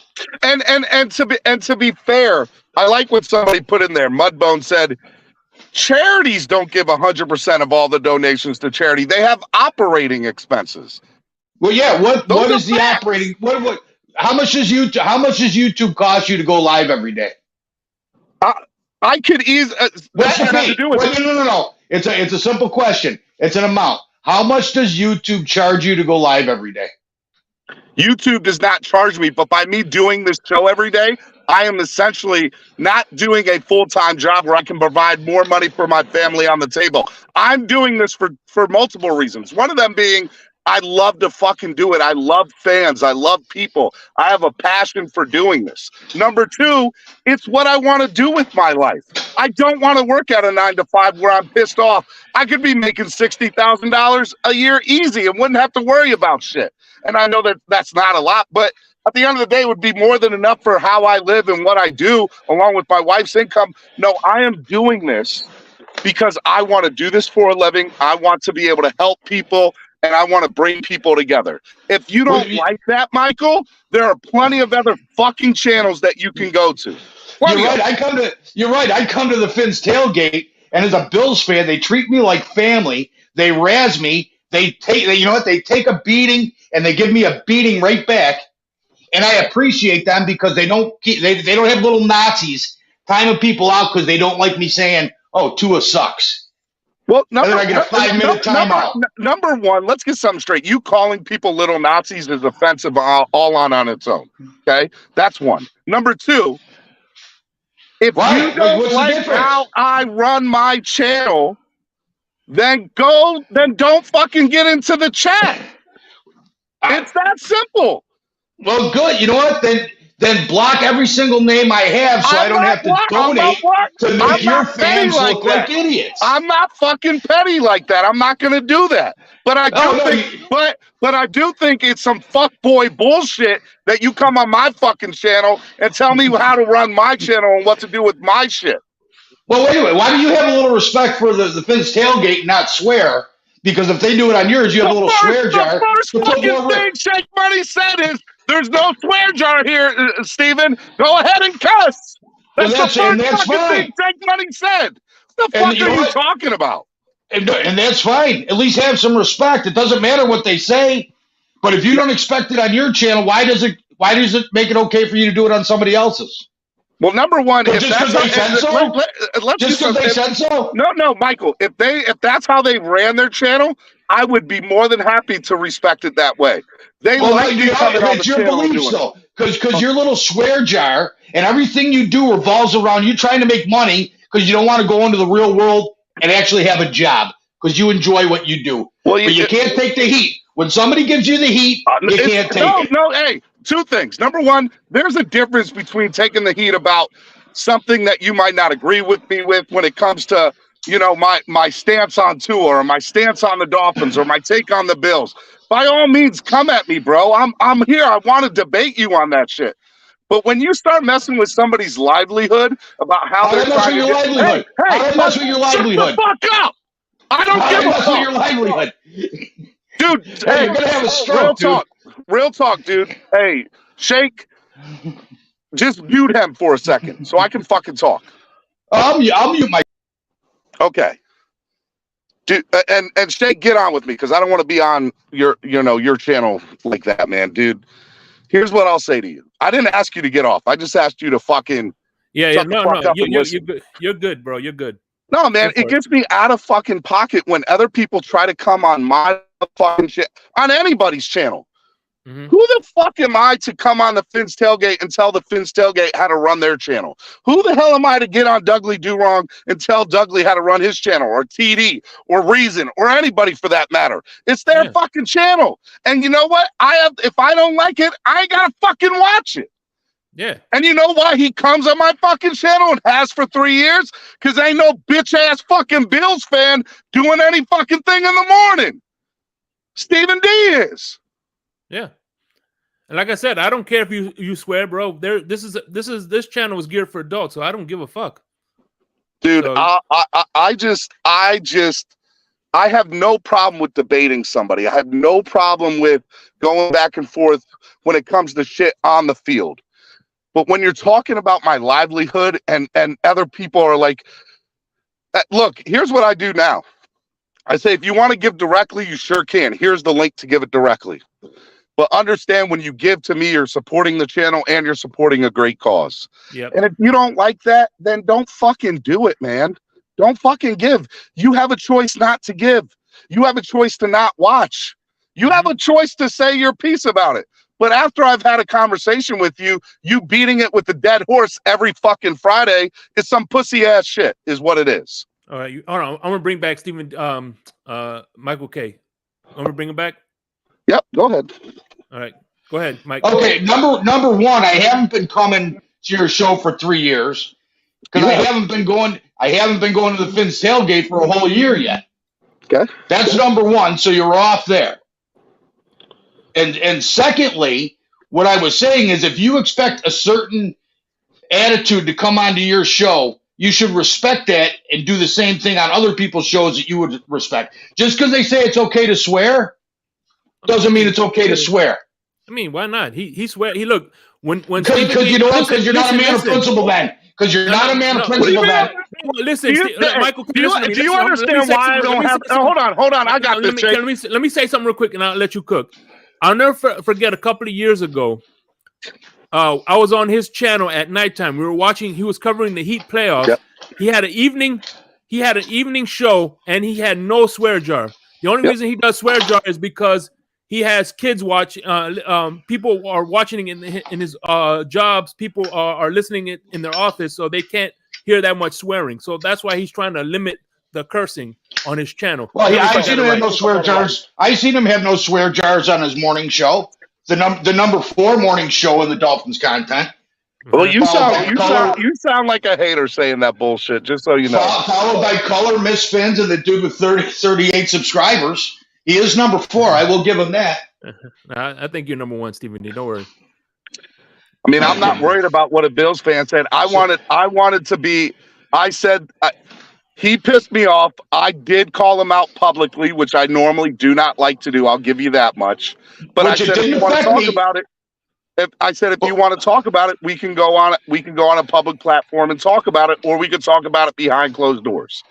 And to be fair, I like what somebody put in there. Mudbone said, charities don't give 100% of all the donations to charity. They have operating expenses. Well, yeah. What is the operating? What? How much does YouTube cost you to go live every day? I could easily. What's the fee? No. It's a simple question. It's an amount. How much does YouTube charge you to go live every day? YouTube does not charge me, but by me doing this show every day, I am essentially not doing a full-time job where I can provide more money for my family on the table. I'm doing this for multiple reasons. One of them being I love to fucking do it. I love fans. I love people. I have a passion for doing this. Number two, it's what I want to do with my life. I don't want to work at a 9-to-5 where I'm pissed off. I could be making $60,000 a year easy and wouldn't have to worry about shit. And I know that that's not a lot, but at the end of the day, it would be more than enough for how I live and what I do, along with my wife's income. No, I am doing this because I want to do this for a living. I want to be able to help people, and I want to bring people together. If you don't like that, Michael, there are plenty of other fucking channels that you can go to. You're right. I come to the Finn's tailgate, and as a Bills fan, they treat me like family. They razz me. They take a beating, and they give me a beating right back. And I appreciate them because they don't have little Nazis timing people out because they don't like me saying, "Oh, Tua sucks." Well, and then I get a 5-minute timeout. Number one, let's get something straight. You calling people little Nazis is offensive all on its own. Okay, that's one. Number two, if you don't like how I run my channel, then don't fucking get into the chat. It's that simple. Well, good. You know what? Then block every single name I have so I don't have to donate to make your fans look like idiots. I'm not fucking petty like that. I'm not going to do that. But I do think it's some fuckboy bullshit that you come on my fucking channel and tell me how to run my channel and what to do with my shit. Well, wait a minute. Why do you have a little respect for the Finn's tailgate and not swear? Because if they do it on yours, you have a little swear jar. The first fucking thing Shake Money said is, there's no swear jar here, Steven. Go ahead and cuss. That's the first fucking thing Shake Money said. What the fuck are you talking about? And that's fine. At least have some respect. It doesn't matter what they say. But if you don't expect it on your channel, why does it make it okay for you to do it on somebody else's? Well, number one, but just because they said so. Just because they said so. No, Michael. If that's how they ran their channel, I would be more than happy to respect it that way. It's your beliefs, though, because your little swear jar and everything you do revolves around you trying to make money because you don't want to go into the real world and actually have a job because you enjoy what you do. Well, but you can't take the heat. When somebody gives you the heat, you can't take it. No, hey, two things. Number one, there's a difference between taking the heat about something that you might not agree with me with when it comes to, my stance on Tua or my stance on the Dolphins or my take on the Bills. By all means, come at me, bro. I'm here. I want to debate you on that shit. But when you start messing with somebody's livelihood about how they're trying to livelihood. How do mess with your livelihood? Shut the fuck up! I don't give a fuck. With your livelihood. Dude, hey, you're gonna have a stroke, real talk, dude. Hey, Shake, just mute him for a second so I can fucking talk. I'll mute my. Okay. Dude, and Shake, get on with me because I don't want to be on your channel like that, man, dude. Here's what I'll say to you. I didn't ask you to get off. I just asked you to fucking no. You're good, bro. You're good. No, man, it gets me out of fucking pocket when other people try to come on my fucking shit on anybody's channel. Mm-hmm. Who the fuck am I to come on the Finn's Tailgate and tell the Finn's Tailgate how to run their channel? Who the hell am I to get on Dougley Do Wrong and tell Dougley how to run his channel, or TD, or Reason, or anybody for that matter? It's their fucking channel. And you know what? If I don't like it, I ain't gotta fucking watch it. Yeah. And you know why he comes on my fucking channel and has for 3 years? Because ain't no bitch-ass fucking Bills fan doing any fucking thing in the morning. Stephen D is. Yeah. And like I said, I don't care if you swear, bro. This channel is geared for adults, so I don't give a fuck. Dude, So, I have no problem with debating somebody. I have no problem with going back and forth when it comes to shit on the field. But when you're talking about my livelihood and other people are like, look, here's what I do now. I say, if you want to give directly, you sure can. Here's the link to give it directly. But understand, when you give to me, you're supporting the channel and you're supporting a great cause. Yep. And if you don't like that, then don't fucking do it, man. Don't fucking give. You have a choice not to give. You have a choice to not watch. You have a choice to say your piece about it. But after I've had a conversation with you, you beating it with the dead horse every fucking Friday is some pussy ass shit, is what it is. all right, hold on. I'm gonna bring back Stephen Michael K. I'm gonna bring him back. Yep, go ahead. All right, go ahead, Mike. Okay, number one, I haven't been coming to your show for 3 years because I haven't been going to the Finn's Tailgate for a whole year yet. Okay, that's number one. So you're off there. And secondly, what I was saying is, if you expect a certain attitude to come onto your show, you should respect that and do the same thing on other people's shows that you would respect. Just because they say it's okay to swear doesn't mean it's okay to swear. I mean, why not? He swear. He look when because you know what? Because you're not a man of principle then. Because you're not a man of principle then. Listen, Michael. Do you understand why I don't have? Hold on. I got this. Let me say something real quick, and I'll let you cook. I'll never forget a couple of years ago. I was on his channel at nighttime. We were watching. He was covering the Heat playoffs. Yep. He had an evening show, and he had no swear jar. The only reason he does swear jar is because he has kids watch. People are watching in his jobs. People are listening in their office, so they can't hear that much swearing. So that's why he's trying to limit the cursing on his channel. Well, yeah, I've seen him have no swear jars. I've seen him have no swear jars on his morning show. The number 4 morning show in the Dolphins content. Well, you sound like a hater saying that bullshit. Just so you know. Followed by Color, Miss Fins, and the dude with 38 subscribers. He is number 4. I will give him that. I think you're number 1, Stephen D. Don't worry. I mean, I'm not worried about what a Bills fan said. I wanted to be. I said. He pissed me off. I did call him out publicly, which I normally do not like to do. I'll give you that much. But I said, if you want to talk about it, if you want to talk about it, we can go on it. We can go on a public platform and talk about it, or we can talk about it behind closed doors.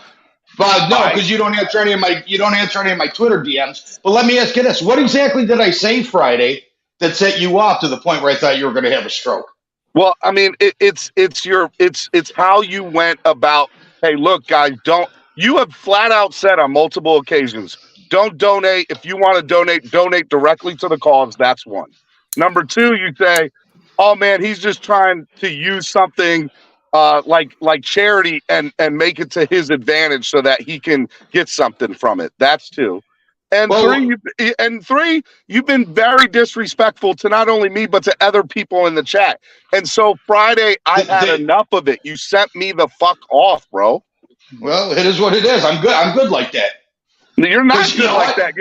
But no, because you don't answer any of my Twitter DMs. But let me ask you this: what exactly did I say Friday that set you off to the point where I thought you were going to have a stroke? Well, I mean, it's how you went about. Hey, look, guys, you have flat out said on multiple occasions, don't donate. If you want to donate directly to the cause. That's one. Number 2, you say, oh man, he's just trying to use something like charity and make it to his advantage so that he can get something from it. That's 2. And 3, you've been very disrespectful to not only me, but to other people in the chat. And so Friday, I had enough of it. You sent me the fuck off, bro. Well, it is what it is. I'm good like that. You're not good like that.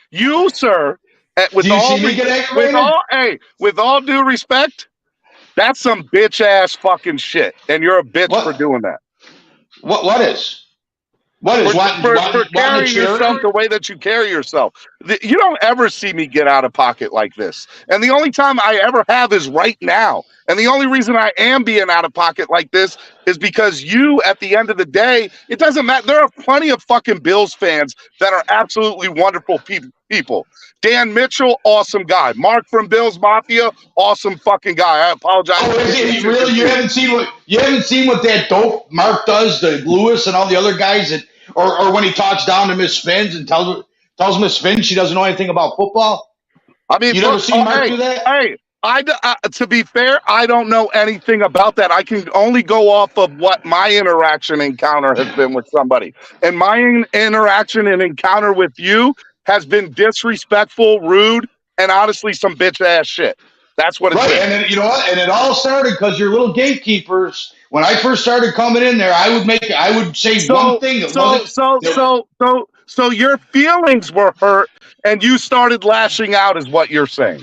You, sir, with all due respect, that's some bitch ass fucking shit. And you're a bitch for doing that. What is? What is for carrying yourself the way that you carry yourself? You don't ever see me get out of pocket like this. And the only time I ever have is right now. And the only reason I am being out of pocket like this is because you, at the end of the day, it doesn't matter. There are plenty of fucking Bills fans that are absolutely wonderful people. Dan Mitchell, awesome guy. Mark from Bills Mafia, awesome fucking guy. I apologize. Really? You haven't seen what that dope Mark does to Lewis and all the other guys, or when he talks down to Miss Fins and tells tells Miss Finn she doesn't know anything about football. I mean, you never seen Mark do that? Hey, to be fair, I don't know anything about that. I can only go off of what my interaction encounter has been with somebody. And my interaction and encounter with you has been disrespectful, rude, and honestly some bitch ass shit. That's what it's been. And then, you know what? And it all started because your little gatekeepers. When I first started coming in there, I would say one thing. So your feelings were hurt, and you started lashing out, is what you're saying.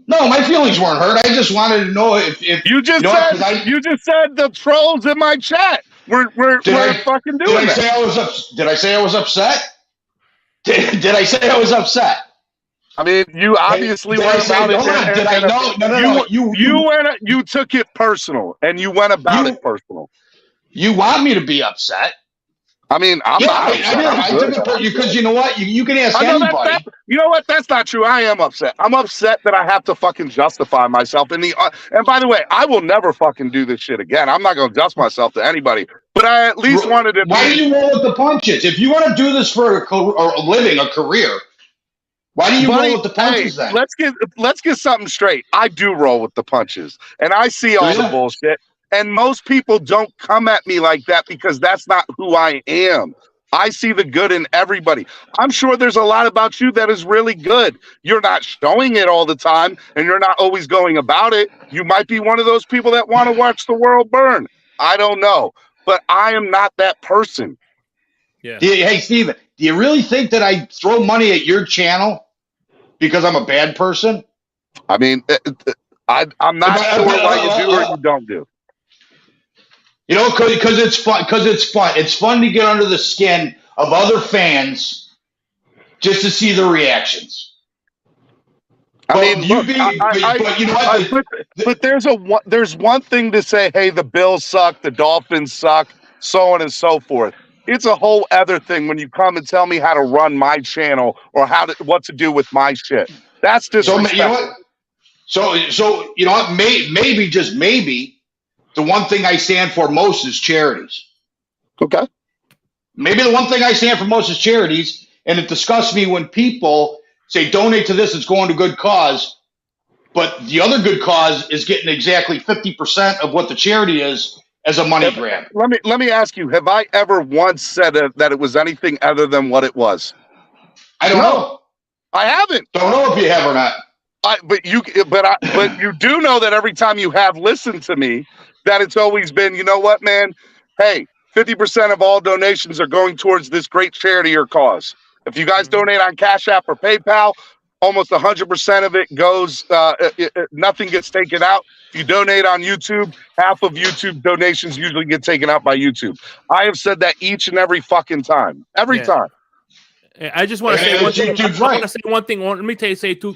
No, my feelings weren't hurt. I just wanted to know if you just said the trolls in my chat were fucking doing that. Did I say I was upset? Did I say I was upset? I mean, you obviously went about it. You took it personal, and you went about it personal. You want me to be upset? I mean, I'm not upset. I took it personal because you know what? You can ask anybody. You know what? That's not true. I am upset. I'm upset that I have to fucking justify myself. And by the way, I will never fucking do this shit again. I'm not going to adjust myself to anybody. But I at least wanted to. Why do you roll with the punches? If you want to do this for a living, a career. Why do you roll with the punches then? Let's get something straight. I do roll with the punches, and I see all the bullshit. And most people don't come at me like that because that's not who I am. I see the good in everybody. I'm sure there's a lot about you that is really good. You're not showing it all the time, and you're not always going about it. You might be one of those people that want to watch the world burn. I don't know, but I am not that person. Yeah. Hey, Steven, do you really think that I throw money at your channel because I'm a bad person? I mean, I'm not sure what you do or you don't do. You know, because it's fun. It's fun to get under the skin of other fans just to see their reactions. But there's one thing to say, hey, the Bills suck, the Dolphins suck, so on and so forth. It's a whole other thing when you come and tell me how to run my channel or what to do with my shit. That's disrespectful. So you know what? Maybe just maybe. The one thing I stand for most is charities. Okay. Maybe the one thing I stand for most is charities, and it disgusts me when people say donate to this, it's going to good cause, but the other good cause is getting exactly 50% of what the charity is as a money grab. Let me ask you, have I ever once said that it was anything other than what it was? I don't know. I haven't. Don't know if you have or not. But you do know that every time you have listened to me, that it's always been, you know what, man? Hey, 50% of all donations are going towards this great charity or cause. If you guys donate on Cash App or PayPal, almost 100% of it goes, nothing gets taken out. If you donate on YouTube, half of YouTube donations usually get taken out by YouTube. I have said that each and every fucking time. Every time. I just want to say one thing. I want to say one thing. Let me say two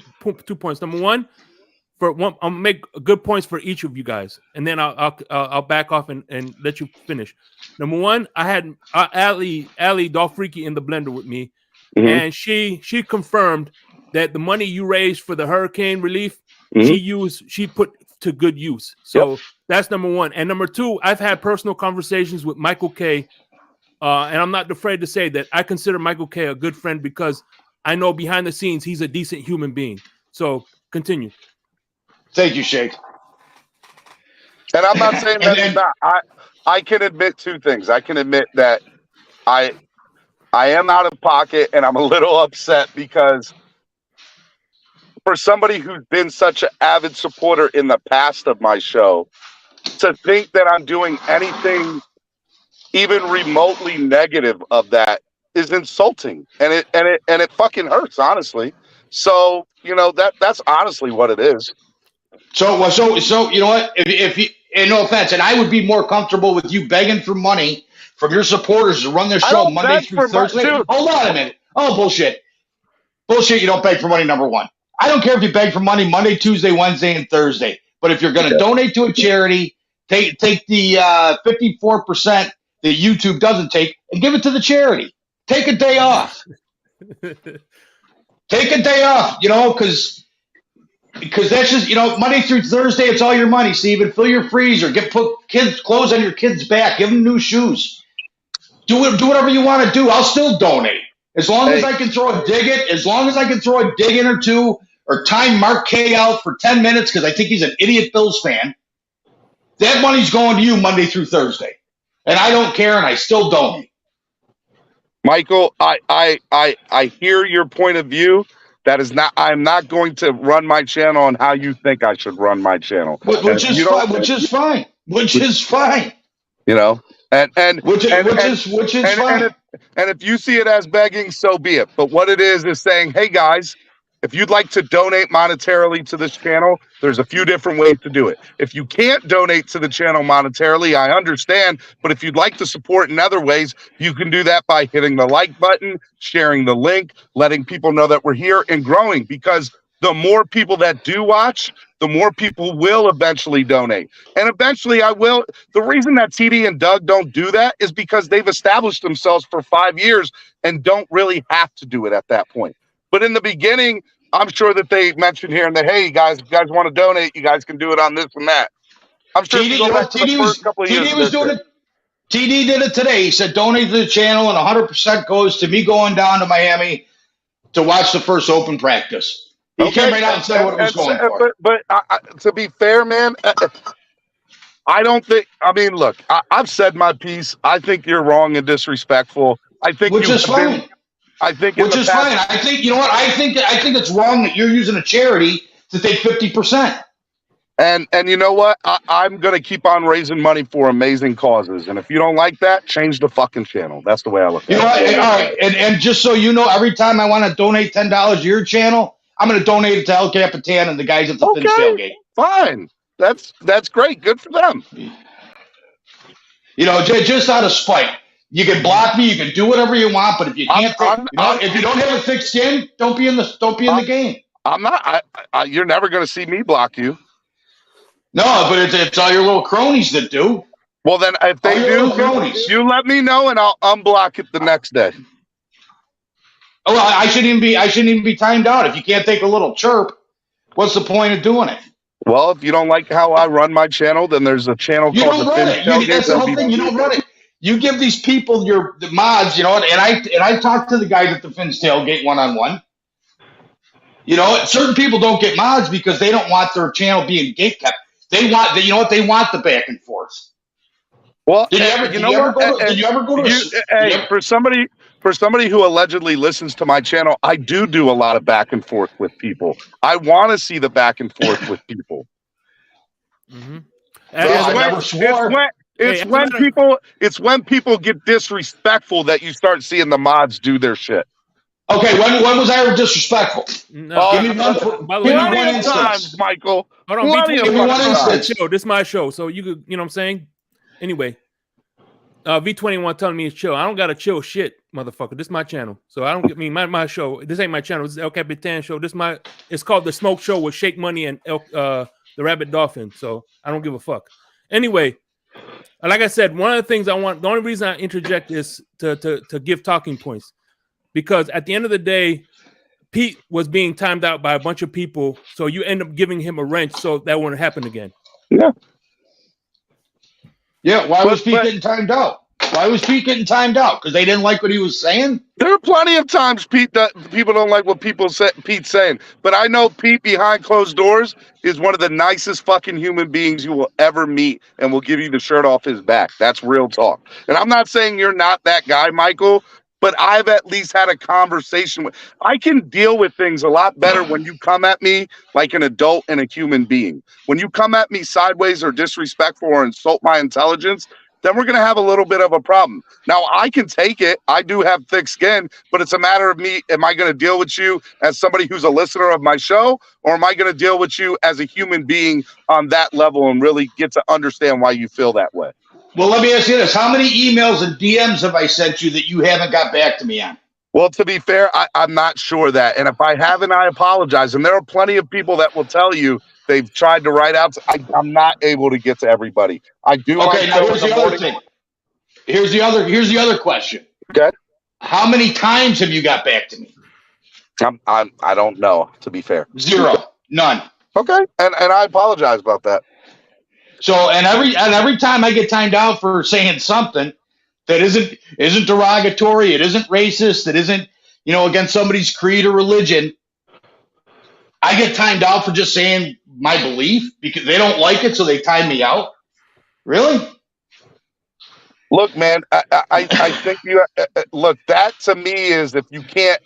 points. Number one, I'll make good points for each of you guys, and then I'll back off and let you finish. Number one, I had Ali Dolfreaky in the blender with me, and she confirmed that the money you raised for the hurricane relief, she put to good use. So that's number one. And number two, I've had personal conversations with Michael K. And I'm not afraid to say that I consider Michael K. a good friend because I know behind the scenes he's a decent human being. So continue. Thank you, Shake. And I'm not saying that he's not. I can admit two things. I can admit that I am out of pocket and I'm a little upset because for somebody who's been such an avid supporter in the past of my show, to think that I'm doing anything even remotely negative of that is insulting, and it fucking hurts, honestly. So you know that's honestly what it is. So you know what? If you, and no offense, and I would be more comfortable with you begging for money from your supporters to run their show Monday through Thursday. Hold on a minute. Oh, bullshit. You don't beg for money. Number one, I don't care if you beg for money Monday, Tuesday, Wednesday, and Thursday. But if you're going to donate to a charity, take the 54%. that YouTube doesn't take and give it to the charity. Take a day off. Take a day off, you know, because that's just, you know, Monday through Thursday, it's all your money, Steven. Fill your freezer. Put kids' clothes on your kids' back. Give them new shoes. Do whatever you want to do. I'll still donate. As long as I can throw a dig in or two, or time Mark K out for 10 minutes because I think he's an idiot Bills fan, that money's going to you Monday through Thursday. And I don't care, and I still donate. Michael, I hear your point of view. That is not. I'm not going to run my channel on how you think I should run my channel. Which is fine. Which is fine. You know, which is fine. And if you see it as begging, so be it. But what it is saying, hey guys, if you'd like to donate monetarily to this channel, there's a few different ways to do it. If you can't donate to the channel monetarily, I understand. But if you'd like to support in other ways, you can do that by hitting the like button, sharing the link, letting people know that we're here and growing. Because the more people that do watch, the more people will eventually donate. And eventually I will. The reason that TD and Doug don't do that is because they've established themselves for 5 years and don't really have to do it at that point. But in the beginning, I'm sure that they mentioned here and that, hey, guys, if you guys want to donate, you guys can do it on this and that. I'm sure TD did it today. He said, donate to the channel, and 100% goes to me going down to Miami to watch the first open practice. He came right out and said what it was going for. But to be fair, man, I don't think, I mean, look, I've said my piece. I think you're wrong and disrespectful. Which is fine. Which is fine. I think, you know what? I think it's wrong that you're using a charity to take 50%. And you know what? I'm going to keep on raising money for amazing causes. And if you don't like that, change the fucking channel. That's the way I look at it. All right. And just so you know, every time I want to donate $10 to your channel, I'm going to donate it to El Capitan and the guys at the Fins Tailgate. Fine. That's great. Good for them. You know, just out of spite. You can block me. You can do whatever you want, but if you can't, if you don't have a thick skin, don't be in the game. I'm not. You're never going to see me block you. No, but it's all your little cronies that do. Well, then if they do, you let me know and I'll unblock it the next day. Oh, well, I shouldn't even be timed out. If you can't take a little chirp, what's the point of doing it? Well, if you don't like how I run my channel, then there's a channel called the Fins Tailgate. That's the whole thing. You don't run it. You give these people the mods, you know, and I talk to the guys at the Fins Tailgate one-on-one. You know, certain people don't get mods because they don't want their channel being gatekept. They want the back and forth. Well, did you ever go to for somebody who allegedly listens to my channel, I do a lot of back and forth with people. I want to see the back and forth with people. Mm-hmm. It's when people get disrespectful that you start seeing the mods do their shit. Okay, when was I disrespectful? No, give me one instance, Michael. Hold on, give me one instance. This is my show, so you could, you know what I'm saying? Anyway, V21 telling me it's chill. I don't got to chill shit, motherfucker. This is my channel, so I don't get me my show. This ain't my channel. This is El Capitan show. It's called the Smoke Show with Shake Money and the Rabid Dolphin. So I don't give a fuck. Anyway, like I said, one of the things I want, the only reason I interject is to give talking points. Because at the end of the day, Pete was being timed out by a bunch of people, so you end up giving him a wrench so that won't happen again. Yeah. Yeah, why was Pete getting timed out? Why was Pete getting timed out? Because they didn't like what he was saying? There are plenty of times people don't like what Pete's saying. But I know Pete behind closed doors is one of the nicest fucking human beings you will ever meet and will give you the shirt off his back. That's real talk. And I'm not saying you're not that guy, Michael, but I've at least had a conversation with. I can deal with things a lot better when you come at me like an adult and a human being. When you come at me sideways or disrespectful or insult my intelligence, then we're going to have a little bit of a problem. Now, I can take it. I do have thick skin, but it's a matter of me. Am I going to deal with you as somebody who's a listener of my show, or am I going to deal with you as a human being on that level and really get to understand why you feel that way? Well, let me ask you this. How many emails and DMs have I sent you that you haven't got back to me on? Well, to be fair, I'm not sure that. And if I haven't, I apologize. And there are plenty of people that will tell you they've tried to write out. I'm not able to get to everybody. I do. Okay, now here's the other thing. Here's the other question. Okay. How many times have you got back to me? I don't know, to be fair. Zero. None. Okay. And I apologize about that. So and every time I get timed out for saying something that isn't derogatory, it isn't racist, it isn't against somebody's creed or religion, I get timed out for just saying my belief because they don't like it, so they time me out. Really? Look, man, I think you look. That to me is if you can't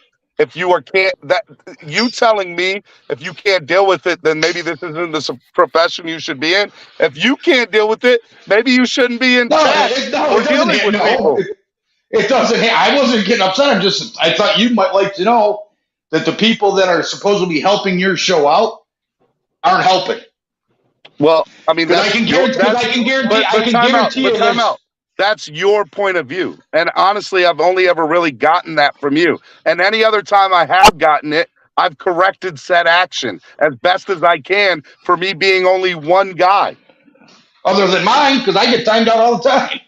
you telling me if you can't deal with it, then maybe this isn't the profession you should be in. If you can't deal with it, maybe you shouldn't be in chat or dealing with people. It doesn't. I wasn't getting upset. I thought you might like to know that the people that are supposed to be helping your show out aren't helping. Well, I mean, I can guarantee you. Time out. That's your point of view. And honestly, I've only ever really gotten that from you. And any other time I have gotten it, I've corrected said action as best as I can for me being only one guy. Other than mine, because I get timed out all the time.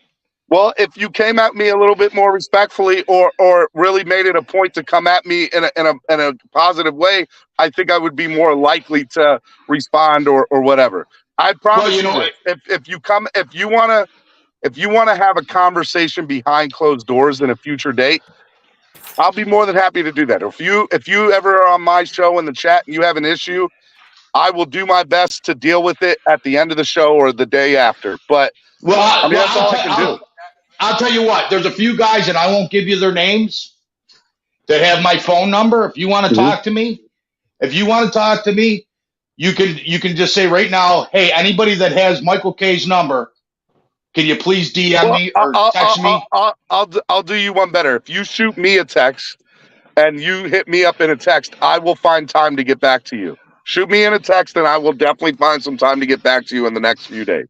Well, if you came at me a little bit more respectfully or really made it a point to come at me in a positive way, I think I would be more likely to respond or whatever. I promise you this. If you want to have a conversation behind closed doors in a future date, I'll be more than happy to do that. If you ever are on my show in the chat and you have an issue, I will do my best to deal with it at the end of the show or the day after. But that's all I can do. I'll tell you what. There's a few guys, and I won't give you their names, that have my phone number. If you want to talk to me, you can just say right now, hey, anybody that has Michael K's number, can you please DM me or text me? I'll do you one better. If you shoot me a text and you hit me up in a text, I will find time to get back to you. Shoot me in a text and I will definitely find some time to get back to you in the next few days.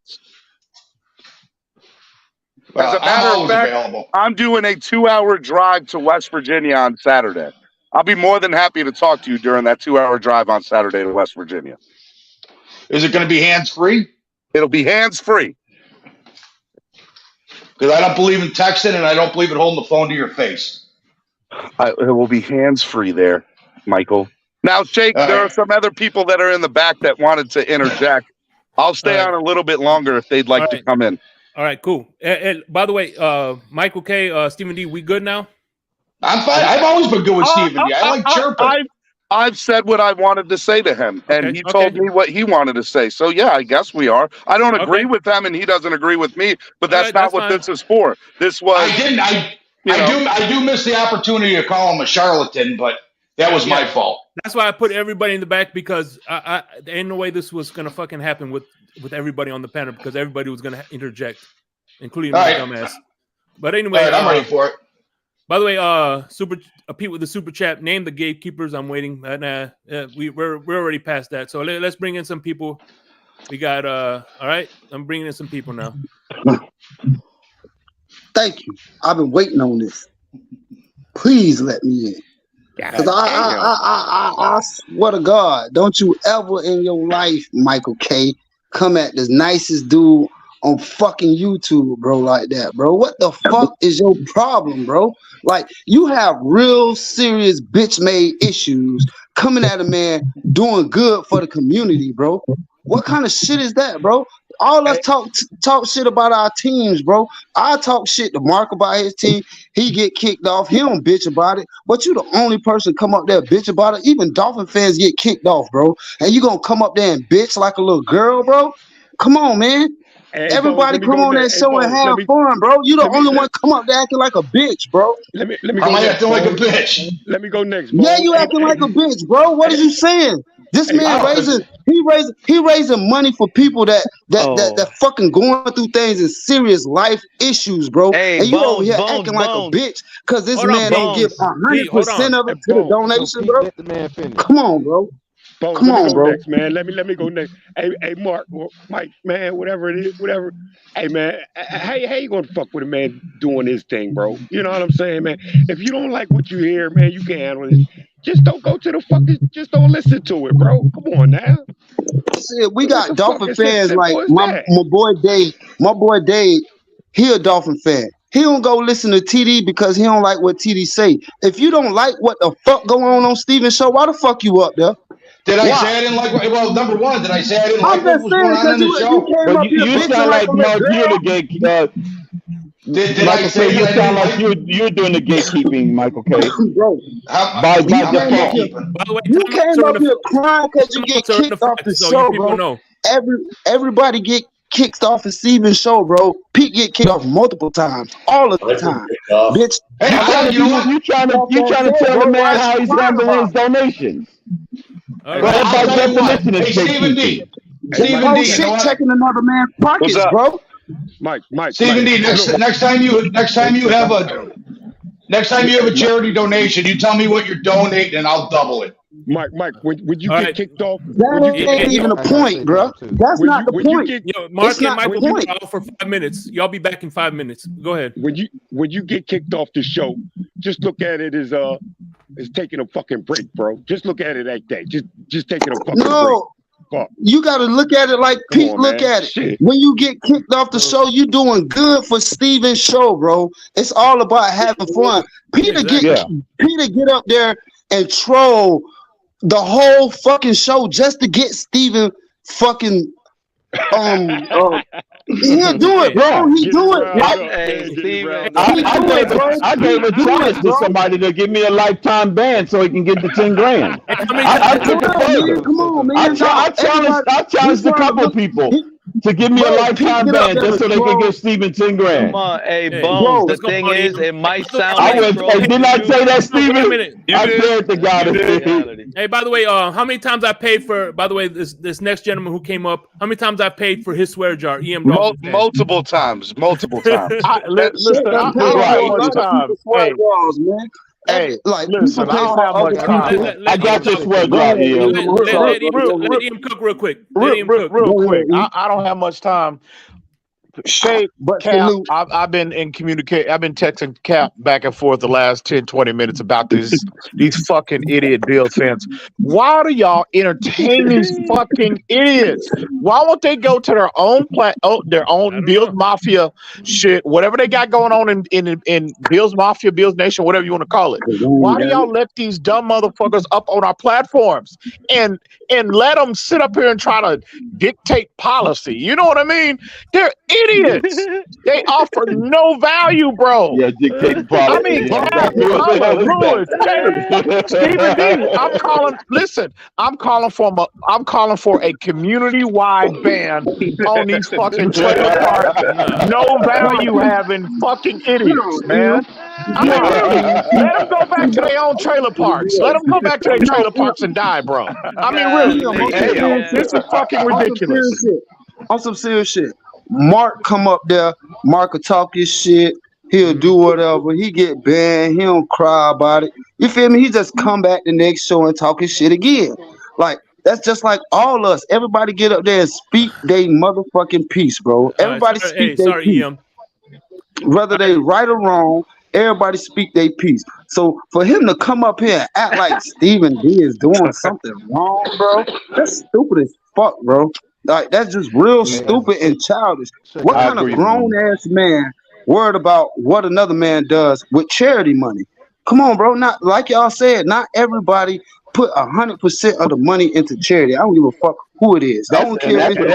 As a matter of fact, I'm doing a 2-hour drive to West Virginia on Saturday. I'll be more than happy to talk to you during that 2-hour drive on Saturday to West Virginia. Is it going to be hands-free? It'll be hands-free. Because I don't believe in texting and I don't believe in holding the phone to your face. It will be hands-free there, Michael. Now, Jake, there are some other people that are in the back that wanted to interject. I'll stay on a little bit longer if they'd like to come in. All right, cool. And by the way, Michael K, Stephen D, we good now? I'm fine. I've always been good with Stephen D. I like chirping. I've said what I wanted to say to him, and he told me what he wanted to say. So, yeah, I guess we are. I don't agree with him, and he doesn't agree with me, but that's not what this is for. This was... I do miss the opportunity to call him a charlatan, but that was my fault. That's why I put everybody in the back, because there ain't no way this was going to fucking happen with everybody on the panel, because everybody was going to interject, including my dumbass. But anyway, I'm ready for it. By the way, Pete with the super chat, name the gatekeepers. I'm waiting. We're already past that. So let's bring in some people. We got all right. I'm bringing in some people now. Thank you. I've been waiting on this. Please let me in. Because I swear to God, don't you ever in your life, Michael K, come at this nicest dude on fucking YouTube, bro, like that, bro. What the fuck is your problem, bro? Like, you have real serious bitch-made issues coming at a man doing good for the community, bro. What kind of shit is that, bro? All us talk shit about our teams, bro. I talk shit to Mark about his team. He get kicked off. He don't bitch about it. But you the only person come up there bitch about it. Even Dolphin fans get kicked off, bro. And you gonna come up there and bitch like a little girl, bro? Come on, man. Everybody come on that show and have fun, bro. You the only one come up there acting like a bitch, bro. Let me go I'm next, acting like a bitch. Let me go next. Yeah, you acting like a bitch, bro. What are you saying? This man raising money for people that fucking going through things and serious life issues, bro. And you over here acting like a bitch because this man don't give 100% of it to the donation, bro. Come on, bro. Come on, bro. Next, man. Let me go next. Hey, Mark, Mike, man, whatever it is, whatever. Hey, man, how you gonna fuck with a man doing his thing, bro? You know what I'm saying, man? If you don't like what you hear, man, you can't handle it. Just don't go to the fucking. Just don't listen to it, bro. Come on now. Shit, we got Dolphin fans like my boy Dave. My boy Dave, he a Dolphin fan. He don't go listen to TD because he don't like what TD say. If you don't like what the fuck going on Steven's show, why the fuck you up there? Did I say I didn't like? Well, number one, did I say I didn't like what was going on in the show? You sound like Mark Unigate. Did I Michael say K, you that I sound didn't like like? you're doing the gatekeeping, Michael K. Bro, How, By you I'm not came up default. here. gatekeeping. By the way, You timeouts came are in up here effect. crying because you get Timeouts are in kicked off effect, the so you show, people bro. know. Everybody get kicked off of Steven's show, bro. Pete get kicked off multiple times, all of the I've been time. kicked off. Bitch, Hey, you trying to you know what? You trying off to that show, tell the bro. Why man is how you he's crying handling his about it? donations. All Well, right. That I'll by tell you what. definition is Hey, Stephen gatekeeping. D. Just Stephen whole D. You know shit what? checking another man's What's pockets, up, bro. Mike? Stephen D. Look, Next time you have a charity donation, you tell me what you're donating, and I'll double it. Mike, would you All get right. kicked off? Would you That get ain't kicked even off? the I gotta point, say bro. something too. That's When not the you point. get Yo, Mark It's and not the Michael point. out for 5 minutes. Y'all be back in 5 minutes. Go ahead. when you get kicked off the show, just look at it as taking a fucking break, bro. Just look at it like that. Just taking a fucking break. No, Fuck. you got to look at it like Come Pete on, look man. at it. Shit. When you get kicked off the show, you doing good for Steven's show, bro. It's all about having fun. Peter Exactly. get up there and troll the whole fucking show just to get Steven fucking he'll do it, bro. He Getting do it. riled Like, up, man. Getting riled he up. do it, bro. I gave a He do challenge it, to bro. somebody to give me a lifetime ban so he can get the 10 grand. Hey, how many I times? took it Yeah, man. further. Come on, I man. No, everybody. challenged He a trying to couple look. people He, to give me a bro, Pete lifetime get up ban there just to so they could troll. give Steven 10 Hey, grand. Hey, hey, Bones, the what's going thing on, is, Ian? it might By the sound way, like Hey, trolling didn't to I you. say that, wait a Steven? minute. I swear to God. That's the reality. Hey, by the way, how many times I paid for? By the way, this next gentleman who came up, how many times I paid for his swear jar? EM Dolphin fan. Multiple times. Shit Listen, done I paid don't for have a much lot of time. people's sweat draws, man. Like people Listen, I pay don't for have much other time. people. Let I Ian got your talk. swear Go jar, ahead, EM. Ian. I'm sorry, bro. Go Let ahead. Ian cook real quick. Let Ian cook. Real Go ahead, quick. Ian. I don't have much time. Shay, But Cap, salute. I've been in communicate. I've been texting Cap back and forth the last 10, 20 minutes about these fucking idiot Bills fans. Why do y'all entertain these fucking idiots? Why won't they go to their own their I own don't Bills know. Mafia shit, whatever they got going on in Bills Mafia, Bills Nation, whatever you want to call it? Why do y'all let these dumb motherfuckers up on our platforms and let them sit up here and try to dictate policy? You know what I mean? They're idiots. They offer no value, bro. Yeah, dictating I policy. mean, Yeah, Cap, exactly what Color, the hell Lewis, Taylor, Stephen D. I'm calling for a community-wide ban on these fucking trailer park, no value having fucking idiots, man. I mean, really, let them go back to their own trailer parks. Let them go back to their trailer parks and die, bro. I mean, really, this is fucking ridiculous. On some serious shit. Mark come up there. Mark will talk his shit. He'll do whatever. He get banned. He don't cry about it. You feel me? He just come back the next show and talk his shit again. Like that's just like all us. Everybody get up there and speak they motherfucking piece, bro. Everybody speak their piece. EM. Whether they right or wrong, everybody speak their piece. So for him to come up here and act like Stephen D is doing something wrong, bro, that's stupid as fuck, bro. Like that's just real stupid and childish. What kind of grown ass man worried about what another man does with charity money? Come on, bro. Not like y'all said, not everybody put 100% of the money into charity. I don't give a fuck who it is. I don't care if it's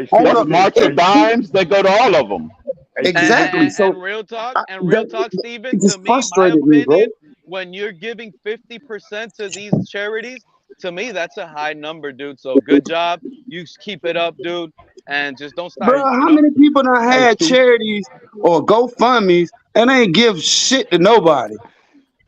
that's March of dimes. They go to all of them. Exactly. So and real talk, Stephen, it just to me, my frustrated me, bro. opinion, when you're giving 50% to these charities, to me, that's a high number, dude. So good job. You keep it up, dude. And just don't start. Bro, how many people done had charities or GoFundMes and ain't give shit to nobody?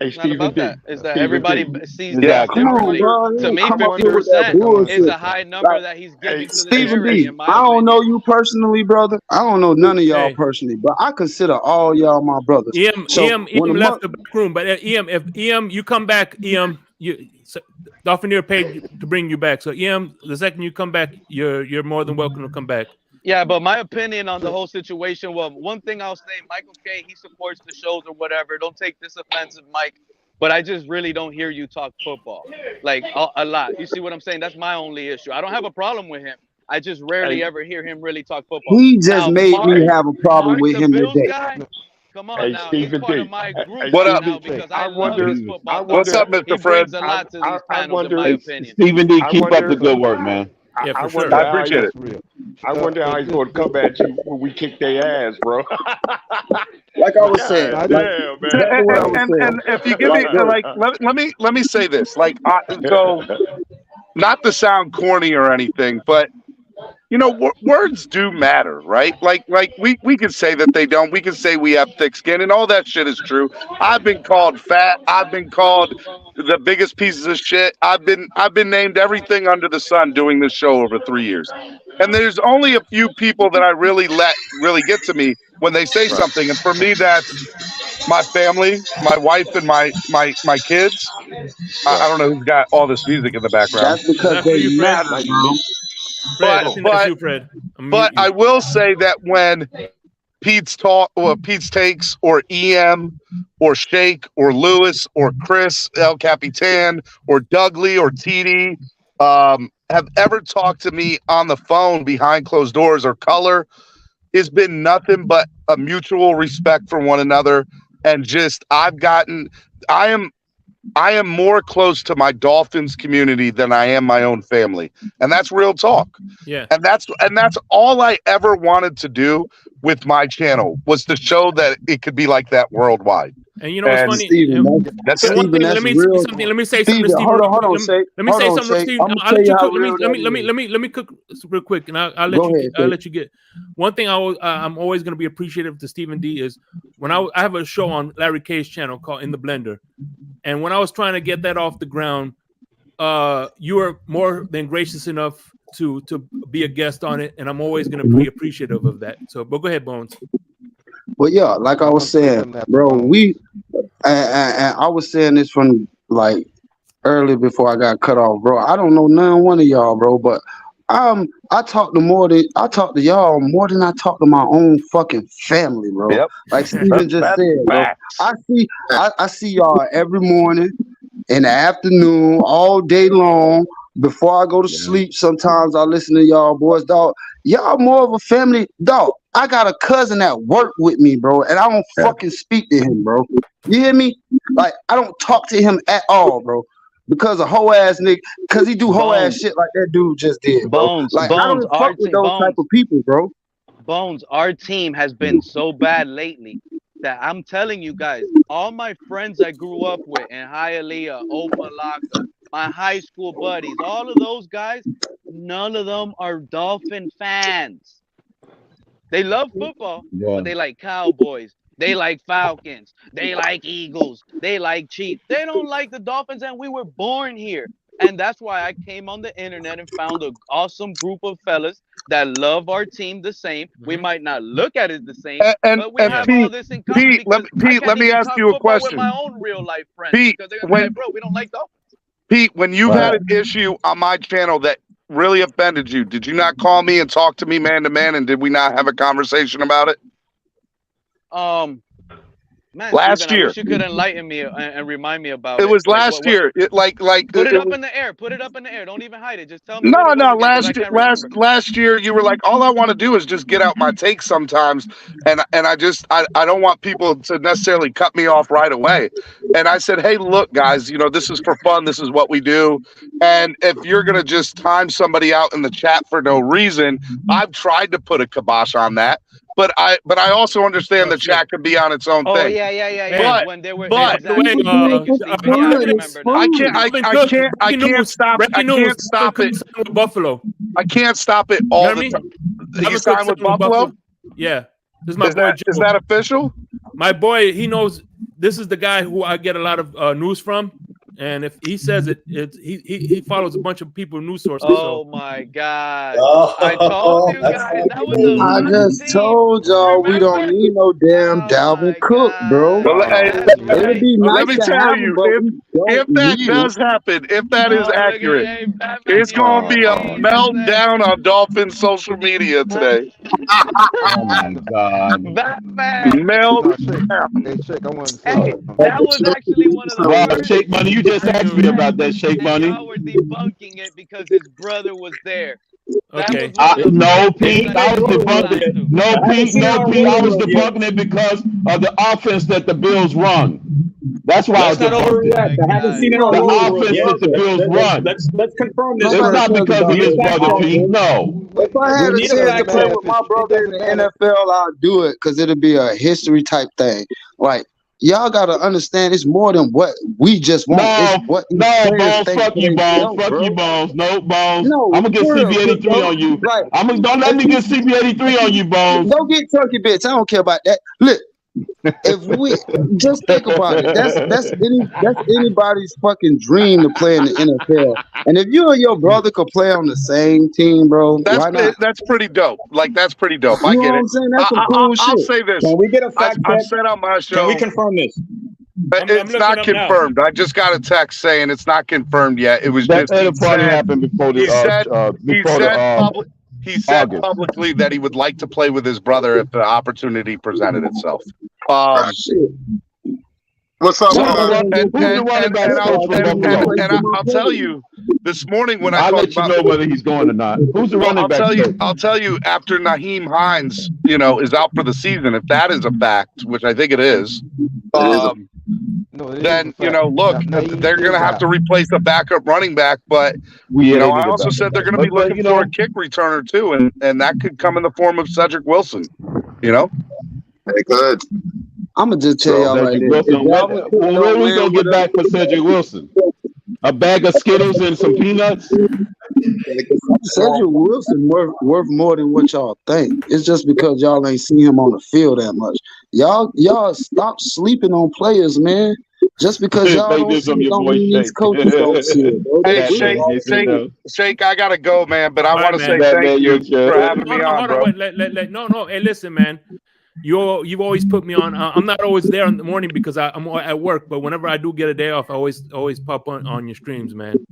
It's not about that. It's that everybody sees Come that differently. on, bro. To me, Come up here with that 50% bullshit. is a high number that he's giving to the Stephen charity, D, in my I don't opinion. know you personally, brother. I don't know none of y'all personally, but I consider all y'all my brothers. EM when left the back room, but EM, if EM you come back, EM Dolphinier paid to bring you back. So EM, the second you come back, you're more than welcome to come back. Yeah, but my opinion on the whole situation, well, one thing I'll say, Michael K, he supports the shows or whatever. Don't take this offensive, Mike, but I just really don't hear you talk football, like a lot. You see what I'm saying? That's my only issue. I don't have a problem with him. I just rarely ever hear him really talk football. He just made me have a problem with him today. Come on now, he's part of my group What right up? now because I love wonder- his football. What's up, Mr. He Fred? brings a lot to these panels, in my opinion. Stephen D, keep up the good work, man. Yeah, for sure. I appreciate it. I wonder how he's going to come at you when we kick their ass, bro. Like I was saying, God like damn, man. exactly what I was saying. And if you give me let me say this, like so, not to sound corny or anything, but you know, words do matter, right? Like we can say that they don't. We can say we have thick skin, and all that shit is true. I've been called fat. I've been called the biggest pieces of shit. I've been named everything under the sun doing this show over 3 years. And there's only a few people that I really let get to me when they say something. And for me, that's my family, my wife, and my kids. I don't know who's got all this music in the background. That's because Is that for they you, Fred? matter, bro. Fred, I think that's you, Fred. But I will say that when Pete's takes, or EM, or Shake, or Lewis, or Chris, El Capitan, or Dougley, or TD have ever talked to me on the phone behind closed doors, or Color, it's been nothing but a mutual respect for one another. And just I am more close to my Dolphins community than I am my own family. And that's real talk. Yeah. And that's all I ever wanted to do with my channel, was to show that it could be like that worldwide. And you know what's funny? Steven, let me say something. Let me say something to Steven. Hold on, Shake. Let me say something to Steven. I'll let you cook. Let me cook real quick, and I'll let you get. One thing I'm always going to be appreciative to Stephen D is when I have a show on Larry K's channel called In the Blender, and when I was trying to get that off the ground, you were more than gracious enough to be a guest on it, and I'm always going to be appreciative of that. So, but go ahead, Bones. Well, yeah, like I was saying, bro, I was saying this from like early before I got cut off, bro. I don't know none one of y'all, bro, but I talk to y'all more than I talk to my own fucking family, bro. Yep. Like Steven just said, bro. I see y'all every morning, in the afternoon, all day long. Before I go to sleep, sometimes I listen to y'all boys, dog. Y'all more of a family, dog. I got a cousin that work with me, bro, and I don't fucking speak to him, bro. You hear me? Like, I don't talk to him at all, bro. Because a hoe ass nigga, because he do hoe ass shit like that dude just did, bro. Bones, like, I don't fuck with those type of people, bro. Bones, our team has been so bad lately that I'm telling you guys, all my friends I grew up with in Hialeah, Opa-locka, my high school buddies, all of those guys, none of them are Dolphin fans. They love football, but they like Cowboys. They like Falcons. They like Eagles. They like Chiefs. They don't like the Dolphins, and we were born here. And that's why I came on the internet and found an awesome group of fellas that love our team the same. We might not look at it the same, but we have all this in common. Pete, let me ask you a question. With my own real life friends, Pete, because they're gonna be like, bro, we don't like Dolphins. Pete, when you've had an issue on my channel that really offended you, did you not call me and talk to me man to man, and did we not have a conversation about it? Man, last Steven, year. I wish you could enlighten me and remind me about it. It Was last year. Put it up in the air. Put it up in the air. Don't even hide it. Just tell me. No. Last year, you were like, all I want to do is just get out my take sometimes, and I don't want people to necessarily cut me off right away. And I said, hey, look, guys, you know, this is for fun. This is what we do. And if you're gonna just time somebody out in the chat for no reason, I've tried to put a kibosh on that. But I also understand the chat could be on its own thing. Oh yeah. But, when they were I can't stop it. Buffalo. I can't stop it all the time. He signed with Buffalo? Yeah. This is my boy Joe. Is that official? My boy, he knows this is the guy who I get a lot of news from. And if he says he follows a bunch of people, news sources. Oh my God! I told you guys that was I just told y'all we don't need no damn Dalvin Cook, bro. It'd be nice. Let me tell you, if that does happen, if that is accurate, it's going to be a meltdown on Dolphins social media today. Oh my God! Batman. Meltdown. Hey, that was actually one of the worst. Shake Money, you just asked me about that, Shake Money. Y'all were debunking it because his brother was there. Okay. No, Pete, I was debunking it. No, Pete, I was debunking it because of the offense that the Bills run. That's why Let's not overreact. I haven't seen it all the over offense yet. that the Bills run. Let's confirm this. It's First. not because of his brother, Pete. No. If I had We a need a chance to fact play check. with my brother in the NFL, I'll do it because it'll be a history type thing. Like, y'all gotta understand, it's more than what we just want. It's what these players Bones. think Fuck for you, Bones. themselves, Fuck bro. you, Bones. No, Bones. No, I'm gonna get for real, CB83 on you. like, Don't let me get CB83 on you, Bones. Go get Turkey Bits. I don't care about that. Look, if we just think about it, that's anybody's fucking dream to play in the NFL. And if you and your brother could play on the same team, bro, why not? That's pretty dope. Like that's pretty dope. You I know get what it. I'm saying? That's some cool I'll shit. say this. Can we get a fact I've check? said on my show. Can we confirm this? It's not confirmed. I just got a text saying it's not confirmed yet. It was That just party happened before the he said publicly that he would like to play with his brother if the opportunity presented itself. What's up? I'll tell you, this morning when I'll let you know whether he's going or not. Who's the running back? I'll tell you after Naheem Hines, is out for the season. If that is a fact, which I think it is, then look, they're going to have to replace the backup running back. But I also said they're going to be looking for a kick returner too, and that could come in the form of Cedric Wilson. They could. I'm gonna just tell y'all right now. Where we gonna get back for Cedric Wilson? A bag of Skittles and some peanuts? Cedric Wilson worth more than what y'all think. It's just because y'all ain't seen him on the field that much. Y'all stop sleeping on players, man. Just because y'all don't see it, don't mean these coaches don't see it. Bro. Hey, Shake, I gotta go, man. But I want to say thank you for having me on, bro. No. Hey, listen, man. You've always put me on. I'm not always there in the morning because I'm at work. But whenever I do get a day off, I always pop on your streams, man.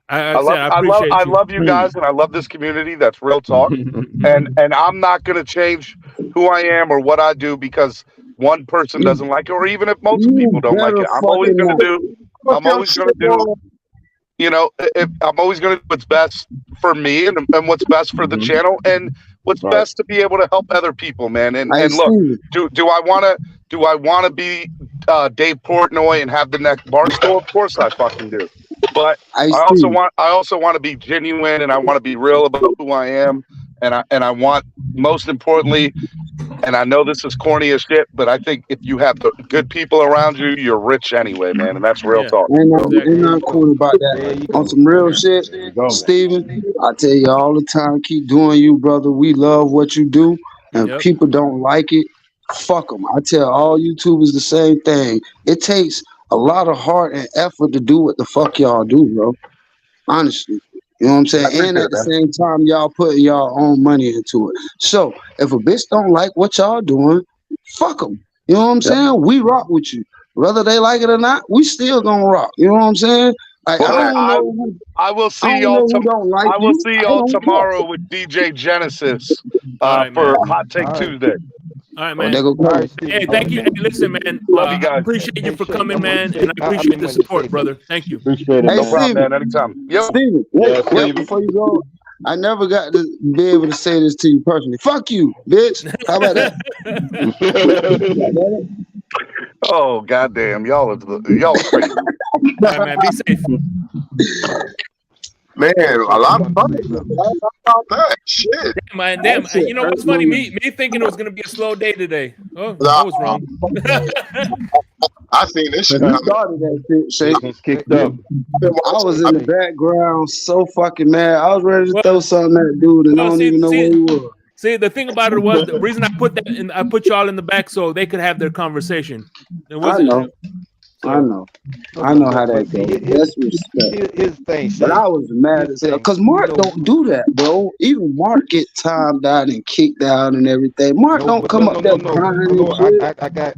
I love you guys, and I love this community. That's real talk. and I'm not gonna change who I am or what I do because one person doesn't like it, or even if multiple people don't like it. I'm always gonna do. I'm always gonna do what's best for me and what's best for the channel and what's best to be able to help other people, man. And look, do I want to be Dave Portnoy and have the next Barstool? Of course I fucking do. But I also want to be genuine, and I want to be real about who I am, and I want, most importantly, and I know this is corny as shit, but I think if you have the good people around you, you're rich anyway, man, and that's real talk. Ain't nothing cool about that. On some real shit, Steven, I tell you all the time, keep doing you, brother. We love what you do, and people don't like it. Fuck them. I tell all YouTubers the same thing. It takes a lot of heart and effort to do what the fuck y'all do, bro. Honestly. You know what I'm saying? And at the same time, y'all putting y'all own money into it. So if a bitch don't like what y'all doing, fuck them. You know what I'm saying? We rock with you. Whether they like it or not, we still gonna rock. You know what I'm saying? Like, I will see y'all tomorrow with DJ Genesis for Hot Take Tuesday. All right, man. Hey, thank you. Hey, listen, man. Love you guys. I appreciate you for coming, man, and I appreciate the support, brother. Thank you. Appreciate it. Hey, No problem, man. Anytime. Yep. Steven, wait, before you go, I never got to be able to say this to you personally. Fuck you, bitch. How about that? Oh, goddamn. Y'all are crazy. All right, man. Be safe. Man, a lot of fun about that. Shit. Damn. You know what's funny? Me thinking it was gonna be a slow day today. Oh, I was wrong. I seen this shit. You started that shit, Shake. Kicked up. I was in the background so fucking mad. I was ready to throw something at dude, and I don't even know where he was. See, the thing about it was the reason I put that in, I put y'all in the back so they could have their conversation. I know how that goes. That's respect. But I was mad as hell because Mark don't do that, bro. Even Mark get timed out and kicked out and everything. Mark don't come up there crying. I got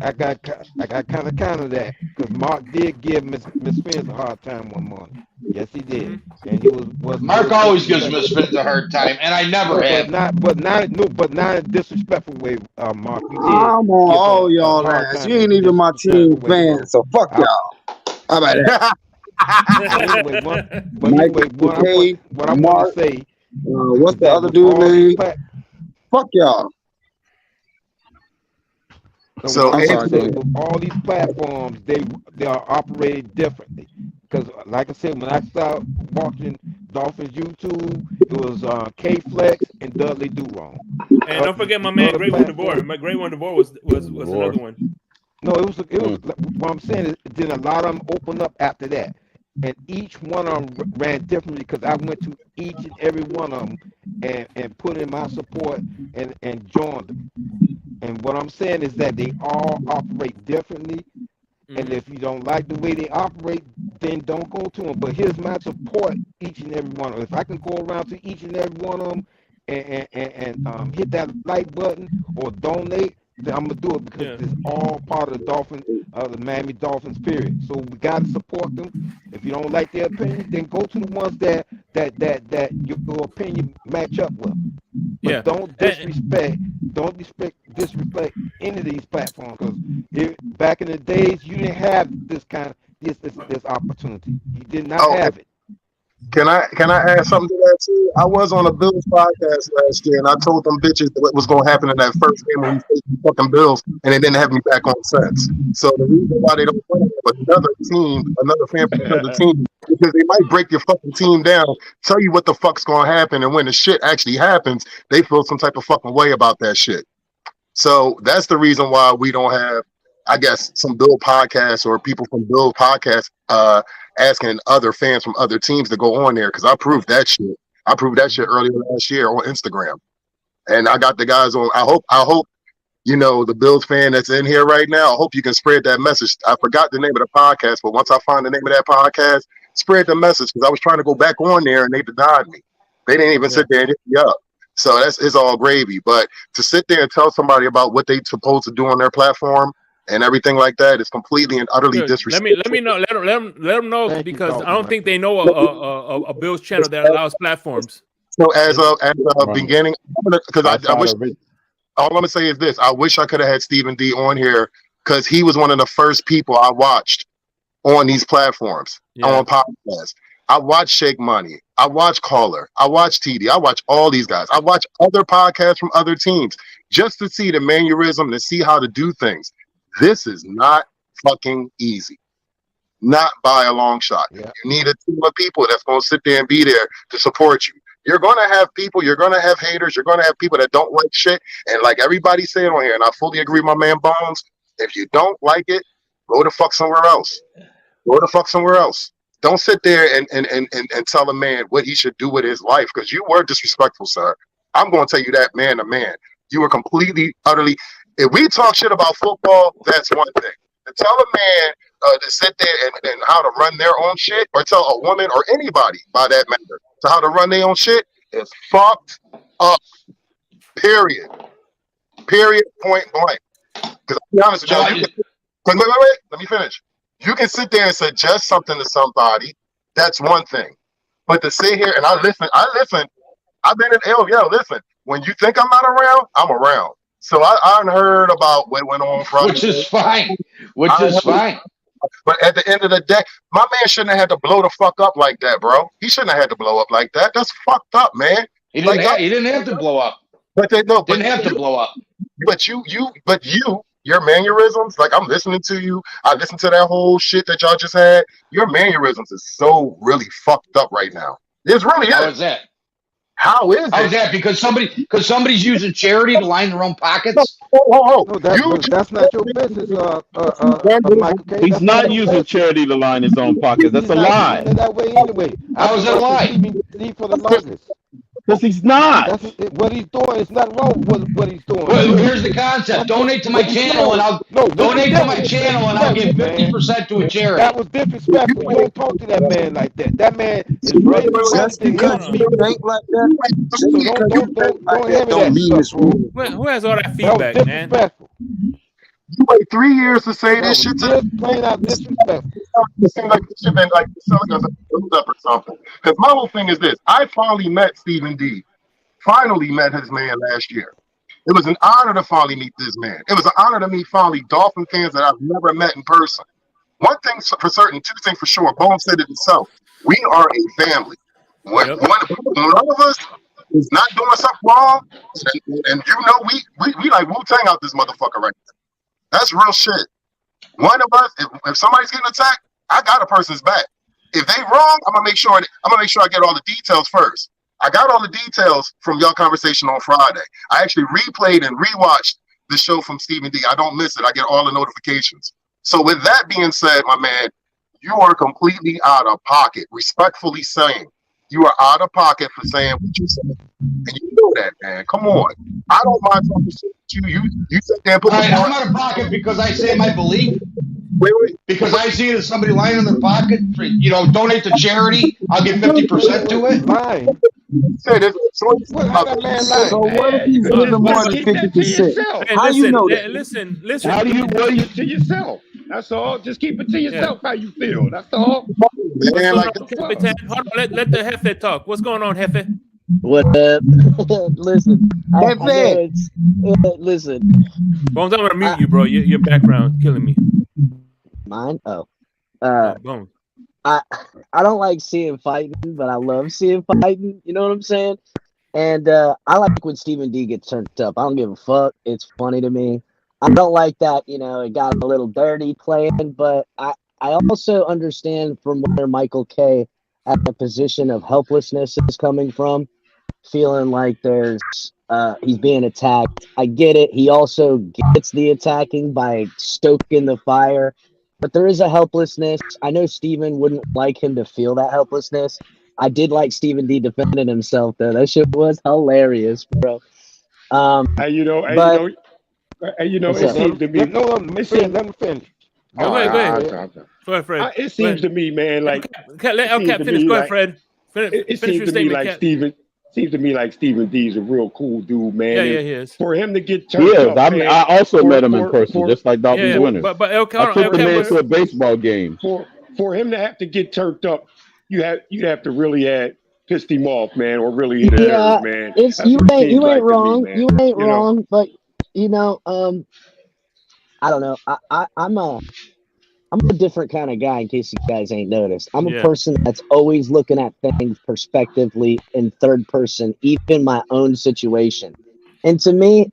kind of that because Mark did give Miss Spence a hard time one morning. Yes, he did, and he was Mark always gives Miss Spence a hard time, and I never have. But not in a disrespectful way, Mark. You did. I'm on all y'all ass. You ain't even my team fan, so fuck y'all. How about that? What I want to say. What's the other dude's name? Fuck y'all. So I'm what sorry. I'm saying, with all these platforms, they are operated differently. Because, like I said, when I started watching Dolphins YouTube, it was K-Flex and Dudley Do Wrong. And don't forget my man, Great One DeVore. My Great One DeVore was another one. No, it was what I'm saying is then a lot of them opened up after that. And each one of them ran differently because I went to each and every one of them and put in my support and joined them. And what I'm saying is that they all operate differently. And if you don't like the way they operate, then don't go to them. But here's my support each and every one of them. If I can go around to each and every one of them and hit that like button or donate, then I'm gonna do it because it's all part of the Miami Dolphins period. So we gotta support them. If you don't like their opinion, then go to the ones that your opinion match up with. But don't disrespect any of these platforms because back in the days you didn't have this kind of this opportunity. You did not have it. Can I add something to that too? I was on a Bills podcast last year, and I told them bitches what was going to happen in that first game when we faced the fucking Bills, and they didn't have me back on since. So the reason why they don't play with another team, another fan from another team, because they might break your fucking team down, tell you what the fuck's going to happen, and when the shit actually happens, they feel some type of fucking way about that shit. So that's the reason why we don't have, I guess, some Bill podcasts or people from Bill podcasts asking other fans from other teams to go on there because I proved that shit. I proved that shit earlier last year on Instagram, and I got the guys on. I hope you know the Bills fan that's in here right now. I hope you can spread that message. I forgot the name of the podcast, but once I find the name of that podcast, spread the message because I was trying to go back on there and they denied me. They didn't even sit there and hit me up. So it's all gravy. But to sit there and tell somebody about what they supposed to do on their platform and everything like that is completely and utterly disrespectful. Let me know. Let them know because I don't think they know a Bills channel that allows platforms. So as a beginning, because I wish all I'm gonna say is this: I wish I could have had Stephen D on here because he was one of the first people I watched on these platforms on podcasts. I watch Shake Money. I watch Caller. I watch TD. I watch all these guys. I watch other podcasts from other teams just to see the mannerism, to see how to do things. This is not fucking easy. Not by a long shot. You need a team of people that's going to sit there and be there to support you. You're going to have people, you're going to have haters, you're going to have people that don't like shit. And like everybody said on here, and I fully agree with my man Bones, if you don't like it, go the fuck somewhere else. Go the fuck somewhere else. Don't sit there and tell a man what he should do with his life because you were disrespectful, sir. I'm going to tell you that man to man. You were completely, utterly. If we talk shit about football, that's one thing. To tell a man to sit there and how to run their own shit, or tell a woman or anybody, by that matter, to how to run their own shit is fucked up. Period. Period. Point blank. Because I'll be honest with you, wait, let me finish. You can sit there and suggest something to somebody. That's one thing. But to sit here and I listen. I've been in listen. When you think I'm not around, I'm around. So I heard about what went on, which is fine. But at the end of the day, my man shouldn't have had to blow the fuck up like that, bro. He shouldn't have had to blow up like that. That's fucked up, man. He didn't have to blow up. But they no, didn't have to blow up. But your mannerisms, like I'm listening to you. I listened to that whole shit that y'all just had. Your mannerisms is so really fucked up right now. It's really How is that? How is that? Because somebody's using charity to line their own pockets. No, that's not your business, Michael K. He's not using charity to line his own pockets. That's a lie. That way anyway. How is that a lie? For the longest. Because he's not. What he's doing is not wrong with what he's doing. Well, here's the concept. Donate to my channel and I'll give 50% to a charity. That was disrespectful. You don't talk to that man like that. That man is really just because you think like that. Don't mean it's wrong. Who has all that feedback, man? You wait 3 years to say this shit to plain out disrespectful. It seems like this shit been like selling us a build up or something. Because my whole thing is this: I finally met Stephen D. Finally met his man last year. It was an honor to finally meet this man. It was an honor to meet finally Dolphin fans that I've never met in person. One thing for certain, two things for sure. Bone said it himself. We are a family. When one of us is not doing something wrong, and you know we like Wu-Tang out this motherfucker right now. That's real shit. One of us, if somebody's getting attacked, I got a person's back. If they wrong, I'm gonna make sure I get all the details first. I got all the details from your conversation on Friday. I actually replayed and rewatched the show from Stephen D. I don't miss it. I get all the notifications. So with that being said, my man, you are completely out of pocket. Respectfully saying, you are out of pocket for saying what you said. And you know that, man. Come on. I don't mind talking shit with you. You sit there and put I'm out of pocket because I say my belief. Wait. Because I see it as somebody lying in their pocket. For, donate to charity. I'll give 50% to it. Lying. So what if he's giving more than 50%? How you know that? Listen. How do you weigh it to yourself? That's all. Just keep it to yourself how you feel. That's all. Man, Hold on, let the Hefe talk. What's going on, Hefe? What up? Listen, listen. Bones, I'm gonna mute you, bro. Your background killing me. Mine? Oh. Bones. I don't like seeing fighting, but I love seeing fighting. You know what I'm saying? And I like when Stephen D gets turned up. I don't give a fuck. It's funny to me. I don't like that, it got a little dirty playing, but I also understand from where Michael K at the position of helplessness is coming from, feeling like he's being attacked. I get it. He also gets the attacking by stoking the fire, but there is a helplessness. I know Steven wouldn't like him to feel that helplessness. I did like Stephen D defending himself though. That shit was hilarious, bro. It seems to me. Let me finish. Go ahead, Fred. It seems to me, man, like let El Cap finish. Go ahead, Fred. It seems to me like Stephen. Seems to me like Stephen D is a real cool dude, man. Yeah, he is. For him to get turned up, man, I also met him in person, just like Dolphins winners. But El Cap, I took the man to a baseball game. For him to have to get turned up, you'd have to really have pissed him off, man, or really hit a nerve, man. You ain't wrong. You ain't wrong, but I don't know. I'm a different kind of guy, in case you guys ain't noticed. I'm a person that's always looking at things perspectively in third person, even my own situation. And to me,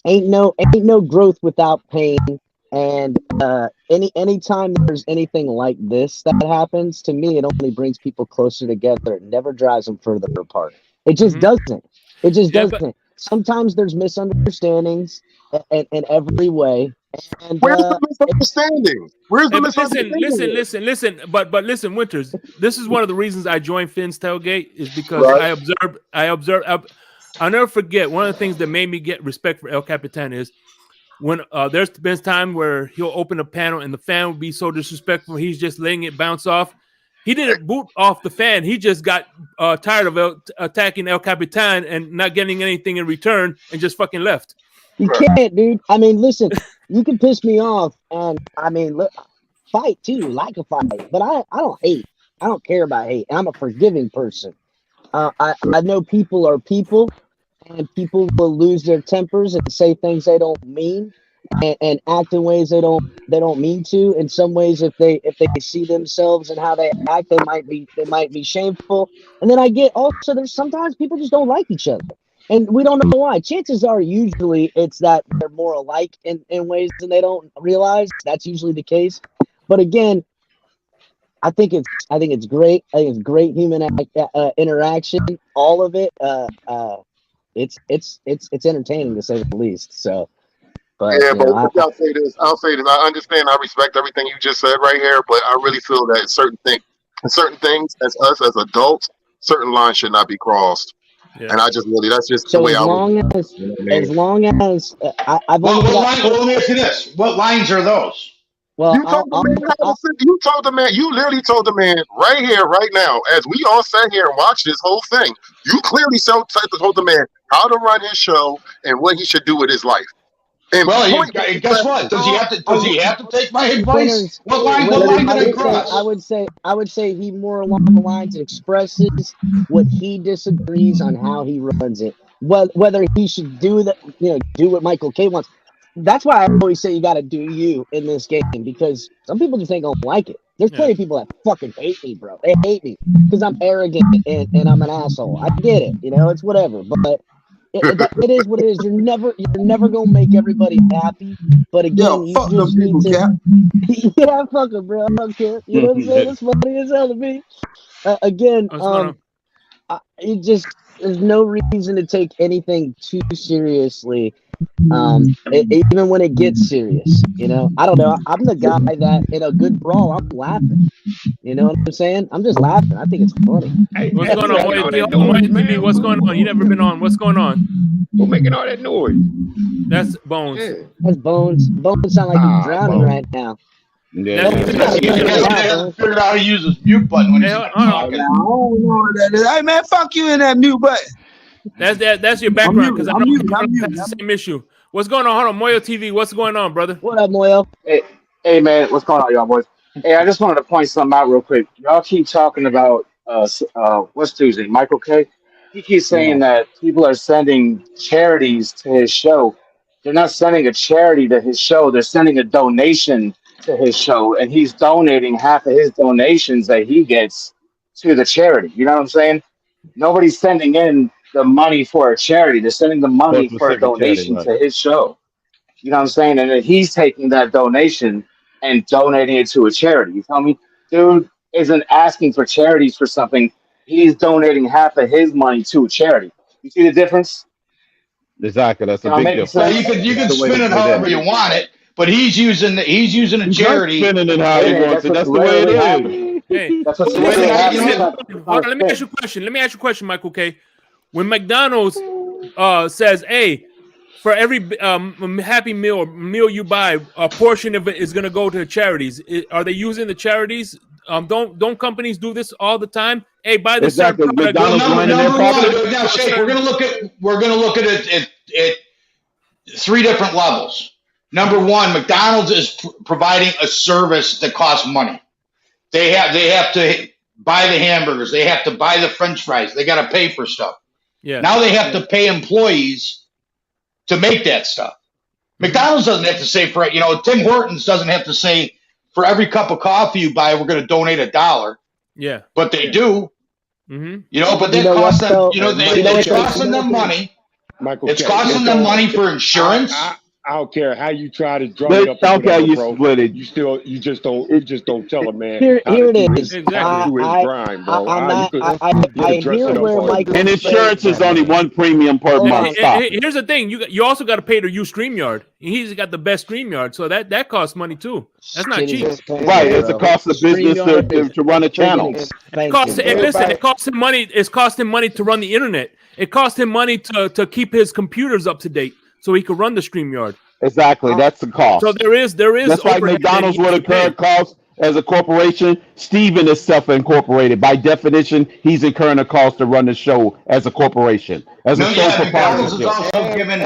ain't no growth without pain. And anytime there's anything like this that happens, to me, it only brings people closer together. It never drives them further apart. It just doesn't. It just doesn't. Sometimes there's misunderstandings in every way. And, where's the misunderstanding? Where's the misunderstanding? Listen. But listen, Winters. This is one of the reasons I joined Finn's Tailgate is because I observed. I'll never forget one of the things that made me get respect for El Capitan is when there's been time where he'll open a panel and the fan would be so disrespectful. He's just letting it bounce off. He didn't boot off the fan. He just got tired of attacking El Capitan and not getting anything in return and just fucking left. You can't, dude. I mean, listen, you can piss me off, and I mean, look, fight too, like a fight, but I don't hate. I don't care about hate. I'm a forgiving person. I know people are people, and people will lose their tempers and say things they don't mean, and act in ways they don't mean to. In some ways, if they see themselves and how they act, they might be shameful. And then I get also there's sometimes people just don't like each other. And we don't know why. Chances are usually it's that they're more alike in ways than they don't realize. That's usually the case. But again, I think it's great. I think it's great human interaction. All of it. It's entertaining to say the least. So, but I'll say this. I understand. I respect everything you just said right here, but I really feel that certain things as us as adults, certain lines should not be crossed. Yeah. And I just that's just the way I would. As long as I've let me ask you this: what lines are those? Well, you told the man. You literally told the man right here, right now, as we all sat here and watched this whole thing. You clearly told the man how to run his show and what he should do with his life. And guess what? Does he have to take my advice? What line did I cross? I would say he more along the lines expresses what he disagrees on how he runs it. Whether he should do what Michael K wants. That's why I always say you got to do you in this game, because some people just ain't gonna like it. There's plenty of people that fucking hate me, bro. They hate me because I'm arrogant and I'm an asshole. I get it, it's whatever. But it is what it is. You're never gonna make everybody happy. But again, you just need to. Yeah, fuck them, bro. I don't care. You know what I'm saying? It's funny as hell to me. Again, it just there's no reason to take anything too seriously. Even when it gets serious, you know. I don't know. I'm the guy that in a good brawl, I'm laughing. You know what I'm saying? I'm just laughing. I think it's funny. What's going on? TV, what's going on? You never been on. What's going on? Who's making all that noise? That's Bones. Yeah. That's Bones. Bones sound like he's drowning right now. Yeah, he hasn't figured out how to use his mute button when he's talking. Hey man, fuck you in that mute button. That's your background because I know that's the same issue. What's going on? Hold on, Moyo TV. What's going on, brother? What up, Moyo? Hey man, what's going on, y'all boys? Hey, I just wanted to point something out real quick. Y'all keep talking about what's Tuesday? Michael K. He keeps saying that people are sending charities to his show. They're not sending a charity to his show. They're sending a donation to his show, and he's donating half of his donations that he gets to the charity. You know what I'm saying? Nobody's sending in the money for a charity. They're sending the money for a donation to his show. You know what I'm saying? And then he's taking that donation and donating it to a charity. You feel me? Dude isn't asking for charities for something. He's donating half of his money to a charity. You see the difference? Exactly. That's a big difference. Well, you can spin it however you want it, but he's using a charity. He's spinning it how he wants it. That's the way it is. Hey, that's the way it happens. Hold on, let me ask you a question. Michael K. When McDonald's says, "Hey, for every Happy Meal you buy, a portion of it is going to go to charities," are they using the charities? Don't companies do this all the time? Hey, buy this exactly. McDonald's number one. Now, Shake, we're going to look at it three different levels. Number one, McDonald's is providing a service that costs money. They have to buy the hamburgers. They have to buy the French fries. They got to pay for stuff. Yeah. Now they have to pay employees to make that stuff. McDonald's doesn't have to say Tim Hortons doesn't have to say for every cup of coffee you buy, we're going to donate $1. Yeah. But they do. Mm-hmm. But that costs them, it's costing them money. Michael, it's costing them money for insurance. I don't care how you try to drum it up. Don't care you split it. You just don't tell a man. Here it is. Exactly. I hear where Michael. And insurance is only one premium per month. Here's the thing: you also got to pay to use StreamYard. He's got the best StreamYard, so that costs money too. That's not cheap. Right, it's a cost of business to run a channel. It costs him money. It's costing money to run the internet. It costs him money to keep his computers up to date, so he could run the StreamYard. Exactly, that's the cost. So there is. That's like McDonald's would incur cost as a corporation. Steven is self-incorporated. By definition, he's incurring a cost to run the show as a corporation. As a sole McDonald's is also given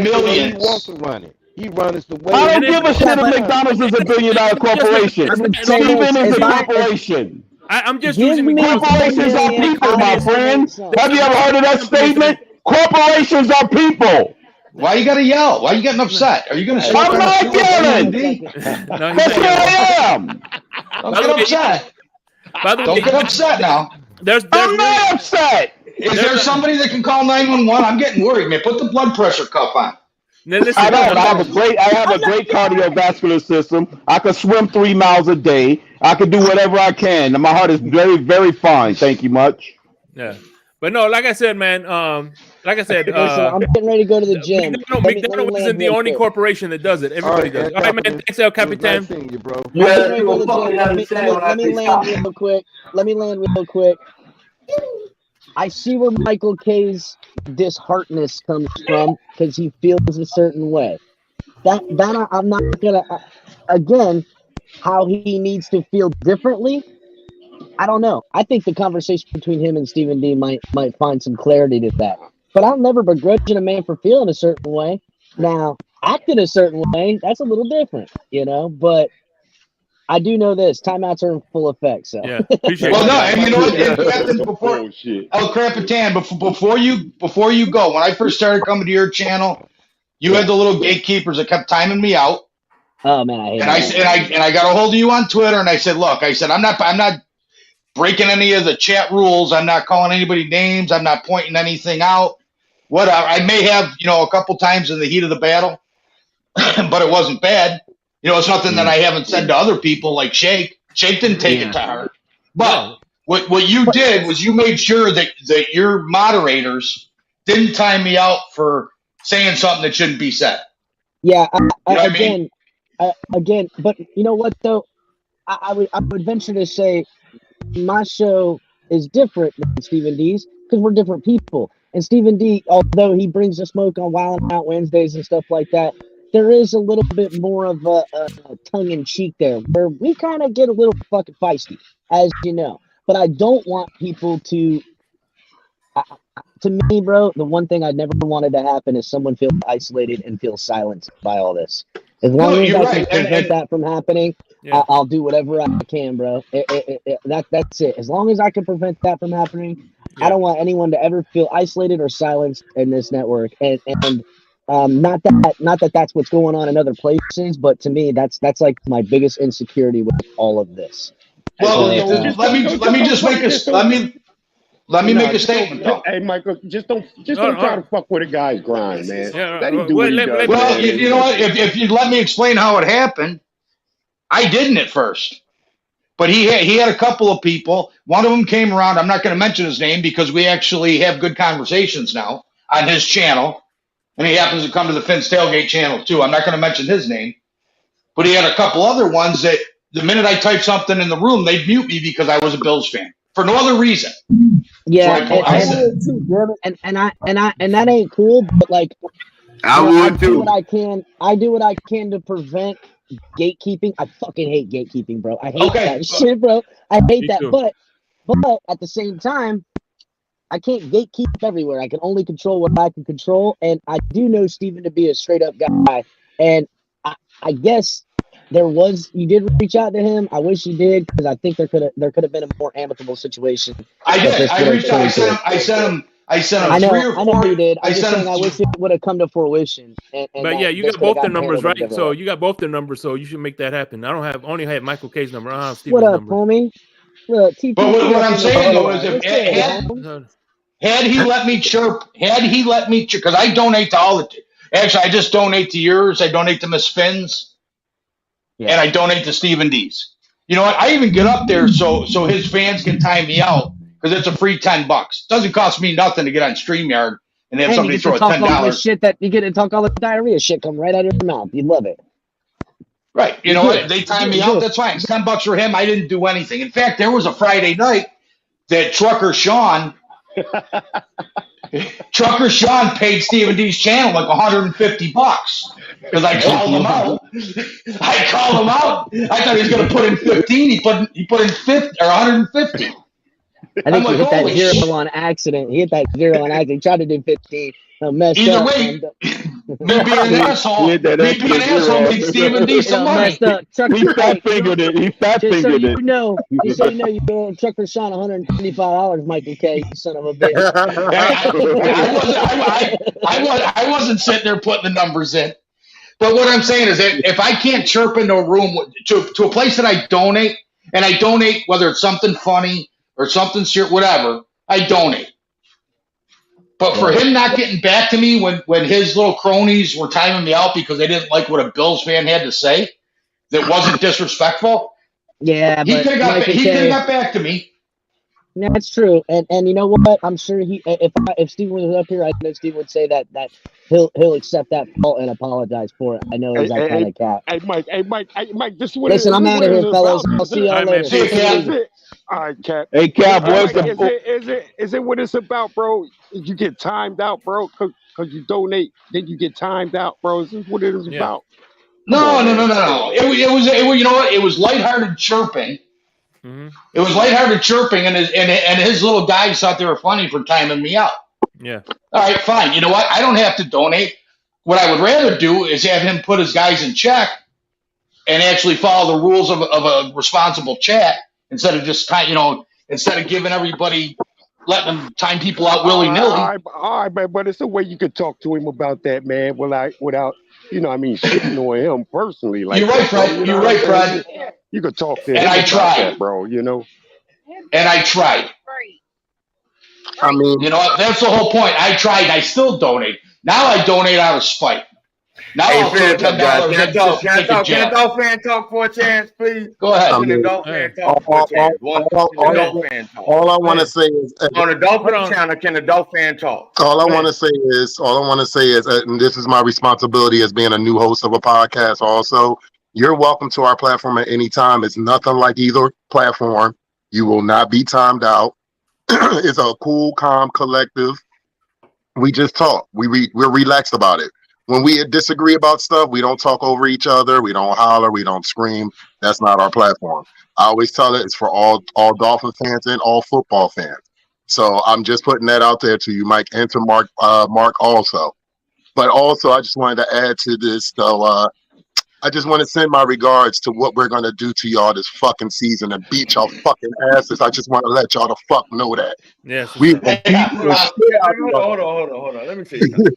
millions. He wants to run it. He runs the way. I don't give a shit if McDonald's is $1 billion corporation. Steven is a corporation. I'm just using corporations are people, my friend. Have you ever heard of that statement? Corporations are people. Why you gotta yell? Why you getting upset? Are you gonna? I'm not yelling. That's who I am. Don't get upset. Don't get upset now. I'm not upset. Is there somebody that can call 911? I'm getting worried, man. Put the blood pressure cuff on. I have a great cardiovascular system. I can swim 3 miles a day. I can do whatever I can. And my heart is very, very fine. Thank you much. Yeah. But no, like I said, man, I'm getting ready to go to the gym. McDonald's isn't the only corporation that does it. Everybody does. All right, man. Thanks, El Capitan. Let me land real quick. I see where Michael K's disheartedness comes from because he feels a certain way. That I'm not gonna. Again, how he needs to feel differently. I don't know. I think the conversation between him and Stephen D might find some clarity to that. But I'll never begrudge a man for feeling a certain way. Now, acting a certain way, that's a little different, But I do know this: timeouts are in full effect. So yeah, appreciate well, no, and you know what? El Capitan, before you go, when I first started coming to your channel, you had the little gatekeepers that kept timing me out. Oh man, I hate that. I got a hold of you on Twitter, and I said, look, I'm not breaking any of the chat rules. I'm not calling anybody names. I'm not pointing anything out. whatever. I may have, a couple times in the heat of the battle, but it wasn't bad. It's nothing that I haven't said to other people like Shake. Shake didn't take it to heart. But what you did was you made sure that your moderators didn't time me out for saying something that shouldn't be said. Yeah, again, but you know what though? I would venture to say my show is different than Stephen D's because we're different people. And Stephen D, although he brings the smoke on Wild Out Wednesdays and stuff like that, there is a little bit more of a tongue-in-cheek there where we kind of get a little fucking feisty, as you know. But I don't want people to me, bro, the one thing I never wanted to happen is someone feel isolated and feel silenced by all this. As long as I can prevent that from happening, I'll do whatever I can, bro. That's it. As long as I can prevent that from happening, I don't want anyone to ever feel isolated or silenced in this network. And not that that's what's going on in other places, but to me, that's like my biggest insecurity with all of this. Well, let me just make a Let me make a statement, though. Hey, Michael, just don't try to fuck with a guy's grind, man. Let him do what he does. Well, you know what? If you let me explain how it happened, I didn't at first. But he had a couple of people. One of them came around. I'm not going to mention his name because we actually have good conversations now on his channel. And he happens to come to the Finn's Tailgate channel, too. I'm not going to mention his name. But he had a couple other ones that the minute I typed something in the room, they'd mute me because I was a Bills fan. For no other reason. Yeah, and that ain't cool. But like, I do what I can. I do what I can to prevent gatekeeping. I fucking hate gatekeeping, bro. I hate that shit, bro. I hate that. But at the same time, I can't gatekeep everywhere. I can only control what I can control. And I do know Steven to be a straight up guy. And I guess you did reach out to him. I wish you did because I think there could have been a more amicable situation. I did. I reached out. I sent him. I know you did. I'm just saying I wish it would have come to fruition. But yeah, you got both their numbers, right? So you got both their numbers, so you should make that happen. I only have Michael K's number. I don't have Steven's number. What up, homie? Look, but what I'm saying though is if had he let me chirp, because I donate to all the. Actually, I just donate to yours. I donate to Miss Finn's. Yeah. And I donate to Stephen D's. You know what? I even get up there so his fans can time me out because it's a free $10. Doesn't cost me nothing to get on StreamYard and have somebody throw a $10. Shit that you get to talk all the diarrhea shit come right out of your mouth. You love it. Right. You know what? They time me out. That's fine. It's $10 for him. I didn't do anything. In fact, there was a Friday night that Trucker Sean paid Stephen D's channel like $150 because I called him out. I thought he was going to put in 15. He put in 50 or 150. I think he hit that zero on accident. He tried to do 15. Either way, me being an asshole makes Stephen D some money. He fat fingered it. Just so you know, you owe Trucker Sean $125, Michael K. You son of a bitch. I wasn't sitting there putting the numbers in. But what I'm saying is that if I can't chirp into a room to a place that I donate, and I donate whether it's something funny or something serious, whatever, I donate. But for him not getting back to me when his little cronies were timing me out because they didn't like what a Bills fan had to say that wasn't disrespectful, yeah, he could have got back to me. That's true, and you know what? I'm sure if Steve was up here, I know Steve would say that he'll accept that fault and apologize for it. I know he's that kind of cat. Hey, Mike, this is what. Listen, I'm out of here, fellas. I'll see y'all later. All right, Cap. Hey, Cap, is it what it's about, bro? You get timed out, bro, because you donate, then you get timed out, bro. Is this what it is about? No. It was you know what? It was lighthearted chirping. Mm-hmm. It was lighthearted chirping, and his little guys thought they were funny for timing me out. Yeah. All right, fine. You know what? I don't have to donate. What I would rather do is have him put his guys in check and actually follow the rules of a responsible chat instead of just instead of giving everybody letting them time people out willy nilly. All right, but it's a way you could talk to him about that, man, without shitting on him personally. Like, you're right, Fred. You're right, Fred. You could talk to him. And I tried, that, bro. You know. And I tried. I mean, You know what? That's the whole point. I tried. I still donate. Now I donate out of spite. Now Hey, I'll throw $10 Can I in talk? just to take a Can jab. adult fan talk for a chance, please? Go ahead. I Can mean, adult fan talk for a chance? Fan talk. all I want to say is, On the Dolphin channel, can adult fan talk? all I want to say is, and this is my responsibility as being a new host of a podcast. Also, you're welcome to our platform at any time. It's nothing like either platform. You will not be timed out. It's a cool, calm collective. We just talk. We're relaxed about it. When we disagree about stuff, we don't talk over each other. We don't holler. We don't scream. That's not our platform. I always tell it it's for all Dolphin fans and all football fans. So I'm just putting that out there to you, Mike, and to Mark also. But also, I just wanted to add to this, though. I just want to send my regards to what we're going to do to y'all this fucking season and beat y'all fucking asses. I just want to let y'all the fuck know that. Yes. We will beat the shit out of y'all. Hold on. Let me say something.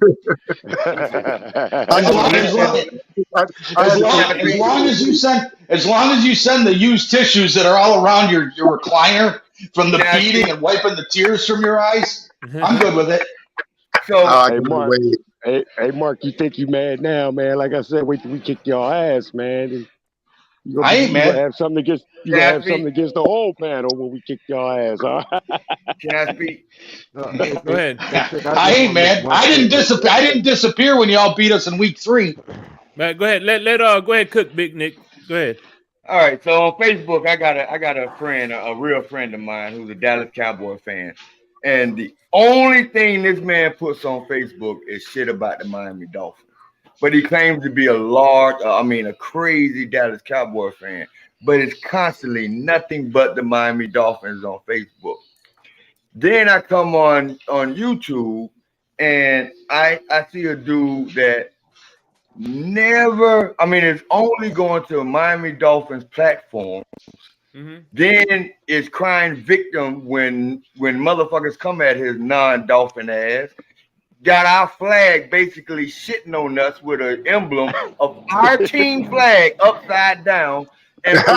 As long as you send the used tissues that are all around your recliner from the beating and wiping the tears from your eyes, I'm good with it. So, hey, Mark, hey, Mark, you think you mad now, man? Like I said, wait till we kick your ass, man. I ain't mad. Have something against the whole panel when we kick your ass, huh? Can I speak? Go ahead. I ain't mad. I didn't disappear when y'all beat us in week 3. Man, go ahead. Go ahead, cook, Big Nick. Go ahead. All right. So on Facebook, I got a friend, a real friend of mine who's a Dallas Cowboy fan. And the only thing this man puts on Facebook is shit about the Miami Dolphins. But he claims to be a crazy Dallas Cowboy fan. But it's constantly nothing but the Miami Dolphins on Facebook. Then I come on YouTube and I see a dude that it's only going to a Miami Dolphins platform. Mm-hmm. Then is crying victim when motherfuckers come at his non-Dolphin ass. Got our flag basically shitting on us with an emblem of our team flag upside down. And for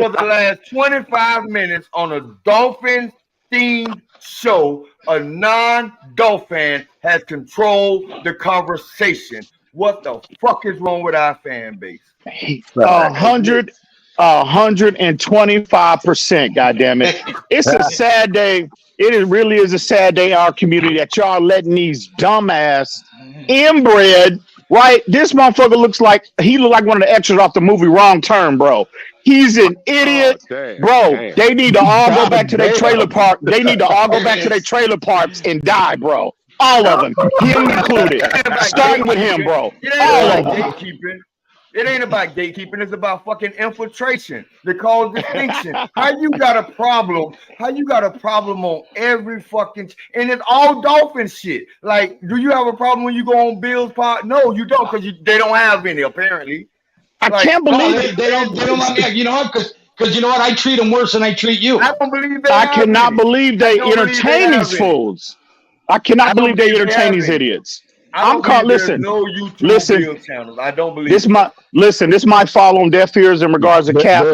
the last 25 minutes on a Dolphin themed show, a non-Dolphin has controlled the conversation. What the fuck is wrong with our fan base? 125%, goddammit. It's a sad day. Really is a sad day in our community that y'all letting these dumbass inbred, right? This motherfucker looks like one of the extras off the movie Wrong Turn, bro. He's an idiot, bro. They need to all go back to their trailer park. They need to all go back to their trailer parks and die, bro. All of them, him included. Starting with him, bro. All of them. It ain't about gatekeeping. It's about fucking infiltration. They call distinction. How you got a problem on every fucking, and it's all Dolphin shit. Like, do you have a problem when you go on Bill's pod? No, you don't, because they don't have any apparently. I can't believe they don't let me. You know what? Because you know what? I treat them worse than I treat you. I don't believe I cannot believe they entertain these fools. I cannot believe they entertain these idiots. Listen. No YouTube channels. I don't believe this. This might fall on deaf ears in regards to Cap.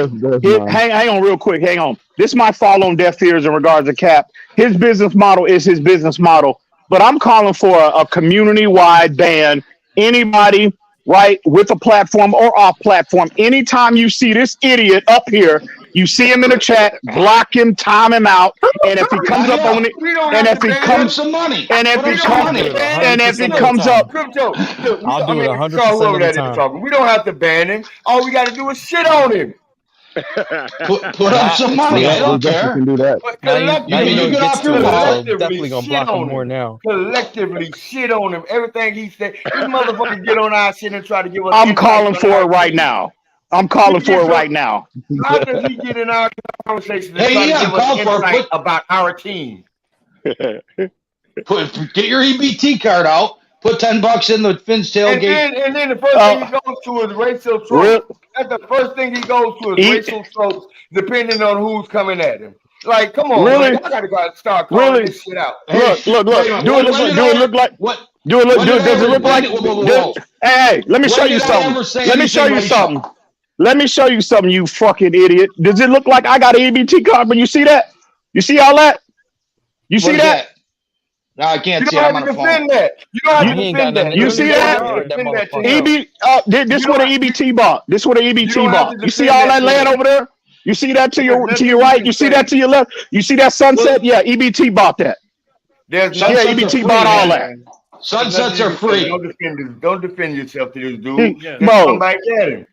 Hang on, real quick. Hang on. This might fall on deaf ears in regards to Cap. His business model is his business model, but I'm calling for a community-wide ban. Anybody, right, with a platform or off platform, anytime you see this idiot up here, you see him in the chat, block him, time him out, and if he comes up on it, and if he comes some money, and if he comes up, I'll do it 100% of the time. We don't have to ban him. All we got to do is shit on him. Put up some money. I don't care. Can do that. You get off your wall. Definitely gonna block him more now. Collectively shit on him. Everything he said. This motherfucker get on our shit and try to give us. I'm calling for it right now. I'm calling for it right now. How does he get in our conversation and Hey, try to give us insight about our team? Get your EBT card out. Put $10 in the Finn's tailgate. And then the first thing he goes to is racial tropes. That's the first thing he goes to is racial tropes, depending on who's coming at him. Like, come on, really? Man. I gotta start calling this shit out. Look. Do it look like? Does it look like? Hey, let me show you something. Let me show you something, you fucking idiot. Does it look like I got an EBT card when you see that? You see all that? You What see is that? No, I can't You see. don't I'm have on to a phone. defend that. You don't have to He ain't defend got that. nothing to You do. see You that? don't have to That defend that to motherfucker. him. This You what don't an have, EBT bought. This what an you EBT don't have bought. to You see defend all that that to land him. over there? You see that to There's your nothing you right? can You see say. that to your left? You see that sunset? Yeah, EBT bought that. There's Yeah, nothing you Sunsets are EBT can free, bought say, all man. that. man. There's Sunsets nothing you are can say. free. Don't defend yourself to this dude. He, Just come bro, back at him.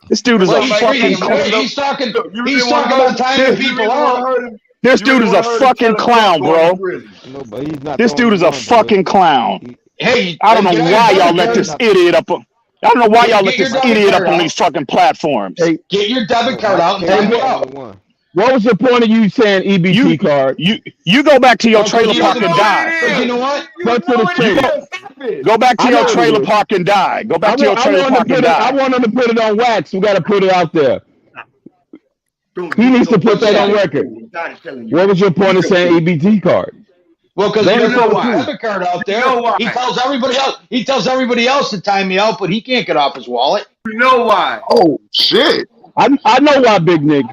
this dude is Well, a Come he's back free. at fucking He's him. Let him free. clown. know. He's talking. Look, you really He's want to talking hurt about him? timing You people really want to out. hurt him? This You really dude is want a to hurt him? Tell fucking him Trump clown, going to bro. prison. No, but he's not the This dude only is a one, though. fucking clown. Hey, I don't know get out why your y'all debit let card. this idiot up. I don't know why y'all let Get your this debit idiot up card on out. these fucking platforms. Hey, Get your debit No, card Michael out and K time not me the out. only one. what was the point of you saying EBT card? You go back to your Oh, because trailer you park and know die. Because you know what? You Cut to the know it You chase. go is. Stop it. go back to I your know what it trailer is. park and die. Go back I to your want, I trailer want to park and put it. I die. want him to put it on wax. We got to put it out there. He needs to put What's that on that? record. I'm tired of telling What you. was your point of saying EBT card? Well, because Go he ahead and doesn't tell put the his truth. debit card out You there. know why. He tells everybody else. He tells everybody else to time me out, but he can't get off his wallet. You know why. Oh shit! I know why, Big Nick.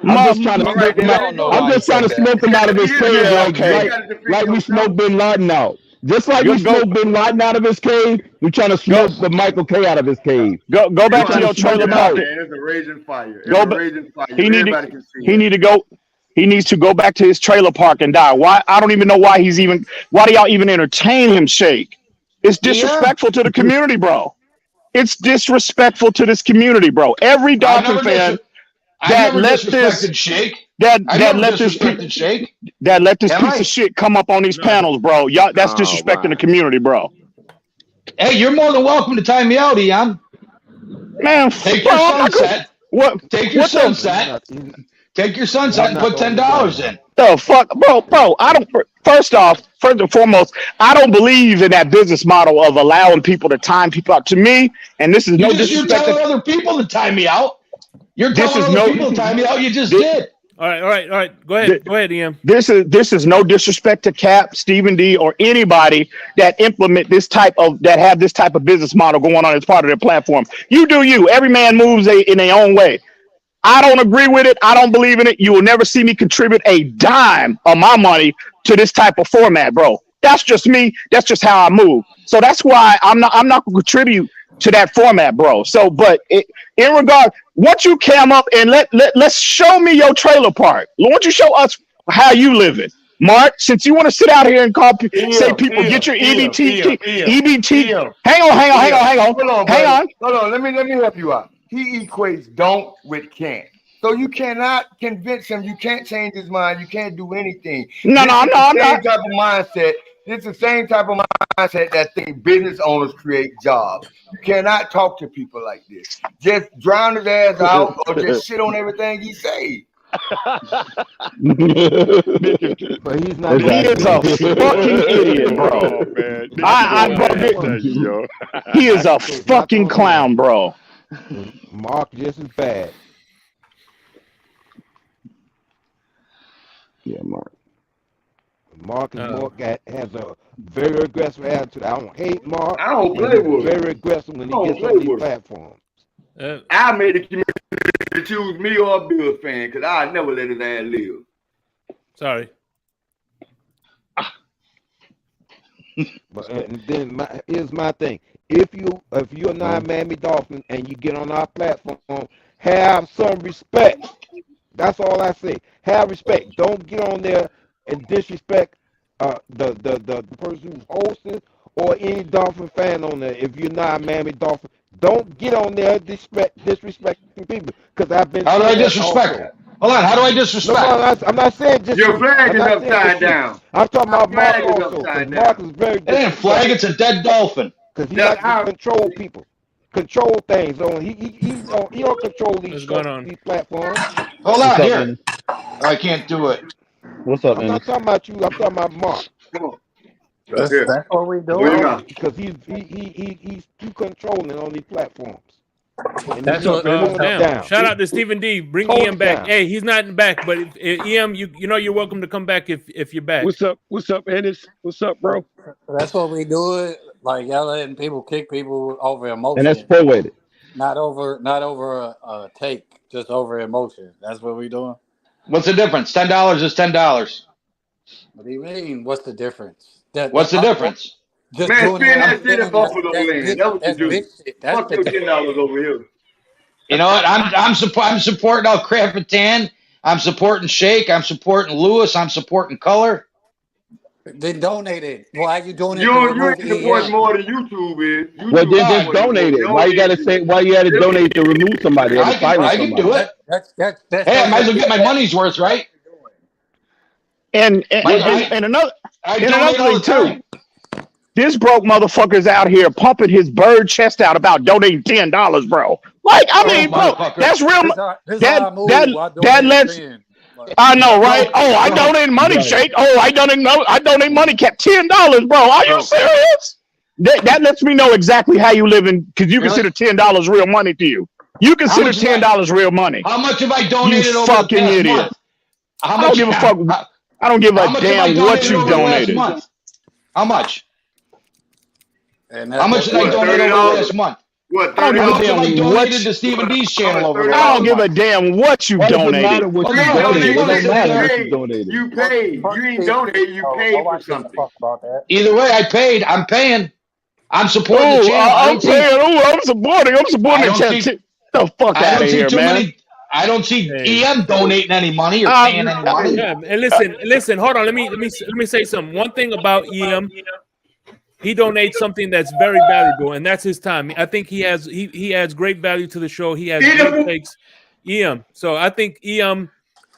I'm just trying to All right, smoke then him let out. it know go. I'm why he just trying said to that. smoke him out of his Here's the cave, Yeah, deal. You okay. ain't got to defend like we yourself. smoked Bin Laden out. Just like we Go smoked Bin Laden out of his cave, we trying to go smoke the Michael K out of his cave. go You We back don't to have trying to to your smoke spit trailer him it out, park. out. man. It's a raging fire. It's Go a back. raging fire. He need to Everybody can see he it. need to go. He needs to go back to his trailer park and die. Why? I don't even know why he's even. Why do y'all even entertain him, Shake? It's Yeah, disrespectful to the community, bro. It's disrespectful to this community, bro. Every I've Dolphin never fan I've that never let this disrespected Shake. that I've that never let this disrespected Shake. Am piece of I? shit come up on these No. panels, bro. Y'all, that's Oh disrespecting the my. community, bro. Hey, you're more than welcome to time me out, Eon. Man, Take bro, your I'm not gonna. sunset. What? Take your What the? But he's sunset. not. Take your He's sunset and not put the $10 only one, though. in. The fuck, bro, I don't. First off, first and foremost, I don't believe in that business model of allowing people to time people out. To me, and this is no You're disrespect. telling other people to time me out. You're This telling is other no. people to time me out. You just This, did. All right. Go this, ahead, Em. this is no disrespect to Cap, Stephen D, or anybody that implement this type of that have this type of business model going on as part of their platform. You do you. Every man moves in their own way. I don't agree with it. I don't believe in it. You will never see me contribute a dime of my money to this type of format, bro. That's just me. That's just how I move. So that's why I'm not going to contribute to that format, bro. So, but in regard, once you cam up and let's show me your trailer park. Why don't you show us how you live it, Mark? Since you want to sit out here and say people get your EBT. Hang on. Hold on, Hang buddy. on. Hold on. Let me help you out. He equates don't with can't. So you cannot convince him. You can't change his mind. You can't do anything. No, This I'm is the same not. type of mindset. This is the same type of mindset that think business owners create jobs. You cannot talk to people like this. Just drown his ass out or just shit on everything he say. But he's not He is a fucking idiot, bro. Oh man, He is a fucking clown, bro. Mark just as bad. Yeah, Mark. Mark has a very aggressive attitude. I don't hate Mark. I don't play with him. Very aggressive when he gets on these platforms. I made the community choose me or a Bills fan because I never let his ass live. Sorry. But and then here's my thing: if you're not Miami Dolphin and you get on our platform, have some respect. That's all I say. Have respect. Don't get on there and disrespect the person who's hosting or any Dolphin fan on there. If you're not a Miami Dolphin, don't get on there disrespecting people. Because I've been. How do I disrespect? Hold on. How do I disrespect? No, I'm not saying just your flag I'm is not saying upside just you. down. I'm talking about Mark flag is also. upside Because Mark is very It ain't a flag. It's a dead dolphin. because he likes to control people, control things. So he don't control these these platforms. Hold on. Here. I can't do it. What's up, I'm man? not talking about you. I'm talking about Mark. Come on. That's what we Where you doing. got? Because he's too controlling on these platforms. And That's he's what. pulling Damn. down. Shout out to Stephen D. Bring Hold Em it back. down. Hey, he's not back, but if Em, you know you're welcome to come back if you're back. What's up? What's up, Ennis? What's up, bro? That's what we do. It like y'all letting people kick people over emotion. And that's prorated. Not over a take, just over emotion. That's what we doing. What's the difference? $10 is $10. What do you mean? What's the difference? What's the difference? Just Man, doing spend your own that shit thing. in Buffalo That's land. bitch. That's what you That's do. bitch shit. That's Fuck the your difference. $10 over here. You know what? I'm supporting El Capitan. I'm supporting Shake. I'm supporting Lewis. I'm supporting Color. Then donate it. Why are you doing it to You remove ain't supporting EM? more than YouTube is. Well, YouTube then is just supporting more. donate it. Why you gotta say? Why you had to donate to remove somebody? You had to silence I can do somebody. it. That's Hey, I not might as your well get my money's worth, right? And I another donate all thing the time. too. This broke motherfucker's out here pumping his bird chest out about donating $10, bro. Like, I mean, bro, that's real. This how I move. I That donate lets. 10. I know, right? Bro, Oh, I bro, donate money, right. Shake. Oh, I donate money, cap $10, bro. Are you serious? That lets me know exactly how you living because you Really? consider $10 real money to you. You consider $10 real money. How much have I You donated over the fucking past idiot. month? How I don't much? give a fuck. I don't give How a much have I damn what donated you over the last donated. month? How much? And How much did I donate over the last month? What, I don't give How a much have I damn what. donated to Stephen D's channel over the I last don't give a month? damn what you Why does it donated. matter what Well, you no, donated? It you don't sit matter there. what you donated. You paid. You ain't donate. You paid for something. Either way, I paid. I'm paying. I'm supporting the Oh, channel. I I'm don't see. paying. Oh, I'm supporting. I'm supporting I the don't channel. see. Get the fuck I out don't of see here, too man. many. I don't see Hey. EM donating any money or paying any money. Yeah, and listen. Hold on. Let me say something. One thing about EM, he donates something that's very valuable, and that's his time. I think he adds great value to the show. He has great takes. EM. So I think EM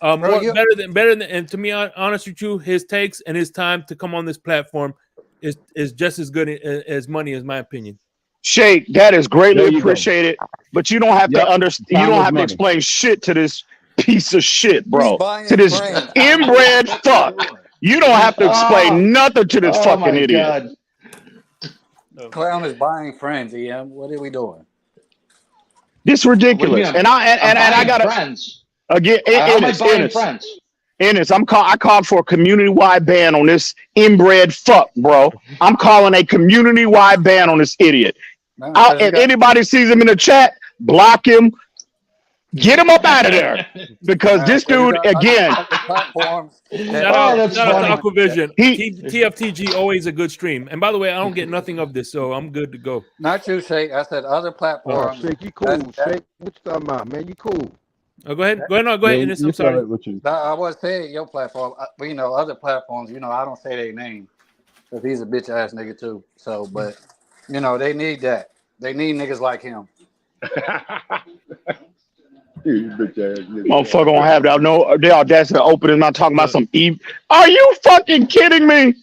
Bro, better than and to be honest with you, his takes and his time to come on this platform is just as good as money, is my opinion. Shake, that is greatly There you go. appreciated, but you don't have to Yep. understand. You Time don't is have to money. explain shit to this piece of shit, He's bro. buying To this friends. inbred fuck. You don't have to explain nothing to this Oh fucking my idiot. God. Clown is buying friends, EM. What are we doing? This What do you ridiculous. mean? And I'm I buying gotta friends. again. How am I buying friends? Ennis, I called for a community-wide ban on this inbred fuck, bro. I'm calling a community-wide ban on this idiot. If anybody sees him in the chat, block him, get him up out of there. Because this dude, again, platforms. Shout out to funny. Aquavision. TFTG always a good stream. And by the way, I don't get nothing of this, so I'm good to go. Not you, Shake. I said other platforms. Shake, you cool. Shake, what you talking about, man? You cool. Oh, go ahead. Go ahead, Ennis. I'm sorry. I was saying your platform, but other platforms. I don't say their name because he's a bitch ass nigga too. So, but they need that. They need niggas like him. motherfucker gonna have the audacity to open his mouth talking about some Eve. Are you fucking kidding me?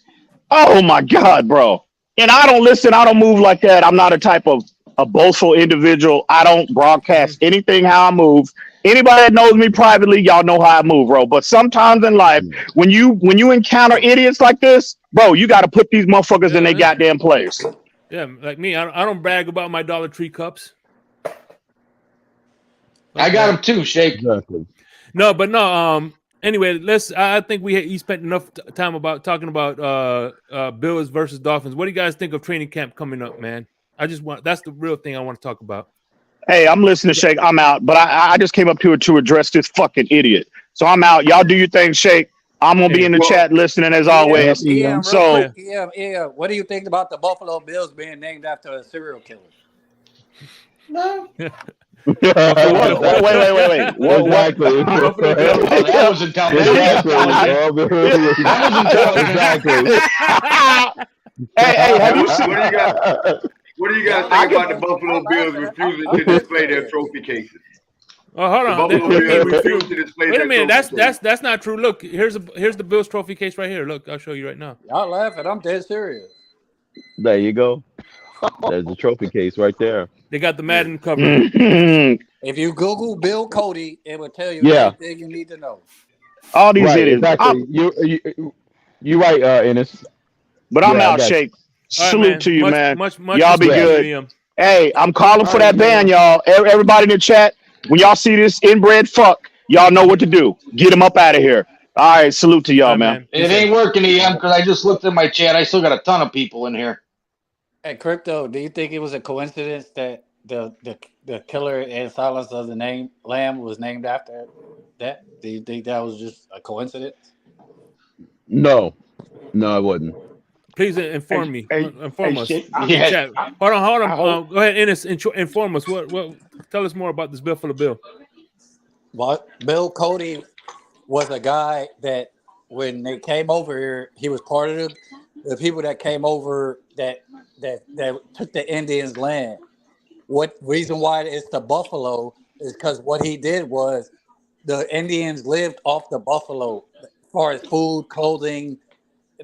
Oh my God, bro. And I don't listen. I don't move like that. I'm not a type of a boastful individual. I don't broadcast anything how I move. Anybody that knows me privately, y'all know how I move, bro. But sometimes in life, when you encounter idiots like this, bro, you got to put these motherfuckers in their goddamn place. Yeah, like me, I don't brag about my Dollar Tree cups. I got them too, Shake. Exactly. No, but no. Anyway, I think he spent enough time talking about Bills versus Dolphins. What do you guys think of training camp coming up, man? That's the real thing I want to talk about. Hey, I'm listening, Shake. I'm out, but I just came up to address this fucking idiot. So I'm out. Y'all do your thing, Shake. I'm gonna be in the chat listening as always. EM, So EM, what do you think about the Buffalo Bills being named after a serial killer? No. Wait. What? Exactly. That was intelligent. Hey, have you seen? What do you guys think about the Buffalo Bills refusing to display their trophy cases? Oh, hold on. Wait a minute. That's not true. Look, here's the Bills trophy case right here. Look, I'll show you right now. Y'all laughing. I'm dead serious. There you go. There's the trophy case right there. They got the Madden cover. If you Google Bill Cody, it will tell you everything you need to know. All these idiots. Exactly. You right, Ennis. But I'm out, Shake. Salute to you, man. Much y'all be good. Hey, I'm calling for that ban, y'all. Everybody in the chat, when y'all see this inbred fuck, y'all know what to do. Get him up out of here. All right, salute to y'all, man. It ain't working, EM, because I just looked at my chat. I still got a ton of people in here. Hey, Crypto, do you think it was a coincidence that the killer and silence of the Lamb was named after that? Do you think that was just a coincidence? No, I wouldn't. Please inform me. Inform us. Shit, In the chat. Hold on. Go ahead, Ennis. Inform us. What? Tell us more about this Buffalo Bill. What? Bill Cody was a guy that when they came over here, he was part of the people that came over that took the Indians' land. What reason why it's the buffalo is because what he did was the Indians lived off the buffalo as far as food, clothing.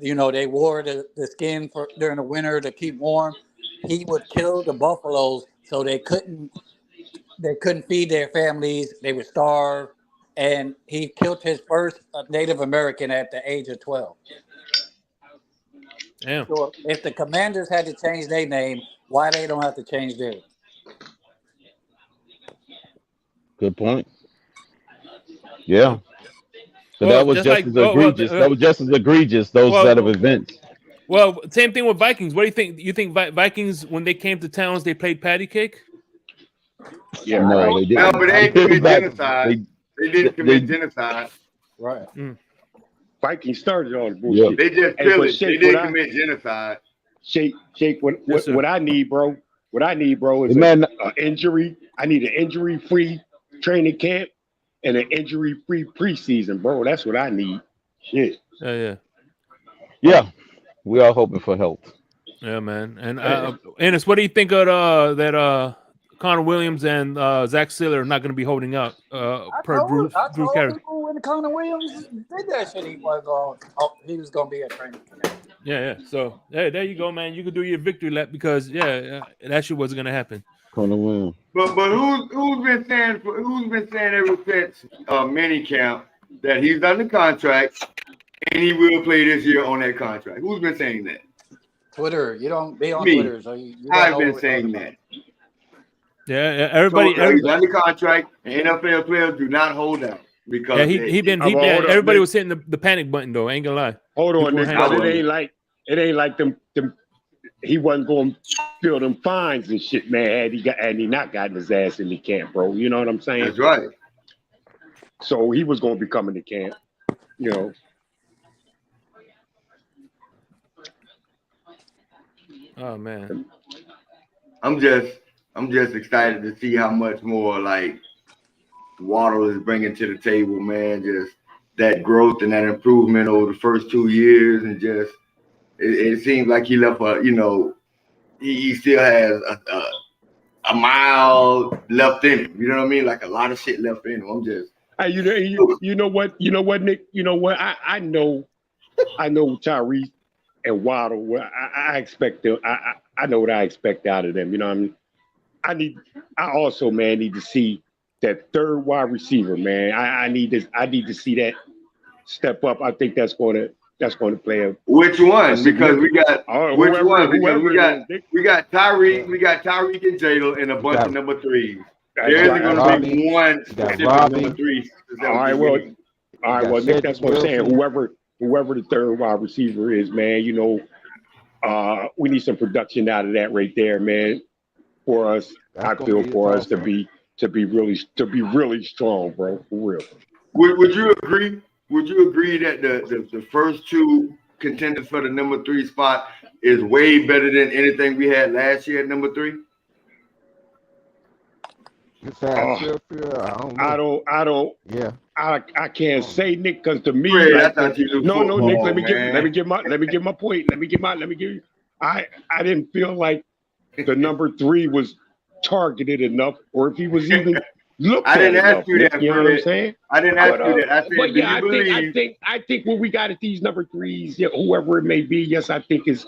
You know, they wore the skin for during the winter to keep warm. He would kill the buffaloes so they couldn't feed their families. They would starve. And he killed his first Native American at the age of 12. Damn. So if the Commanders had to change their name, why they don't have to change theirs? Good point. Yeah. So that was just as egregious. That was just as egregious. Those set of events. Well, same thing with Vikings. What do you think? You think Vikings, when they came to towns, they played patty cake? Yeah, no, they didn't. No, but they didn't commit genocide. They didn't commit genocide. Right. Vikings started all the bullshit. Yeah. They just killed it. They didn't commit genocide. Shake. What I need, bro. What I need, bro, is an injury. I need an injury-free training camp and an injury-free preseason, bro. That's what I need. Shit. Yeah. We are hoping for health. Yeah, man. And Ennis, what do you think of that? Connor Williams and Zach Siller are not going to be holding out. Per Drew Carey. People when Connor Williams did that shit, he was going to be a training camp. Yeah. So there you go, man. You could do your victory lap because that shit wasn't going to happen. Connor Williams. But who's been saying ever since minicamp that he's under contract and he will play this year on that contract? Who's been saying that? Twitter. You don't be on Me. Twitter, so I've been saying that. Yeah, everybody. So he's under contract, and NFL players do not hold out because everybody was hitting the panic button though. I ain't gonna lie. Hold on, Nick. It ain't like them. He wasn't going to feel them fines and shit, man. Had he not gotten his ass in the camp, bro. You know what I'm saying? That's right. So he was going to be coming to camp. You know. Oh man. I'm just excited to see how much more like Waddle is bringing to the table, man. Just that growth and that improvement over the first 2 years, and just it seems like he left he still has a mile left in him. You know what I mean? Like a lot of shit left in him. I'm just. Hey, you know what, Nick? You know what? I know Tyrese and Waddle. I expect them. I know what I expect out of them. You know what I mean? I also, man, need to see that third wide receiver, man. I need to see that step up. I think that's going to play a. Which one? Because we got which one? Because we got Tyreek, and Jadel, and a bunch of number threes. There's going to be one specific number three. All right, well, Nick, that's what I'm saying. Whoever the third wide receiver is, man, you know, we need some production out of that right there, man. For us, I feel for us to be really strong, bro. For real. Would you agree? Would you agree that the first two contenders for the number 3 spot is way better than anything we had last year at number 3? I don't. Yeah. I can't say, Nick, because to me, Nick. Let me get my point. I didn't feel like the number 3 was targeted enough, or if he was even looked. I didn't ask you that. You know what I'm saying? I didn't ask you that. I said, I think when we got at these number 3s, whoever it may be, yes, I think it's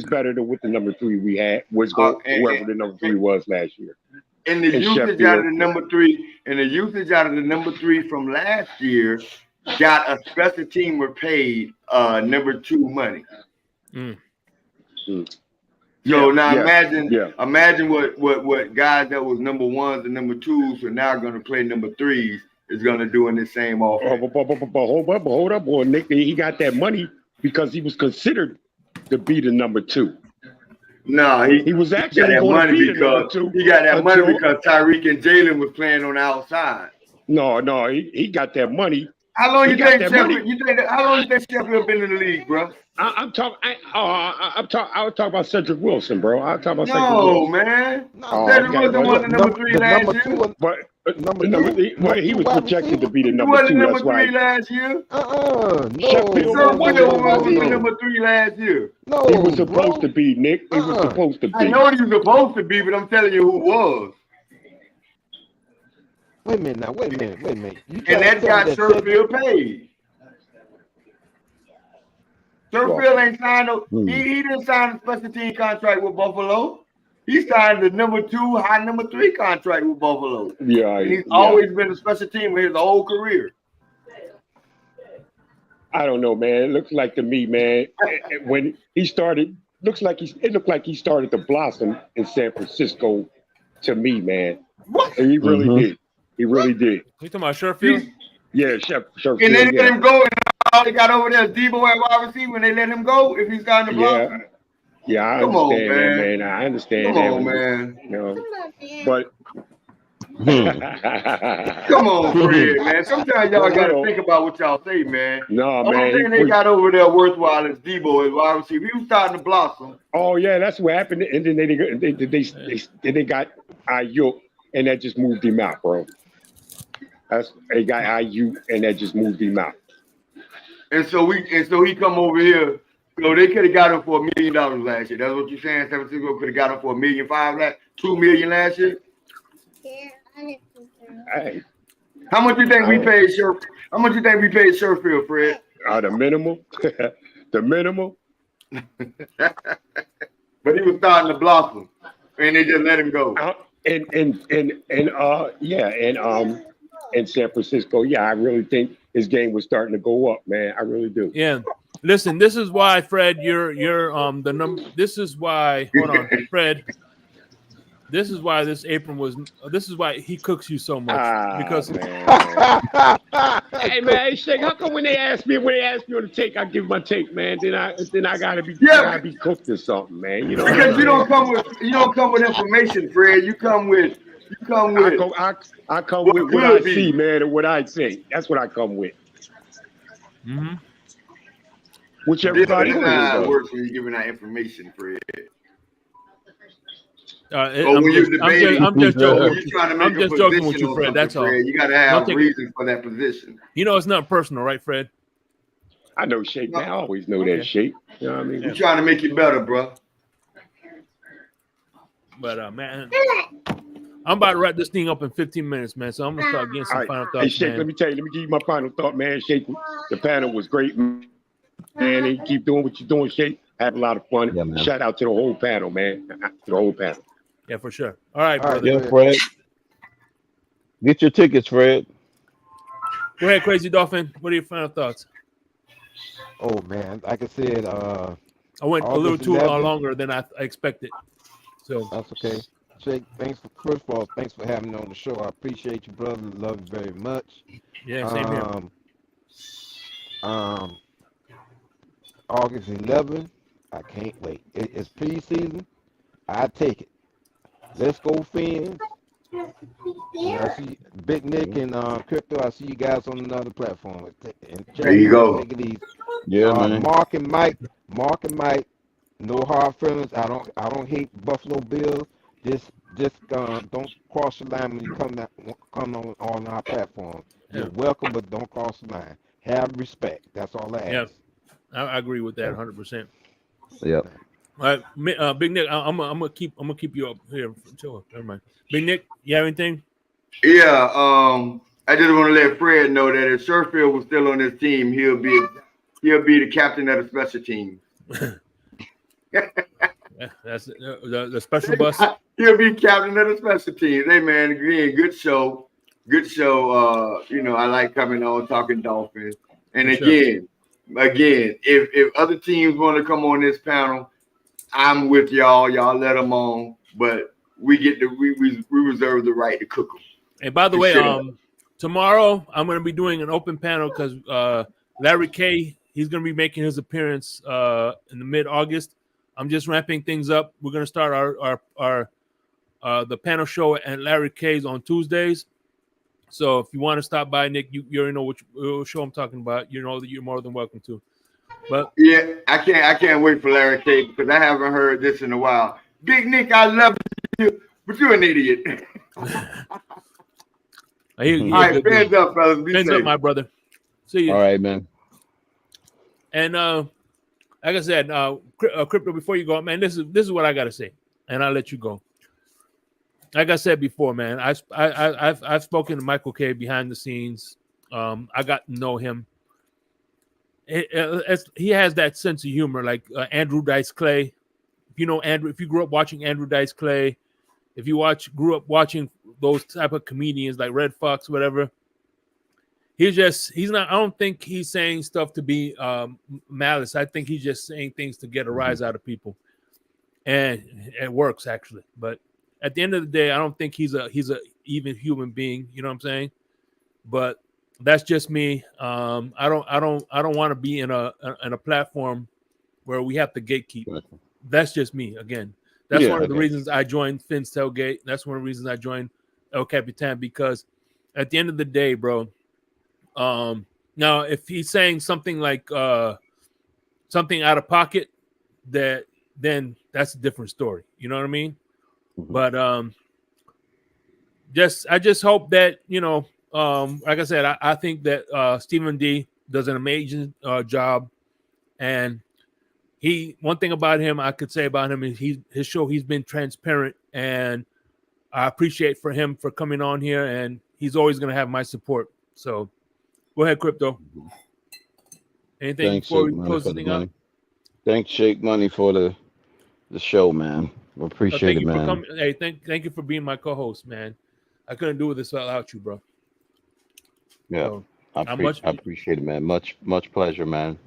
better than what the number 3 we had whoever the number 3 was last year. And the usage out of the number 3, from last year got a special team were paid number 2 money. So now imagine what guys that was number 1s and number 2s are now going to play number 3s is going to do in the same offense. Hold up, boy, Nick. He got that money because he was considered to be the number 2. No, he was actually got that going money to be because the number 2. He got that money because Tyreek and Jalen was playing on the outside. No, he got that money. How long He you got think that Sheffield? money. How long you think Sheffield been in the league, bro? I'm talking. I was talking about Cedric Wilson, bro. I was talking about Cedric No, Wilson. man. Oh, Cedric okay. Wilson wasn't the number 3 last year. But number he was wide projected to receiver? be the He number wasn't 2. number That's 3 why last year. Sheffield Sheffield was was number 3 last year. He was supposed to be, Nick. He was supposed to be. I know he was supposed to be, but I'm telling you who was. Wait a minute now. Wait a minute. You And that got Sherfield paid. Sherfield ain't signed no. He didn't sign a special team contract with Buffalo. He signed the number 2, high number 3 contract with Buffalo. Yeah, and he's always been a special teamer his whole career. I don't know, man. It looks like to me, man, when he started, it looked like he started to blossom in San Francisco. To me, man, and he really did. He really did. You talking about Sherfield? Yeah, Sherfield. And they let him go, and all they got over there is Debo at wide receiver. When they let him go, if he's got in the blossom. Yeah, I Come on, understand that, man. man. I understand Come that. on, man. You know, but come on, Fred, man. Sometimes y'all got to think about what y'all say, man. No, Only man. thing they got over there worthwhile is Debo as wide receiver. He was starting to blossom. Oh yeah, that's what happened. And then they got Ayuk, and that just moved him out, bro. They got Ayuk, and that just moved him out. And so he come over here. So they could have got him for $1 million last year. That's what you're saying. San Francisco could have got him for $2 million last year. Hey, how much you think we paid Sherfield? How much you think we paid Sherfield, Fred? The minimum. The minimum. But he was starting to blossom, and they just let him go. In San Francisco, yeah, I really think his game was starting to go up, man. I really do. Yeah. Listen, this is why, Fred, you're the number. This is why. Hold on, Fred. This is why this apron was. This is why he cooks you so much because. Hey man, Shake, how come when they ask me on the take, I give my take, man? Then I gotta be cooked or something, man. You know, because you don't come with information, Fred. I come with what I see, man, and what I think. That's what I come with. Mm-hmm. Which everybody works when you're giving out information, Fred. I'm just joking. You're trying to make I'm just joking with you, Fred. That's all. Fred. You got to have reasons for that position. You know, it's not personal, right, Fred? I know Shake, man. I always know that Shake. You know what I mean? We're trying to make it better, bro. But man, I'm about to wrap this thing up in 15 minutes, man. So I'm gonna start getting some final thoughts. Hey, Shake, let me give you my final thought, man. Shake, the panel was great, man. And keep doing what you're doing, Shake. Had a lot of fun. Yeah, shout out to the whole panel, man. To the whole panel. Yeah, for sure. All right, brother. Yeah, Fred. Get your tickets, Fred. Go ahead, Crazy Dolphin. What are your final thoughts? Oh man, like I said, I went a little too longer than I expected. So that's okay. Jake, first of all, thanks for having me on the show. I appreciate you, brother. Love you very much. Yeah, same here. August 11th, I can't wait. It's preseason. I take it. Let's go, Fins. I see Big Nick and Crypto. I see you guys on another platform. There you go. Take it easy. Yeah, man. Mark and Mike. No hard feelings. I don't hate Buffalo Bills. Just don't cross the line when you come on our platform. You're welcome, but don't cross the line. Have respect. That's all I ask. Yeah, I agree with that 100%. Yep. All right, Big Nick, I'm gonna keep you up here. Sure, never mind. Big Nick, you have anything? Yeah, I just want to let Fred know that if Sherfield was still on this team, he'll be the captain of the special team. That's the special bus. He'll be captain of the special teams. Hey man, again, good show. Good show. I like coming on talking Dolphins. And again, if other teams want to come on this panel, I'm with y'all. Y'all let them on, but we reserve the right to cook them. Hey, by the way, tomorrow I'm going to be doing an open panel because Larry K, he's going to be making his appearance in the mid-August. I'm just ramping things up. We're going to start our the panel show at Larry K's on Tuesdays, So if you want to stop by, Nick, you already know which show I'm talking about. You know that you're more than welcome to. But yeah, I can't wait for Larry K because I haven't heard this in a while. Big Nick, I love you, but you're an idiot. All right, fans up, fellas. Be fans safe. up, my brother. See you. All right, man. And like I said, Crypto, before you go, man, this is what I gotta say, and I'll let you go. Like I said before, man, I've spoken to Michael K behind the scenes. I got to know him. He has that sense of humor, like Andrew Dice Clay. If you know Andrew, if you grew up watching Andrew Dice Clay, if you grew up watching those type of comedians like Red Fox, whatever, he's not. I don't think he's saying stuff to be malice. I think he's just saying things to get a rise out of people, and it works actually. But at the end of the day, I don't think he's a even human being. You know what I'm saying? But that's just me. I don't want to be in a platform where we have to gatekeep. That's just me. Again, that's one of the reasons I joined Finn's Tailgate. That's one of the reasons I joined El Capitan, because at the end of the day, bro. Now if he's saying something like something out of pocket, then that's a different story. You know what I mean? Mm-hmm. But I just hope that, you know, like I said, I think that Stephen D does an amazing job, and one thing about him I could say about him is his show, he's been transparent, and I appreciate for him for coming on here, and he's always going to have my support. So go ahead, Crypto. Anything Thanks, before we close the thing up? Thanks, Shake Money, for the show, man. We appreciate it, man. Hey, thank you for being my co-host, man. I couldn't do this without you, bro. Yeah, So, I appreciate it, man. Much pleasure, man.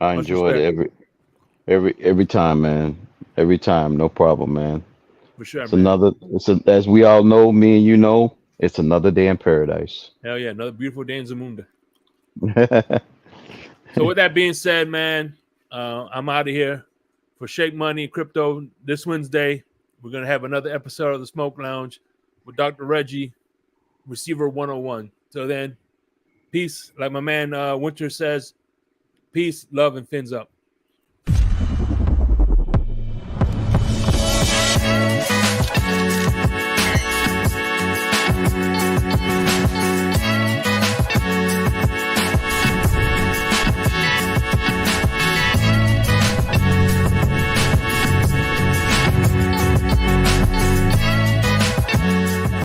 I enjoyed it every time, man. Every time, no problem, man. For sure, it's as we all know, me and you know, it's another day in paradise. Hell yeah, another beautiful day in Zamunda. So with that being said, man, I'm out of here. For Shake Money Crypto, this Wednesday, we're going to have another episode of the Smoke Lounge with Dr. Reggie, Receiver 101. So then, peace. Like my man Winter says, peace, love, and fins up.